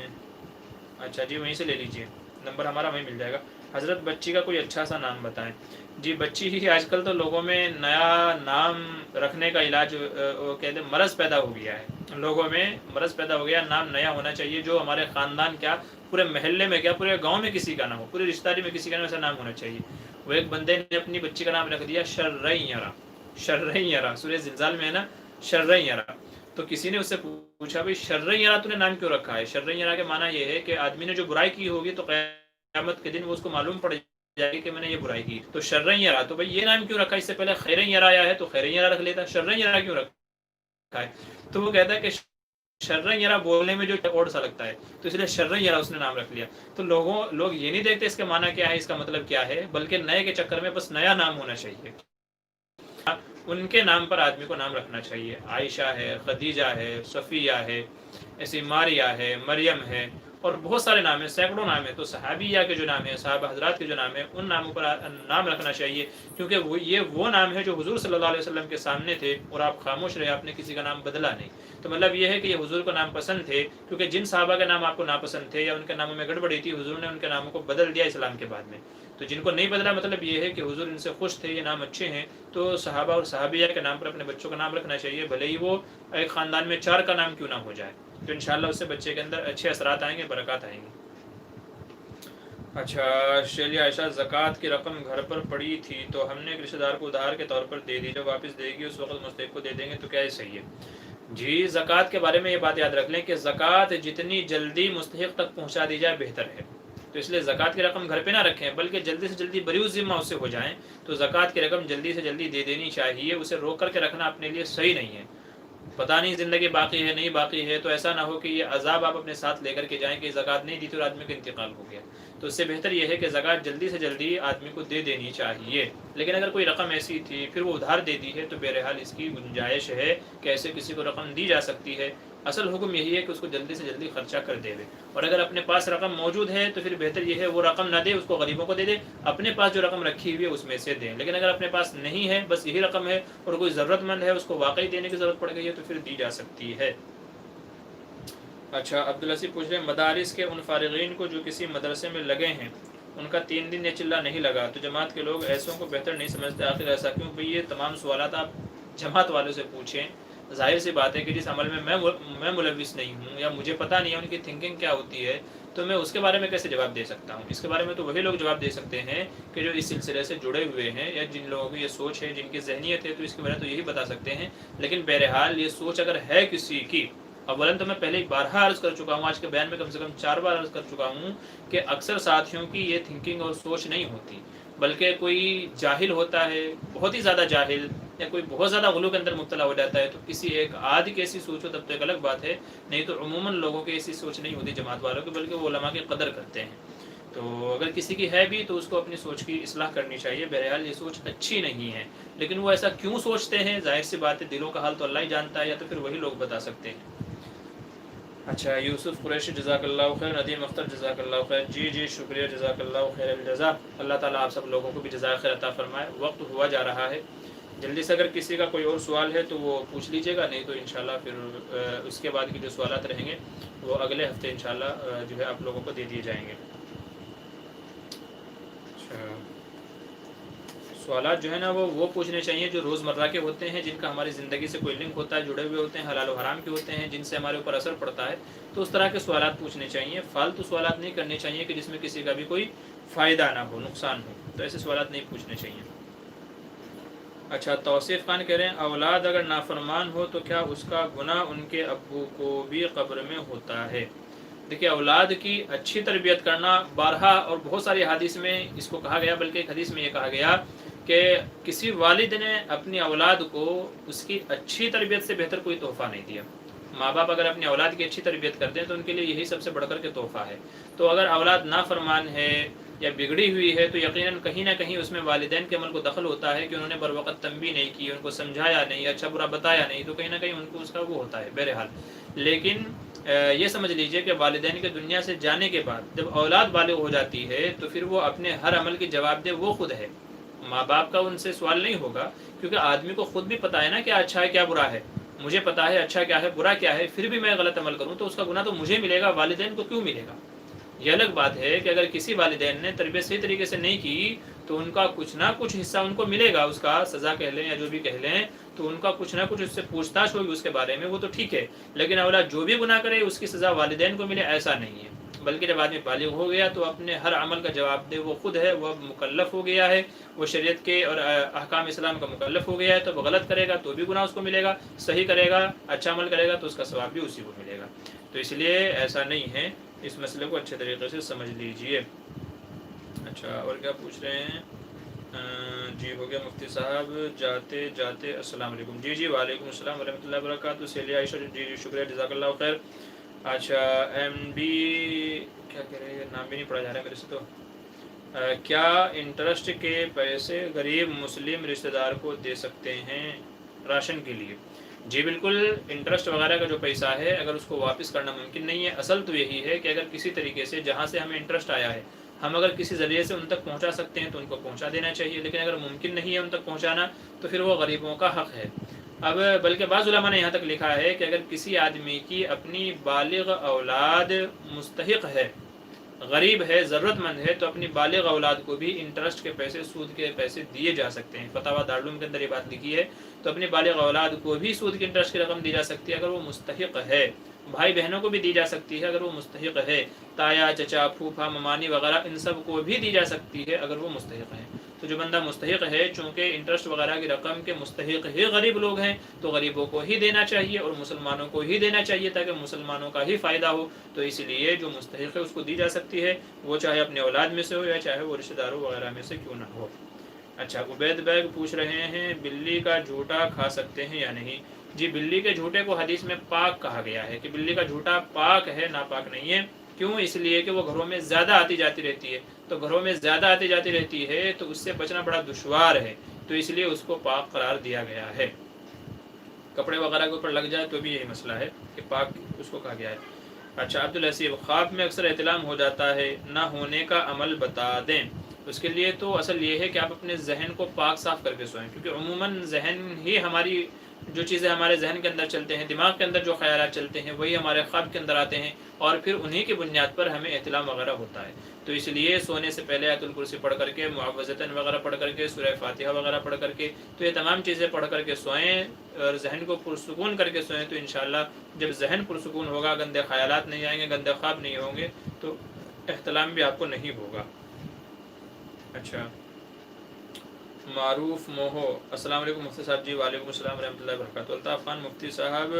اچھا جی وہیں سے لے لیجئے، نمبر ہمارا وہیں مل جائے گا۔ حضرت بچی کا کوئی اچھا سا نام بتائیں۔ جی بچی ہی آج کل تو لوگوں میں نیا نام رکھنے کا علاج کہتے ہیں مرض پیدا ہو گیا ہے، لوگوں میں مرض پیدا ہو گیا، نام نیا ہونا چاہیے جو ہمارے خاندان کیا پورے محلے میں کیا پورے گاؤں میں کسی کا نہ ہو، پوری رشتہ داری میں کسی کا ایسا نام ہونا چاہیے۔ وہ ایک بندے نے اپنی بچی کا نام رکھ دیا شرعیرہ، شرعیرہ، سورہ زلزال میں ہے نا شرعیرہ، تو کسی نے اس سے پوچھا بھائی شرعیرہ تو نے نام کیوں رکھا ہے؟ شرعیرہ کے معنی یہ ہے کہ آدمی نے جو برائی کی ہوگی تو قیامت کے دن وہ اس کو معلوم پڑ جائے گی کہ میں نے یہ برائی کی، تو شرعیرہ، تو بھائی یہ نام کیوں رکھا؟ اس سے پہلے خیریرہ آیا ہے تو خیریرہ رکھ لیتا، شرعیرہ کیوں رکھا ہے؟ تو وہ کہتا ہے کہ شرعیرہ بولنے میں جو اوڑ سا لگتا ہے، تو اس لیے شرعیرہ اس نے نام رکھ لیا۔ تو لوگ یہ نہیں دیکھتے اس کا معنی کیا ہے، اس کا مطلب کیا ہے، بلکہ نئے کے چکر میں بس نیا نام ہونا چاہیے، ان کے نام پر آدمی کو نام رکھنا چاہیے۔ عائشہ ہے، خدیجہ ہے، صفیہ ہے، ایسی ماریہ ہے، مریم ہے، اور بہت سارے نام ہیں، سینکڑوں نام ہیں، تو صحابیہ کے جو نام ہیں، صحابہ حضرات کے جو نام ہیں، ان ناموں پر نام رکھنا چاہیے، کیونکہ یہ وہ نام ہے جو حضور صلی اللہ علیہ وسلم کے سامنے تھے اور آپ خاموش رہے، آپ نے کسی کا نام بدلا نہیں۔ تو مطلب یہ ہے کہ یہ حضور کو نام پسند تھے، کیونکہ جن صحابہ کے نام آپ کو ناپسند تھے یا ان کے ناموں میں گڑبڑی تھی، حضور نے ان کے ناموں کو بدل دیا اسلام کے بعد میں۔ تو جن کو نہیں بدلا مطلب یہ ہے کہ حضور ان سے خوش تھے، یہ نام اچھے ہیں، تو صحابہ اور صحابیہ کے نام پر اپنے بچوں کا نام رکھنا چاہیے، بھلے ہی وہ ایک خاندان میں 4 کا نام کیوں نہ ہو جائے، تو انشاءاللہ اس سے بچے کے اندر اچھے اثرات آئیں گے، برکات آئیں گے۔ اچھا شیلی عائشہ زکوٰۃ کی رقم گھر پر پڑی تھی تو ہم نے ایک رشتہ دار کو ادھار کے طور پر دے دی، جب واپس دے گی اس وقت مستحق کو دے دیں گے تو کیا یہ صحیح ہے؟ جی زکوٰۃ کے بارے میں یہ بات یاد رکھ لیں کہ زکوٰۃ جتنی جلدی مستحق تک پہنچا دی جائے بہتر ہے، تو اس لیے زکوٰۃ کی رقم گھر پہ نہ رکھیں، بلکہ جلدی سے جلدی بری ذمہ اس سے ہو جائیں، تو زکوٰۃ کی رقم جلدی سے جلدی دے دینی چاہیے، اسے روک کر کے رکھنا اپنے لیے صحیح نہیں ہے۔ پتہ نہیں زندگی باقی ہے نہیں باقی ہے، تو ایسا نہ ہو کہ یہ عذاب آپ اپنے ساتھ لے کر کے جائیں کہ زکوٰۃ نہیں دی تھی اور آدمی کا انتقال ہو گیا، تو اس سے بہتر یہ ہے کہ زکوٰۃ جلدی سے جلدی آدمی کو دے دینی چاہیے۔ لیکن اگر کوئی رقم ایسی تھی پھر وہ ادھار دے دی ہے تو بہرحال اس کی گنجائش ہے کہ ایسے کسی کو رقم دی جا سکتی ہے، اصل حکم یہی ہے کہ اس کو جلدی سے جلدی خرچہ کر دے، اور اگر اپنے پاس رقم موجود ہے تو پھر بہتر یہ ہے وہ رقم نہ دے، اس کو غریبوں کو دے دے، اپنے پاس جو رقم رکھی ہوئی ہے اس میں سے دیں۔ لیکن اگر اپنے پاس نہیں ہے، بس یہی رقم ہے اور کوئی ضرورت مند ہے، اس کو واقعی دینے کی ضرورت پڑ گئی ہے، تو پھر دی جا سکتی ہے۔ اچھا عبدالسی پوچھ رہے ہیں مدارس کے ان فارغین کو جو کسی مدرسے میں لگے ہیں، ان کا 3 دن یا چلہ نہیں لگا تو جماعت کے لوگ ایسوں کو بہتر نہیں سمجھتے، آخر ایسا کیوں؟ بھئی یہ تمام سوالات آپ جماعت والوں سے پوچھیں، ظاہر سی بات ہے کہ جس عمل میں میں ملوث نہیں ہوں یا مجھے پتہ نہیں ہے ان کی تھنکنگ کیا ہوتی ہے، تو میں اس کے بارے میں کیسے جواب دے سکتا ہوں؟ اس کے بارے میں تو وہی لوگ جواب دے سکتے ہیں کہ جو اس سلسلے سے جڑے ہوئے ہیں یا جن لوگوں کی یہ سوچ ہے، جن کی ذہنیت ہے، تو اس کے بارے میں تو یہی بتا سکتے ہیں۔ لیکن بہرحال یہ سوچ اگر ہے کسی کی، اولاً تو میں پہلے بارہا عرض کر چکا ہوں، آج کے بیان میں کم سے کم 4 بار عرض کر چکا ہوں کہ اکثر ساتھیوں کی یہ تھنکنگ اور سوچ نہیں ہوتی، بلکہ کوئی جاہل ہوتا ہے، بہت ہی زیادہ جاہل، یا کوئی بہت زیادہ غلو کے اندر مبتلا ہو جاتا ہے، تو کسی ایک آدھ کی ایسی سوچ ہو تب تو ایک الگ بات ہے، نہیں تو عموماً لوگوں کی ایسی سوچ نہیں ہوتی جماعت والوں کی، بلکہ وہ علماء کی قدر کرتے ہیں۔ تو اگر کسی کی ہے بھی تو اس کو اپنی سوچ کی اصلاح کرنی چاہیے. بہرحال یہ سوچ اچھی نہیں ہے، لیکن وہ ایسا کیوں سوچتے ہیں ظاہر سی بات ہے، دلوں کا حال تو اللہ ہی جانتا ہے، یا تو پھر وہی لوگ بتا سکتے ہیں. اچھا، یوسف قریشی جزاک اللہ خیر. ندیم اختر جزاک اللہ خیر. جی شکریہ، جزاک اللہ خیر الجزا. اللہ تعالیٰ آپ سب لوگوں کو بھی جزائے خیر عطا فرمائے. وقت ہوا جا رہا ہے، جلدی سے اگر کسی کا کوئی اور سوال ہے تو وہ پوچھ لیجیے گا، نہیں تو انشاءاللہ پھر اس کے بعد کے جو سوالات رہیں گے وہ اگلے ہفتے انشاءاللہ جو ہے آپ لوگوں کو دے دیے جائیں گے. اچھا، سوالات جو ہے نا وہ پوچھنے چاہیے جو روزمرہ کے ہوتے ہیں، جن کا ہماری زندگی سے کوئی لنک ہوتا ہے، جڑے ہوئے ہوتے ہیں، حلال و حرام کے ہوتے ہیں، جن سے ہمارے اوپر اثر پڑتا ہے. تو اس طرح کے سوالات پوچھنے چاہیے. فالتو سوالات نہیں کرنے چاہیے کہ جس میں کسی کا بھی کوئی فائدہ نہ ہو، نقصان ہو. تو ایسے سوالات نہیں پوچھنے چاہیے. اچھا، توصیف خان کہہ رہے ہیں اولاد اگر نافرمان ہو تو کیا اس کا گناہ ان کے ابو کو بھی قبر میں ہوتا ہے؟ دیکھیے، اولاد کی اچھی تربیت کرنا بارہا اور بہت ساری حدیث میں اس کو کہا گیا، بلکہ ایک حدیث میں یہ کہا گیا کہ کسی والد نے اپنی اولاد کو اس کی اچھی تربیت سے بہتر کوئی تحفہ نہیں دیا. ماں باپ اگر اپنی اولاد کی اچھی تربیت کرتے ہیں تو ان کے لیے یہی سب سے بڑھ کر کے تحفہ ہے. تو اگر اولاد نافرمان ہے یا بگڑی ہوئی ہے تو یقیناً کہیں نہ کہیں اس میں والدین کے عمل کو دخل ہوتا ہے کہ انہوں نے بروقت تنبیہ نہیں کی، ان کو سمجھایا نہیں، اچھا برا بتایا نہیں، تو کہیں نہ کہیں ان کو اس کا وہ ہوتا ہے. بہرحال لیکن یہ سمجھ لیجئے کہ والدین کے دنیا سے جانے کے بعد جب اولاد بالغ ہو جاتی ہے تو پھر وہ اپنے ہر عمل کی جواب دہ وہ خود ہے. ماں باپ کا ان سے سوال نہیں ہوگا، کیونکہ آدمی کو خود بھی پتا ہے نا کیا اچھا ہے کیا برا ہے. مجھے پتا ہے اچھا کیا ہے برا کیا ہے، پھر بھی میں غلط عمل کروں تو اس کا گناہ تو مجھے ملے گا، والدین کو کیوں ملے گا؟ یہ الگ بات ہے کہ اگر کسی والدین نے تربیت صحیح طریقے سے نہیں کی تو ان کا کچھ نہ کچھ حصہ ان کو ملے گا، اس کا سزا کہہ لیں یا جو بھی کہہ لیں، تو ان کا کچھ نہ کچھ اس سے پوچھ تاچھ ہوگی اس کے بارے میں، وہ تو ٹھیک ہے. لیکن اولاد جو بھی گناہ کرے اس کی سزا والدین کو ملے ایسا نہیں ہے. بلکہ جب آدمی بالغ ہو گیا تو اپنے ہر عمل کا جواب دہ وہ خود ہے، وہ مکلف ہو گیا ہے، وہ شریعت کے اور احکام اسلام کا مکلف ہو گیا ہے. تو وہ غلط کرے گا تو بھی گناہ اس کو ملے گا، صحیح کرے گا اچھا عمل کرے گا تو اس کا ثواب بھی اسی کو ملے گا. تو اس لیے ایسا نہیں ہے، اس مسئلے کو اچھے طریقے سے سمجھ لیجئے. اچھا، اور کیا پوچھ رہے ہیں؟ جی ہو گیا مفتی صاحب. جاتے جاتے السلام علیکم. جی وعلیکم السلام ورحمۃ اللہ وبرکاتہ. سیلیا عائشہ جی شکریہ، جزاک اللہ خیر. اچھا، ایم بی کیا کہہ رہے ہیں، نام بھی نہیں پڑھا جا رہا ہے میرے سے. تو کیا انٹرسٹ کے پیسے غریب مسلم رشتہ دار کو دے سکتے ہیں راشن کے لیے؟ جی بالکل. انٹرسٹ وغیرہ کا جو پیسہ ہے اگر اس کو واپس کرنا ممکن نہیں ہے، اصل تو یہی ہے کہ اگر کسی طریقے سے جہاں سے ہمیں انٹرسٹ آیا ہے ہم اگر کسی ذریعے سے ان تک پہنچا سکتے ہیں تو ان کو پہنچا دینا چاہیے. لیکن اگر ممکن نہیں ہے ان تک پہنچانا تو پھر وہ غریبوں کا حق ہے. اب بلکہ بعض علماء نے یہاں تک لکھا ہے کہ اگر کسی آدمی کی اپنی بالغ اولاد مستحق ہے، غریب ہے، ضرورت مند ہے، تو اپنی بالغ اولاد کو بھی انٹرسٹ کے پیسے، سود کے پیسے دیے جا سکتے ہیں. فتاوی دارالعلوم کے اندر یہ بات لکھی ہے. تو اپنی بالغ اولاد کو بھی سود کی انٹرسٹ کی رقم دی جا سکتی ہے اگر وہ مستحق ہے. بھائی بہنوں کو بھی دی جا سکتی ہے اگر وہ مستحق ہے. تایا، چچا، پھوپھا، ممانی وغیرہ ان سب کو بھی دی جا سکتی ہے اگر وہ مستحق ہیں. تو جو بندہ مستحق ہے، چونکہ انٹرسٹ وغیرہ کی رقم کے مستحق ہی غریب لوگ ہیں، تو غریبوں کو ہی دینا چاہیے اور مسلمانوں کو ہی دینا چاہیے تاکہ مسلمانوں کا ہی فائدہ ہو. تو اس لیے جو مستحق ہے اس کو دی جا سکتی ہے، وہ چاہے اپنے اولاد میں سے ہو یا چاہے وہ رشتہ داروں وغیرہ میں سے کیوں نہ ہو. اچھا، عبید بیگ پوچھ رہے ہیں بلی کا جھوٹا کھا سکتے ہیں یا نہیں؟ جی بلی کے جھوٹے کو حدیث میں پاک کہا گیا ہے کہ بلی کا جھوٹا پاک ہے، ناپاک نہیں ہے. کیوں؟ اس لیے کہ وہ گھروں میں زیادہ آتی جاتی رہتی ہے. تو گھروں میں زیادہ آتی جاتی رہتی ہے تو اس سے بچنا بڑا دشوار ہے، تو اس لیے اس کو پاک قرار دیا گیا ہے. کپڑے وغیرہ کے اوپر لگ جائے تو بھی یہی مسئلہ ہے کہ پاک اس کو کہا گیا ہے. اچھا، عبدالحسیب خواب میں اکثر احتلام ہو جاتا ہے، نہ ہونے کا عمل بتا دیں. اس کے لیے تو اصل یہ ہے کہ آپ اپنے ذہن کو پاک صاف کر کے سوئیں، کیونکہ عموماً ذہن ہی ہماری جو چیزیں ہمارے ذہن کے اندر چلتے ہیں، دماغ کے اندر جو خیالات چلتے ہیں وہی ہمارے خواب کے اندر آتے ہیں اور پھر انہی کی بنیاد پر ہمیں احتلام وغیرہ ہوتا ہے. تو اس لیے سونے سے پہلے آیت الکرسی پڑھ کر کے، معوذتین وغیرہ پڑھ کر کے، سورہ فاتحہ وغیرہ پڑھ کر کے، تو یہ تمام چیزیں پڑھ کر کے سوئیں اور ذہن کو پرسکون کر کے سوئیں. تو انشاءاللہ جب ذہن پرسکون ہوگا، گندے خیالات نہیں آئیں گے، گندے خواب نہیں ہوں گے، تو احتلام بھی آپ کو نہیں ہوگا. اچھا، معروف موہو السلام علیکم مفتی صاحب. جی وعلیکم السلام ورحمۃ اللہ وبرکاتہ. الطاف خان مفتی صاحب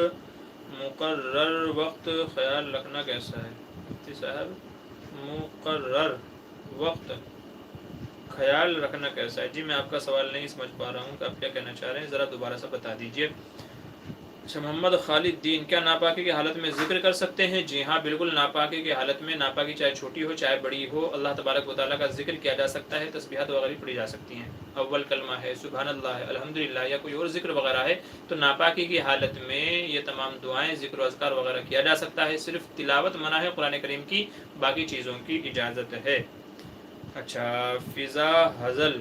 مقرر وقت خیال رکھنا کیسا ہے؟ مفتی صاحب مقرر وقت خیال رکھنا کیسا ہے؟ جی میں آپ کا سوال نہیں سمجھ پا رہا ہوں کہ آپ کیا کہنا چاہ رہے ہیں، ذرا دوبارہ سے بتا دیجیے. اچھا محمد خالد دین، کیا ناپاکی کی حالت میں ذکر کر سکتے ہیں؟ جی ہاں بالکل، ناپاکی کی حالت میں، ناپاکی چاہے چھوٹی ہو چاہے بڑی ہو، اللہ تبارک و تعالیٰ کا ذکر کیا جا سکتا ہے، تسبیحات وغیرہ پڑھی جا سکتی ہیں، اول کلمہ ہے، سبحان اللہ ہے، الحمدللہ یا کوئی اور ذکر وغیرہ ہے، تو ناپاکی کی حالت میں یہ تمام دعائیں، ذکر و اذکار وغیرہ کیا جا سکتا ہے، صرف تلاوت منع ہے قرآن کریم کی، باقی چیزوں کی اجازت ہے۔ اچھا فضا حزل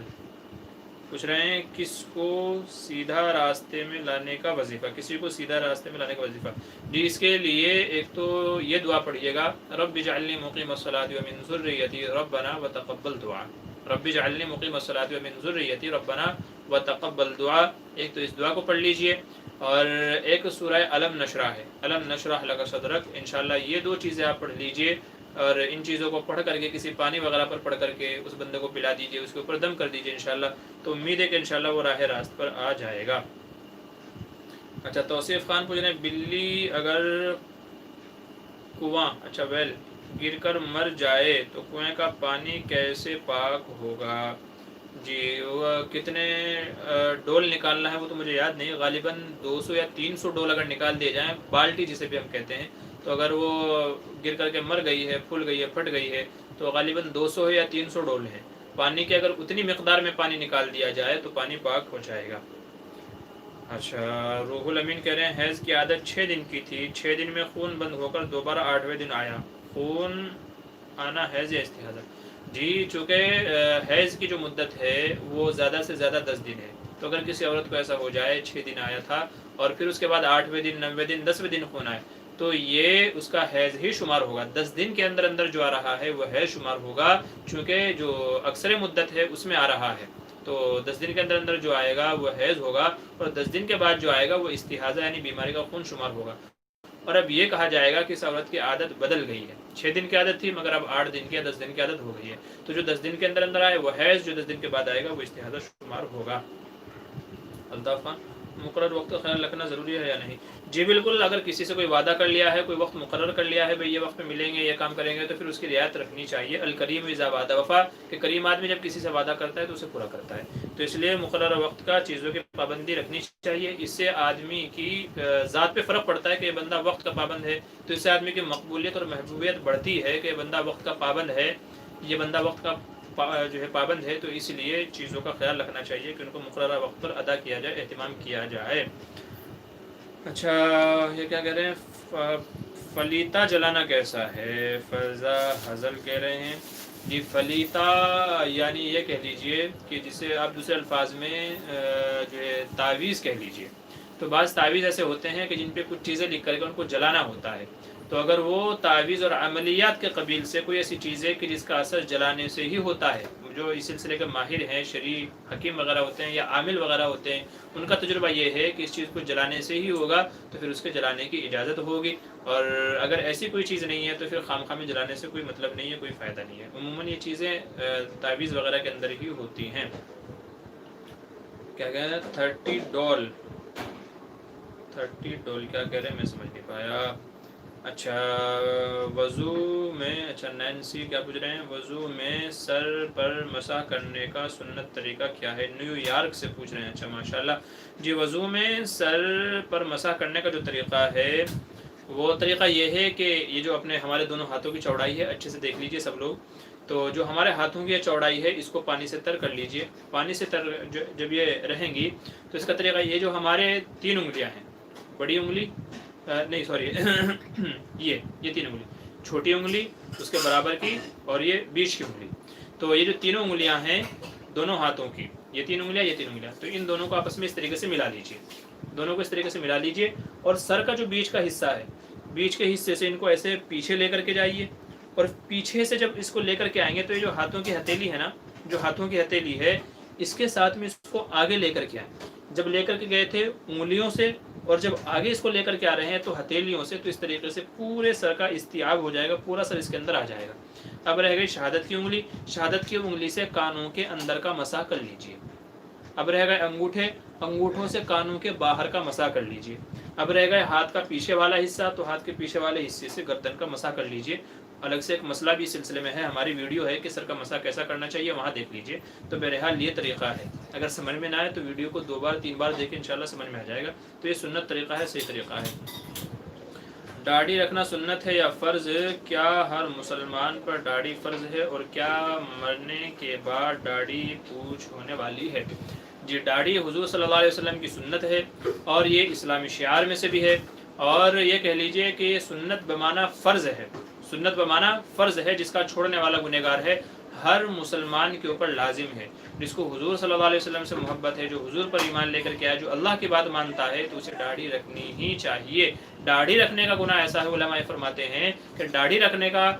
پوچھ رہے ہیں کس کو سیدھا راستے میں لانے کا وظیفہ، کسی کو سیدھا راستے میں لانے کا وظیفہ؟ جی اس کے لیے ایک تو یہ دعا پڑھیے گا، رب اجعلنی مقیم الصلاۃ ومن ذریتی ربنا وتقبل دعا، رب اجعلنی مقیم الصلاۃ ومن ذریتی ربنا وتقبل دعا، ایک تو اس دعا کو پڑھ لیجئے، اور ایک سورہ علم نشرح ہے، علم نشرح لک صدرک، انشاءاللہ یہ دو چیزیں آپ پڑھ لیجئے، اور ان چیزوں کو پڑھ کر کے کسی پانی وغیرہ پر پڑھ کر کے اس بندے کو پلا دیجئے، اس کے اوپر دم کر دیجئے انشاءاللہ، تو امید ہے کہ انشاءاللہ وہ راہ راست پر آ جائے گا۔ اچھا توصیف خان پوچھ رہے ہیں بلی اگر کنواں اچھا ویل گر کر مر جائے تو کنویں کا پانی کیسے پاک ہوگا؟ جی وہ کتنے ڈول نکالنا ہے وہ تو مجھے یاد نہیں، غالباً 200 یا 300 ڈول اگر نکال دیے جائیں، بالٹی جسے بھی ہم کہتے ہیں، تو اگر وہ گر کر کے مر گئی ہے، پھول گئی ہے، پھٹ گئی ہے، تو غالباً 200 یا 300 ڈول ہیں پانی کے، اگر اتنی مقدار میں پانی نکال دیا جائے تو پانی پاک ہو جائے گا۔ اچھا روح الامین کہہ رہے ہیں حیض کی عادت 6 دن کی تھی، 6 دن میں خون بند ہو کر دوبارہ 8ویں دن آیا، خون آنا حیض یا استحاضہ؟ جی چونکہ حیض کی جو مدت ہے وہ زیادہ سے زیادہ 10 دن ہے، تو اگر کسی عورت کو ایسا ہو جائے 6 دن آیا تھا اور پھر اس کے بعد 8ویں دن، 9ویں دن، 10ویں دن خون آئے، تو یہ اس کا حیض ہی شمار ہوگا، 10 دن کے اندر اندر جو آ رہا ہے وہ حیض شمار ہوگا، چونکہ جو اکثر مدت ہے اس میں آ رہا ہے، تو 10 دن کے اندر اندر جو آئے گا وہ حیض ہوگا، اور 10 دن کے بعد جو آئے گا وہ استحاضہ یعنی بیماری کا خون شمار ہوگا۔ اور اب یہ کہا جائے گا کہ اس عورت کی عادت بدل گئی ہے، 6 دن کی عادت تھی مگر اب 8 دن کی یا 10 دن کی عادت ہو گئی ہے، تو جو 10 دن کے اندر اندر آئے وہ حیض، جو 10 دن کے بعد آئے گا وہ استحاضہ شمار ہوگا۔ الطاف خان مقرر وقت کا خیال رکھنا ضروری ہے یا نہیں؟ جی بالکل، اگر کسی سے کوئی وعدہ کر لیا ہے، کوئی وقت مقرر کر لیا ہے بھئی یہ وقت میں ملیں گے، یہ کام کریں گے، تو پھر اس کی رعایت رکھنی چاہیے، الکریم اذا وعد وفا، کہ کریم آدمی جب کسی سے وعدہ کرتا ہے تو اسے پورا کرتا ہے، تو اس لیے مقررہ وقت کا چیزوں کی پابندی رکھنی چاہیے، اس سے آدمی کی ذات پہ فرق پڑتا ہے کہ یہ بندہ وقت کا پابند ہے، تو اس سے آدمی کی مقبولیت اور محبوبیت بڑھتی ہے کہ یہ بندہ وقت کا پابند ہے، یہ بندہ وقت کا جو ہے پابند ہے، تو اس لیے چیزوں کا خیال رکھنا چاہیے کہ ان کو مقررہ وقت پر ادا کیا جائے، اہتمام کیا جائے۔ اچھا یہ کیا کہہ رہے ہیں فلیتا جلانا کیسا ہے؟ فضا حزل کہہ رہے ہیں جی فلیتا یعنی یہ کہہ لیجئے کہ جسے آپ دوسرے الفاظ میں جو ہے تعویذ کہہ لیجئے، تو بعض تعویذ ایسے ہوتے ہیں کہ جن پہ کچھ چیزیں لکھ کر کے ان کو جلانا ہوتا ہے، تو اگر وہ تعویذ اور عملیات کے قبیل سے کوئی ایسی چیز ہے کہ جس کا اثر جلانے سے ہی ہوتا ہے، جو اس سلسلے کے ماہر ہیں، شرعی حکیم وغیرہ ہوتے ہیں یا عامل وغیرہ ہوتے ہیں، ان کا تجربہ یہ ہے کہ اس چیز کو جلانے سے ہی ہوگا، تو پھر اس کے جلانے کی اجازت ہوگی، اور اگر ایسی کوئی چیز نہیں ہے تو پھر خام خواہ میں جلانے سے کوئی مطلب نہیں ہے، کوئی فائدہ نہیں ہے، عموماً یہ چیزیں تعویذ وغیرہ کے اندر ہی ہوتی ہیں۔ کیا کہہ رہے ہیں 30 ڈول کیا کہہ رہے ہیں میں سمجھ نہیں پایا۔ اچھا وضو میں، اچھا نینسی کیا پوچھ رہے ہیں وضو میں سر پر مسح کرنے کا سنت طریقہ کیا ہے؟ نیو یارک سے پوچھ رہے ہیں، اچھا ماشاءاللہ جی وضو میں سر پر مسح کرنے کا جو طریقہ ہے وہ طریقہ یہ ہے کہ یہ جو اپنے ہمارے دونوں ہاتھوں کی چوڑائی ہے، اچھے سے دیکھ لیجئے سب لوگ، تو جو ہمارے ہاتھوں کی یہ چوڑائی ہے اس کو پانی سے تر کر لیجئے، پانی سے تر جب یہ رہیں گی تو اس کا طریقہ یہ جو ہمارے 3 انگلیاں ہیں، بڑی انگلی نہیں سوری یہ 3 انگلی، چھوٹی انگلی اس کے برابر کی اور یہ بیچ کی انگلی، تو یہ جو تینوں انگلیاں ہیں دونوں ہاتھوں کی، یہ 3 انگلیاں، تو ان دونوں کو آپس میں اس طریقے سے ملا لیجئے، دونوں کو اس طریقے سے ملا لیجئے، اور سر کا جو بیچ کا حصہ ہے، بیچ کے حصے سے ان کو ایسے پیچھے لے کر کے جائیے، اور پیچھے سے جب اس کو لے کر کے آئیں گے تو یہ جو ہاتھوں کی ہتھیلی ہے نا، جو ہاتھوں کی ہتھیلی ہے اس کے ساتھ میں اس کو آگے لے کر کے آئیں، جب لے کر کے گئے تھے انگلیوں سے اور جب آگے اس کو لے کر کے آ رہے ہیں تو ہتھیلیوں سے، تو اس طریقے سے پورے سر کا استیاب ہو جائے گا، پورا سر اس کے اندر آ جائے گا۔ اب رہ گئی شہادت کی انگلی، شہادت کی انگلی سے کانوں کے اندر کا مسح کر لیجئے۔ اب رہ گئے انگوٹھے، انگوٹھوں سے کانوں کے باہر کا مسح کر لیجئے۔ اب رہ گئے ہاتھ کا پیچھے والا حصہ، تو ہاتھ کے پیچھے والے حصے سے گردن کا مسح کر لیجئے۔ الگ سے ایک مسئلہ بھی اس سلسلے میں ہے، ہماری ویڈیو ہے کہ سر کا مسا کیسا کرنا چاہیے، وہاں دیکھ لیجئے۔ تو بہرحال یہ طریقہ ہے، اگر سمجھ میں نہ آئے تو ویڈیو کو 2 بار 3 بار دیکھیں، انشاءاللہ سمجھ میں آ جائے گا۔ تو یہ سنت طریقہ ہے، صحیح طریقہ ہے۔ داڑھی رکھنا سنت ہے یا فرض؟ کیا ہر مسلمان پر داڑھی فرض ہے، اور کیا مرنے کے بعد داڑھی پوچھ ہونے والی ہے؟ جی، داڑھی حضور صلی اللہ علیہ وسلم کی سنت ہے، اور یہ اسلامی شعار میں سے بھی ہے، اور یہ کہہ لیجئے کہ یہ سنت بمعنی فرض ہے، سنت بمعنی فرض ہے، جس کا چھوڑنے والا گنہگار ہے، ہر مسلمان کے اوپر لازم ہے۔ جس کو حضور صلی اللہ علیہ وسلم سے محبت ہے، جو حضور پر ایمان لے کر کے آیا، جو اللہ کی بات مانتا ہے، تو اسے داڑھی رکھنی ہی چاہیے۔ داڑھی رکھنے کا گناہ ایسا ہے، علماء فرماتے ہیں کہ داڑھی رکھنے کا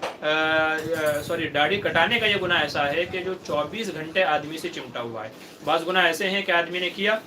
داڑھی کٹانے کا یہ گناہ ایسا ہے کہ جو 24 گھنٹے آدمی سے چمٹا ہوا ہے۔ بعض گناہ ایسے ہیں کہ آدمی نے کیا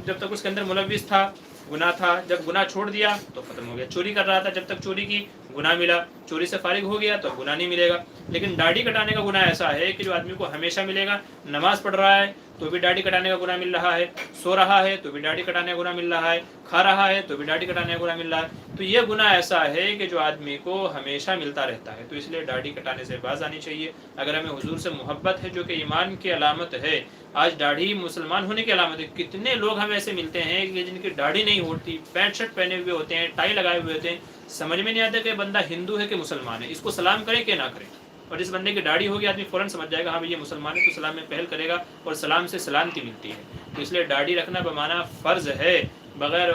جب تک اس کے اندر ملوث تھا، گناہ تھا، جب گناہ چھوڑ دیا تو ختم ہو گیا۔ چوری کر رہا تھا، جب تک چوری کی گناہ ملا، چوری سے فارغ ہو گیا تو گناہ نہیں ملے گا۔ لیکن داڑھی کٹانے کا گناہ ایسا ہے کہ جو آدمی کو ہمیشہ ملے گا۔ نماز پڑھ رہا ہے تو بھی داڑھی کٹانے کا گناہ مل رہا ہے، سو رہا ہے تو بھی داڑھی کٹانے کا گناہ مل رہا ہے، کھا رہا ہے تو بھی داڑھی کٹانے کا گناہ مل رہا ہے۔ تو یہ گناہ ایسا ہے کہ جو آدمی کو ہمیشہ ملتا رہتا ہے، تو اس لیے داڑھی کٹانے سے باز آنی چاہیے۔ اگر ہمیں حضور سے محبت ہے، جو کہ ایمان کی علامت ہے، آج داڑھی مسلمان ہونے کی علامت ہے۔ کتنے لوگ ہمیں ایسے ملتے ہیں کہ جن کی داڑھی نہیں ہوتی، پینٹ شرٹ پہنے ہوئے ہوتے ہیں، ٹائی لگائے ہوئے ہوتے ہیں، سمجھ میں نہیں آتا کہ بندہ ہندو ہے کہ مسلمان ہے، اس کو سلام کریں کہ نہ کریں۔ اور جس بندے کی داڑھی ہوگی آدمی فوراً سمجھ جائے گا ہاں یہ مسلمان ہے، تو سلام میں پہل کرے گا، اور سلام سے سلامتی ملتی ہے۔ تو اس لیے داڑھی رکھنا بمعنی فرض ہے، بغیر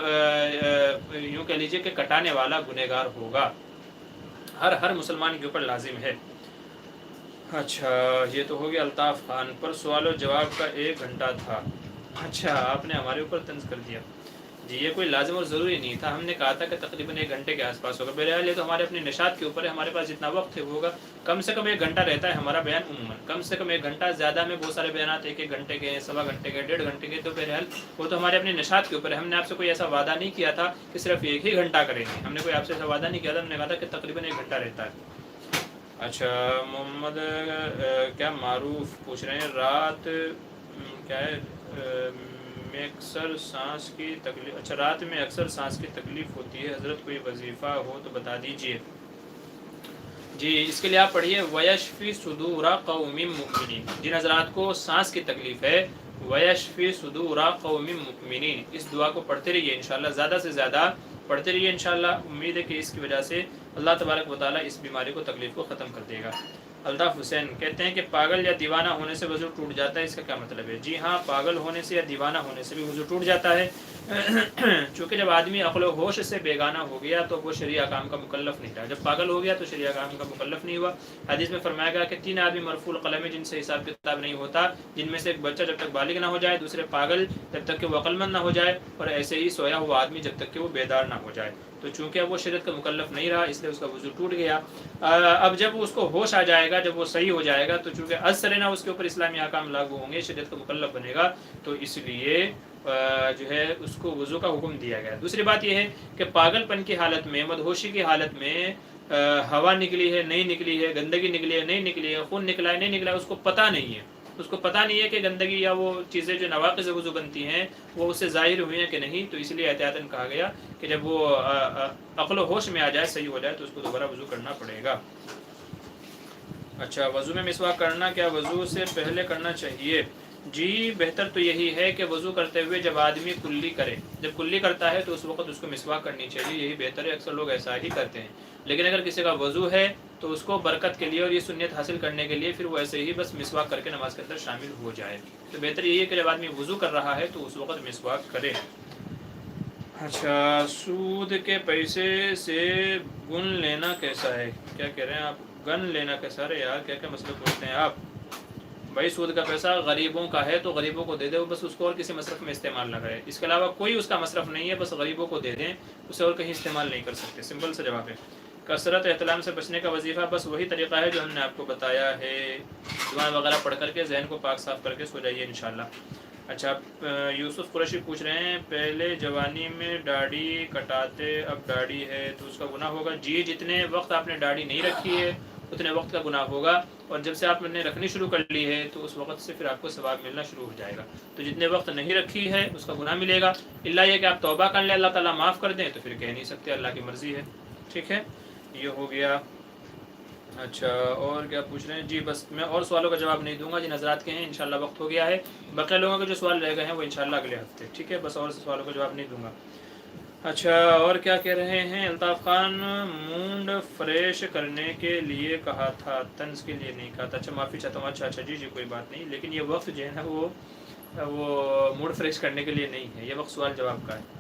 یوں کہہ لیجئے کہ کٹانے والا گنہگار ہوگا، ہر مسلمان کے اوپر لازم ہے۔ اچھا، یہ تو ہو گیا الطاف خان پر سوال و جواب کا 1 گھنٹہ تھا۔ اچھا، آپ نے ہمارے اوپر طنز کر دیا۔ جی، یہ کوئی لازم اور ضروری نہیں تھا، ہم نے کہا تھا کہ تقریباً 1 گھنٹے کے آس پاس ہوگا۔ بہرحال یہ تو ہمارے اپنے نشاط کے اوپر ہے، ہمارے پاس جتنا وقت ہے وہ ہوگا۔ کم سے کم 1 گھنٹہ رہتا ہے ہمارا بیان عموماً، کم سے کم 1 گھنٹہ، زیادہ میں بہت سارے بیانات 1 گھنٹے کے، 1.25 گھنٹے کے، 1.5 گھنٹے کے، تو بہرحال وہ تو ہمارے اپنے نشاط کے اوپر ہے۔ ہم نے آپ سے کوئی ایسا وعدہ نہیں کیا تھا کہ صرف 1 ہی گھنٹہ کریں گے، ہم نے کوئی آپ سے ایسا وعدہ نہیں کیا تھا، ہم نے کہا تھا کہ تقریباً 1 گھنٹہ رہتا ہے۔ اچھا، محمد کیا معروف پوچھ رہے ہیں، رات کیا ہے میں اکثر سانس کی تکلیف، اچھا رات میں اکثر سانس کی تکلیف ہوتی ہے، حضرت کوئی وظیفہ ہو تو بتا دیجئے۔ جی، اس کے لیے آپ پڑھیے وَيَشْفِ صُدُورَ قَوْمٍ مُؤْمِنِينَ۔ جن حضرات کو سانس کی تکلیف ہے، وَيَشْفِ صُدُورَ قَوْمٍ مُؤْمِنِينَ، اس دعا کو پڑھتے رہیے انشاءاللہ، زیادہ سے زیادہ پڑھتے رہیے انشاءاللہ۔ امید ہے کہ اس کی وجہ سے اللہ تبارک و تعالیٰ اس بیماری کو، تکلیف کو ختم کر دے گا۔ الطاف حسین کہتے ہیں کہ پاگل یا دیوانہ ہونے سے وضو ٹوٹ جاتا ہے، اس کا کیا مطلب ہے؟ جی ہاں، پاگل ہونے سے یا دیوانہ ہونے سے بھی وضو ٹوٹ جاتا ہے۔ چونکہ جب آدمی عقل و ہوش سے بیگانہ ہو گیا تو وہ شرعی احکام کا مکلف نہیں رہا، جب پاگل ہو گیا تو شرعی احکام کا مکلف نہیں ہوا۔ حدیث میں فرمایا گیا کہ 3 آدمی مرفوع القلم ہیں جن سے حساب کتاب نہیں ہوتا، جن میں سے ایک بچہ جب تک بالغ نہ ہو جائے، دوسرے پاگل جب تک کہ وہ عقل مند نہ ہو جائے، اور ایسے ہی سویا ہوا آدمی جب تک کہ وہ بیدار نہ ہو جائے۔ تو چونکہ اب وہ شریعت کا مکلف نہیں رہا، اس لیے اس کا وضو ٹوٹ گیا۔ اب جب اس کو ہوش آ جائے گا، جب وہ صحیح ہو جائے گا، تو چونکہ ازسرنا اس کے اوپر اسلامی احکام لاگو ہوں گے، شریعت کا مکلف بنے گا، تو اس لیے جو ہے اس کو وضو کا حکم دیا گیا۔ دوسری بات یہ ہے کہ پاگل پن کی حالت میں، مدہوشی کی حالت میں ہوا نکلی ہے نہیں نکلی ہے، گندگی نکلی ہے نہیں نکلی ہے، خون نکلا ہے نہیں نکلا ہے، اس کو پتہ نہیں ہے، اس کو پتہ نہیں ہے کہ گندگی یا وہ چیزیں جو نواقض وضو بنتی ہیں وہ اس سے ظاہر ہوئی ہیں کہ نہیں، تو اس لیے احتیاطاً کہا گیا کہ جب وہ عقل و ہوش میں آ جائے، صحیح ہو جائے، تو اس کو دوبارہ وضو کرنا پڑے گا۔ اچھا، وضو میں مسواک کرنا کیا وضو سے پہلے کرنا چاہیے؟ جی، بہتر تو یہی ہے کہ وضو کرتے ہوئے جب آدمی کلی کرے، جب کلی کرتا ہے تو اس وقت اس کو مسواک کرنی چاہیے، یہی بہتر ہے، اکثر لوگ ایسا ہی کرتے ہیں۔ لیکن اگر کسی کا وضو ہے تو اس کو برکت کے لیے اور یہ سنت حاصل کرنے کے لیے پھر وہ ایسے ہی بس مسواک کر کے نماز کے اندر شامل ہو جائے۔ تو بہتر یہی ہے کہ جب آدمی وضو کر رہا ہے تو اس وقت مسواک کرے۔ اچھا، سود کے پیسے سے گن لینا کیسا ہے؟ کیا کہہ رہے ہیں آپ؟ گن لینا کیسا؟ ارے یار کیا کیا مسئلہ پوچھتے ہیں آپ؟ بھائی سود کا پیسہ غریبوں کا ہے تو غریبوں کو دے دے، بس اس کو اور کسی مصرف میں استعمال نہ کرے، اس کے علاوہ کوئی اس کا مصرف نہیں ہے، بس غریبوں کو دے دیں، اسے اور کہیں استعمال نہیں کر سکتے، سمپل سا جواب ہے۔ کثرت احتلام سے بچنے کا وظیفہ بس وہی طریقہ ہے جو ہم نے آپ کو بتایا ہے، دعائیں وغیرہ پڑھ کر کے ذہن کو پاک صاف کر کے سو جائیے انشاءاللہ۔ اچھا، یوسف قریشی پوچھ رہے ہیں پہلے جوانی میں داڑھی کٹاتے، اب داڑھی ہے تو اس کا گناہ ہوگا؟ جی، جتنے وقت آپ نے داڑھی نہیں رکھی ہے اتنے وقت کا گناہ ہوگا، اور جب سے آپ نے رکھنی شروع کر لی ہے تو اس وقت سے پھر آپ کو ثواب ملنا شروع ہو جائے گا۔ تو جتنے وقت نہیں رکھی ہے اس کا گناہ ملے گا، الا یہ کہ آپ توبہ کر لیں، اللہ تعالیٰ معاف کر دیں، تو پھر کہہ نہیں سکتے، اللہ کی مرضی ہے۔ ٹھیک ہے، یہ ہو گیا۔ اچھا، اور کیا پوچھ رہے ہیں؟ جی بس میں اور سوالوں کا جواب نہیں دوں گا جن حضرات کے ہیں، انشاءاللہ وقت ہو گیا ہے. بقیہ لوگوں کے جو سوال رہ گئے ہیں وہ انشاءاللہ اگلے ہفتے. ٹھیک ہے، بس اور سوالوں کا جواب نہیں دوں گا. اچھا، اور کیا کہہ رہے ہیں؟ الطاف خان، مونڈ فریش کرنے کے لیے کہا تھا، طنز کے لیے نہیں کہا تھا. اچھا معافی چاہتا ہوں. اچھا جی کوئی بات نہیں، لیکن یہ وقت جو ہے نا وہ موڈ فریش کرنے کے لیے نہیں ہے، یہ وقت سوال جواب کا ہے.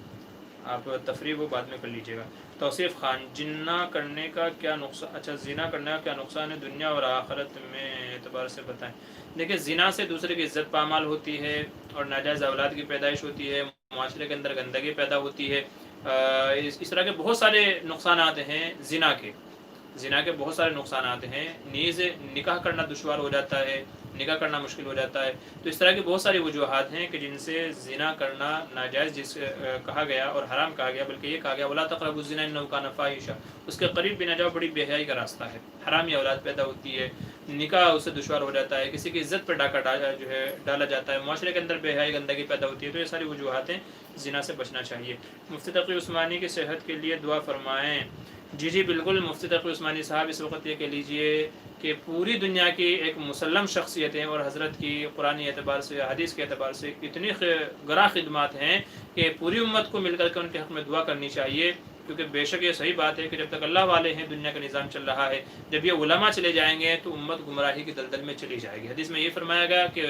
آپ تفریح وہ بعد میں کر لیجیے گا. توصیف خان، زنا کرنے کا کیا نقصان؟ اچھا، زنا کرنے کا کیا نقصان ہے دنیا اور آخرت میں اعتبار سے بتائیں. دیکھیں، زنا سے دوسرے کی عزت پامال ہوتی ہے اور ناجائز اولاد کی پیدائش ہوتی ہے، معاشرے کے اندر گندگی پیدا ہوتی ہے. اس طرح کے بہت سارے نقصانات ہیں زنا کے بہت سارے نقصانات ہیں. نیز نکاح کرنا دشوار ہو جاتا ہے، نکاح کرنا مشکل ہو جاتا ہے. تو اس طرح کی بہت ساری وجوہات ہیں کہ جن سے زنا کرنا ناجائز جس کہا گیا اور حرام کہا گیا، بلکہ یہ کہا گیا وَلَا تَقْرَبُوا الزِّنَا إِنَّهُ كَانَ فَاحِشًا، اس کے قریب بھی نہ جاؤ، بڑی بے حیائی کا راستہ ہے. حرام یا اولاد پیدا ہوتی ہے، نکاح اس سے دشوار ہو جاتا ہے، کسی کی عزت پر ڈاکہ ڈالا جاتا ہے، معاشرے کے اندر بے حیائی گندگی پیدا ہوتی ہے. تو یہ ساری وجوہاتیں، زنا سے بچنا چاہیے. مفتی تقی عثمانی کی صحت کے لیے دعا فرمائیں. جی بالکل مفتی تقی عثمانی صاحب، اس وقت یہ کہہ لیجئے کہ پوری دنیا کی ایک مسلم شخصیتیں اور حضرت کی قرآنی اعتبار سے، حدیث کے اعتبار سے اتنی گراں خدمات ہیں کہ پوری امت کو مل کر کے ان کے حق میں دعا کرنی چاہیے. کیونکہ بے شک یہ صحیح بات ہے کہ جب تک اللہ والے ہیں دنیا کا نظام چل رہا ہے. جب یہ علماء چلے جائیں گے تو امت گمراہی کی دلدل میں چلی جائے گی. حدیث میں یہ فرمایا گیا کہ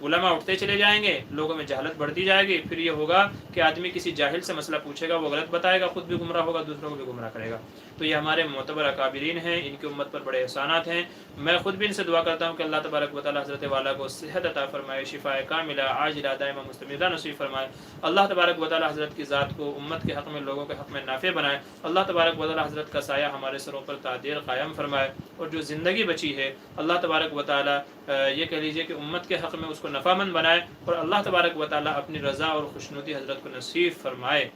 علماء اٹھتے چلے جائیں گے، لوگوں میں جہالت بڑھتی جائے گی. پھر یہ ہوگا کہ آدمی کسی جاہل سے مسئلہ پوچھے گا، وہ غلط بتائے گا، خود بھی گمراہ ہوگا، دوسروں کو بھی گمراہ کرے گا. تو یہ ہمارے معتبر اکابرین ہیں، ان کی امت پر بڑے احسانات ہیں. میں خود بھی ان سے دعا کرتا ہوں کہ اللہ تبارک و تعالی حضرت والا کو صحت عطا فرمائے، شفاء کاملہ عاجلہ دائمہ مستمرہ نصیب فرمائے. اللہ تبارک و تعالی حضرت کی ذات کو امت کے حق میں، لوگوں کے حق میں نافع بنائے. اللہ تبارک و تعالی حضرت کا سایہ ہمارے سروں پر تا دیر قائم فرمائے. اور جو زندگی بچی ہے اللہ تبارک و تعالی یہ کہہ لیجئے کہ امت کے حق میں اس کو نفع مند بنائے. اور اللہ تبارک و تعالی اپنی رضا اور خوشنودی حضرت کو نصیب فرمائے.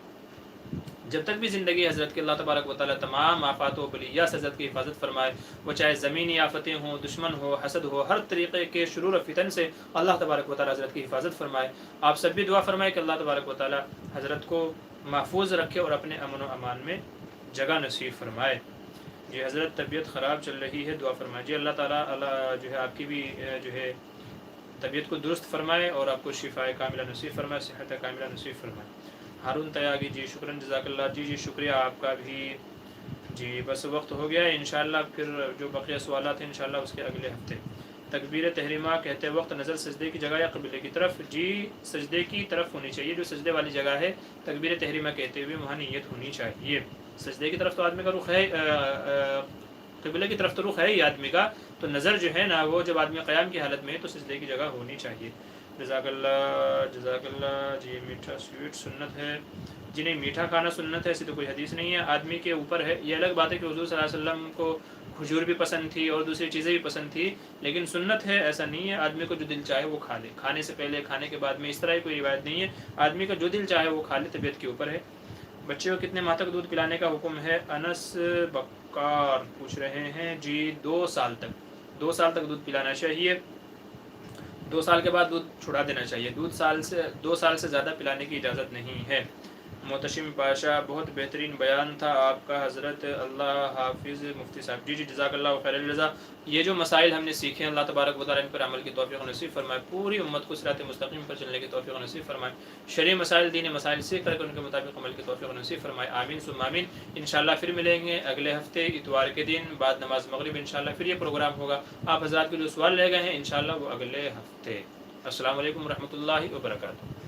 جب تک بھی زندگی حضرت کے اللہ تبارک و تعالی تمام آفات و بلیات سے حضرت کی حفاظت فرمائے. وہ چاہے زمینی آفتیں ہوں، دشمن ہو، حسد ہو، ہر طریقے کے شرور و فتن سے اللہ تبارک و تعالی حضرت کی حفاظت فرمائے. آپ سب بھی دعا فرمائے کہ اللہ تبارک و تعالی حضرت کو محفوظ رکھے اور اپنے امن و امان میں جگہ نصیب فرمائے. جی حضرت طبیعت خراب چل رہی ہے، دعا فرمائے. جی اللہ تعالیٰ جو ہے آپ کی بھی جو ہے طبیعت کو درست فرمائے اور آپ کو شفاء کاملہ نصیب فرمائے، صحت کاملہ نصیب فرمائے. ہارون تیاگی، جی شکراً، جزاک اللہ. جی شکریہ آپ کا بھی. جی بس وقت ہو گیا ہے، انشاءاللہ پھر جو بقیہ سوالات ہیں انشاءاللہ اس کے اگلے ہفتے. تکبیر تحریمہ کہتے وقت نظر سجدے کی جگہ یا قبلے کی طرف؟ جی سجدے کی طرف ہونی چاہیے، جو سجدے والی جگہ ہے تکبیر تحریمہ کہتے ہوئے وہاں نیت ہونی چاہیے. سجدے کی طرف تو آدمی کا رخ ہے، قبلے کی طرف تو رخ ہے ہی آدمی کا، تو نظر جو ہے نا وہ جب آدمی قیام کی حالت میں ہے تو سجدے کی جگہ ہونی چاہیے. جزاک اللہ جزاک اللہ. جی میٹھا سویٹ سنت ہے؟ جی نہیں، میٹھا کھانا سنت ہے، ایسی تو کوئی حدیث نہیں ہے. آدمی کے اوپر ہے. یہ الگ بات ہے کہ حضور صلی اللہ علیہ وسلم کو کھجور بھی پسند تھی اور دوسری چیزیں بھی پسند تھی، لیکن سنت ہے ایسا نہیں ہے. آدمی کو جو دل چاہے وہ کھا لے، کھانے سے پہلے، کھانے کے بعد میں، اس طرح کی کوئی روایت نہیں ہے. آدمی کا جو دل چاہے وہ کھا لے، طبیعت کے اوپر ہے. بچے کو کتنے ماہ تک دودھ پلانے کا حکم ہے؟ انس بکار پوچھ رہے ہیں. جی 2 سال تک 2 سال تک دودھ پلانا چاہیے. 2 سال کے بعد دودھ چھڑا دینا چاہیے. 2 سال سے زیادہ پلانے کی اجازت نہیں ہے. محتشم پاشا، بہت بہترین بیان تھا آپ کا حضرت، اللہ حافظ مفتی صاحب. جی جزاک اللہ خیر الجزا. یہ جو مسائل ہم نے سیکھے ہیں اللہ تبارک و تعالیٰ ان پر عمل کی توفیق نصیب فرمائے. پوری امت کو صراط مستقیم پر چلنے کی توفیق نصیب فرمائے. شرعی مسائل، دینی مسائل سیکھ کر کے ان کے مطابق عمل کی توفیق نصیب فرمائے. آمین ثم آمین. انشاءاللہ پھر ملیں گے اگلے ہفتے اتوار کے دن بعد نماز مغرب. انشاءاللہ پھر یہ پروگرام ہوگا. آپ حضرات کے جو سوال رہ گئے ہیں انشاءاللہ وہ اگلے ہفتے. السلام علیکم ورحمۃ اللہ وبرکاتہ.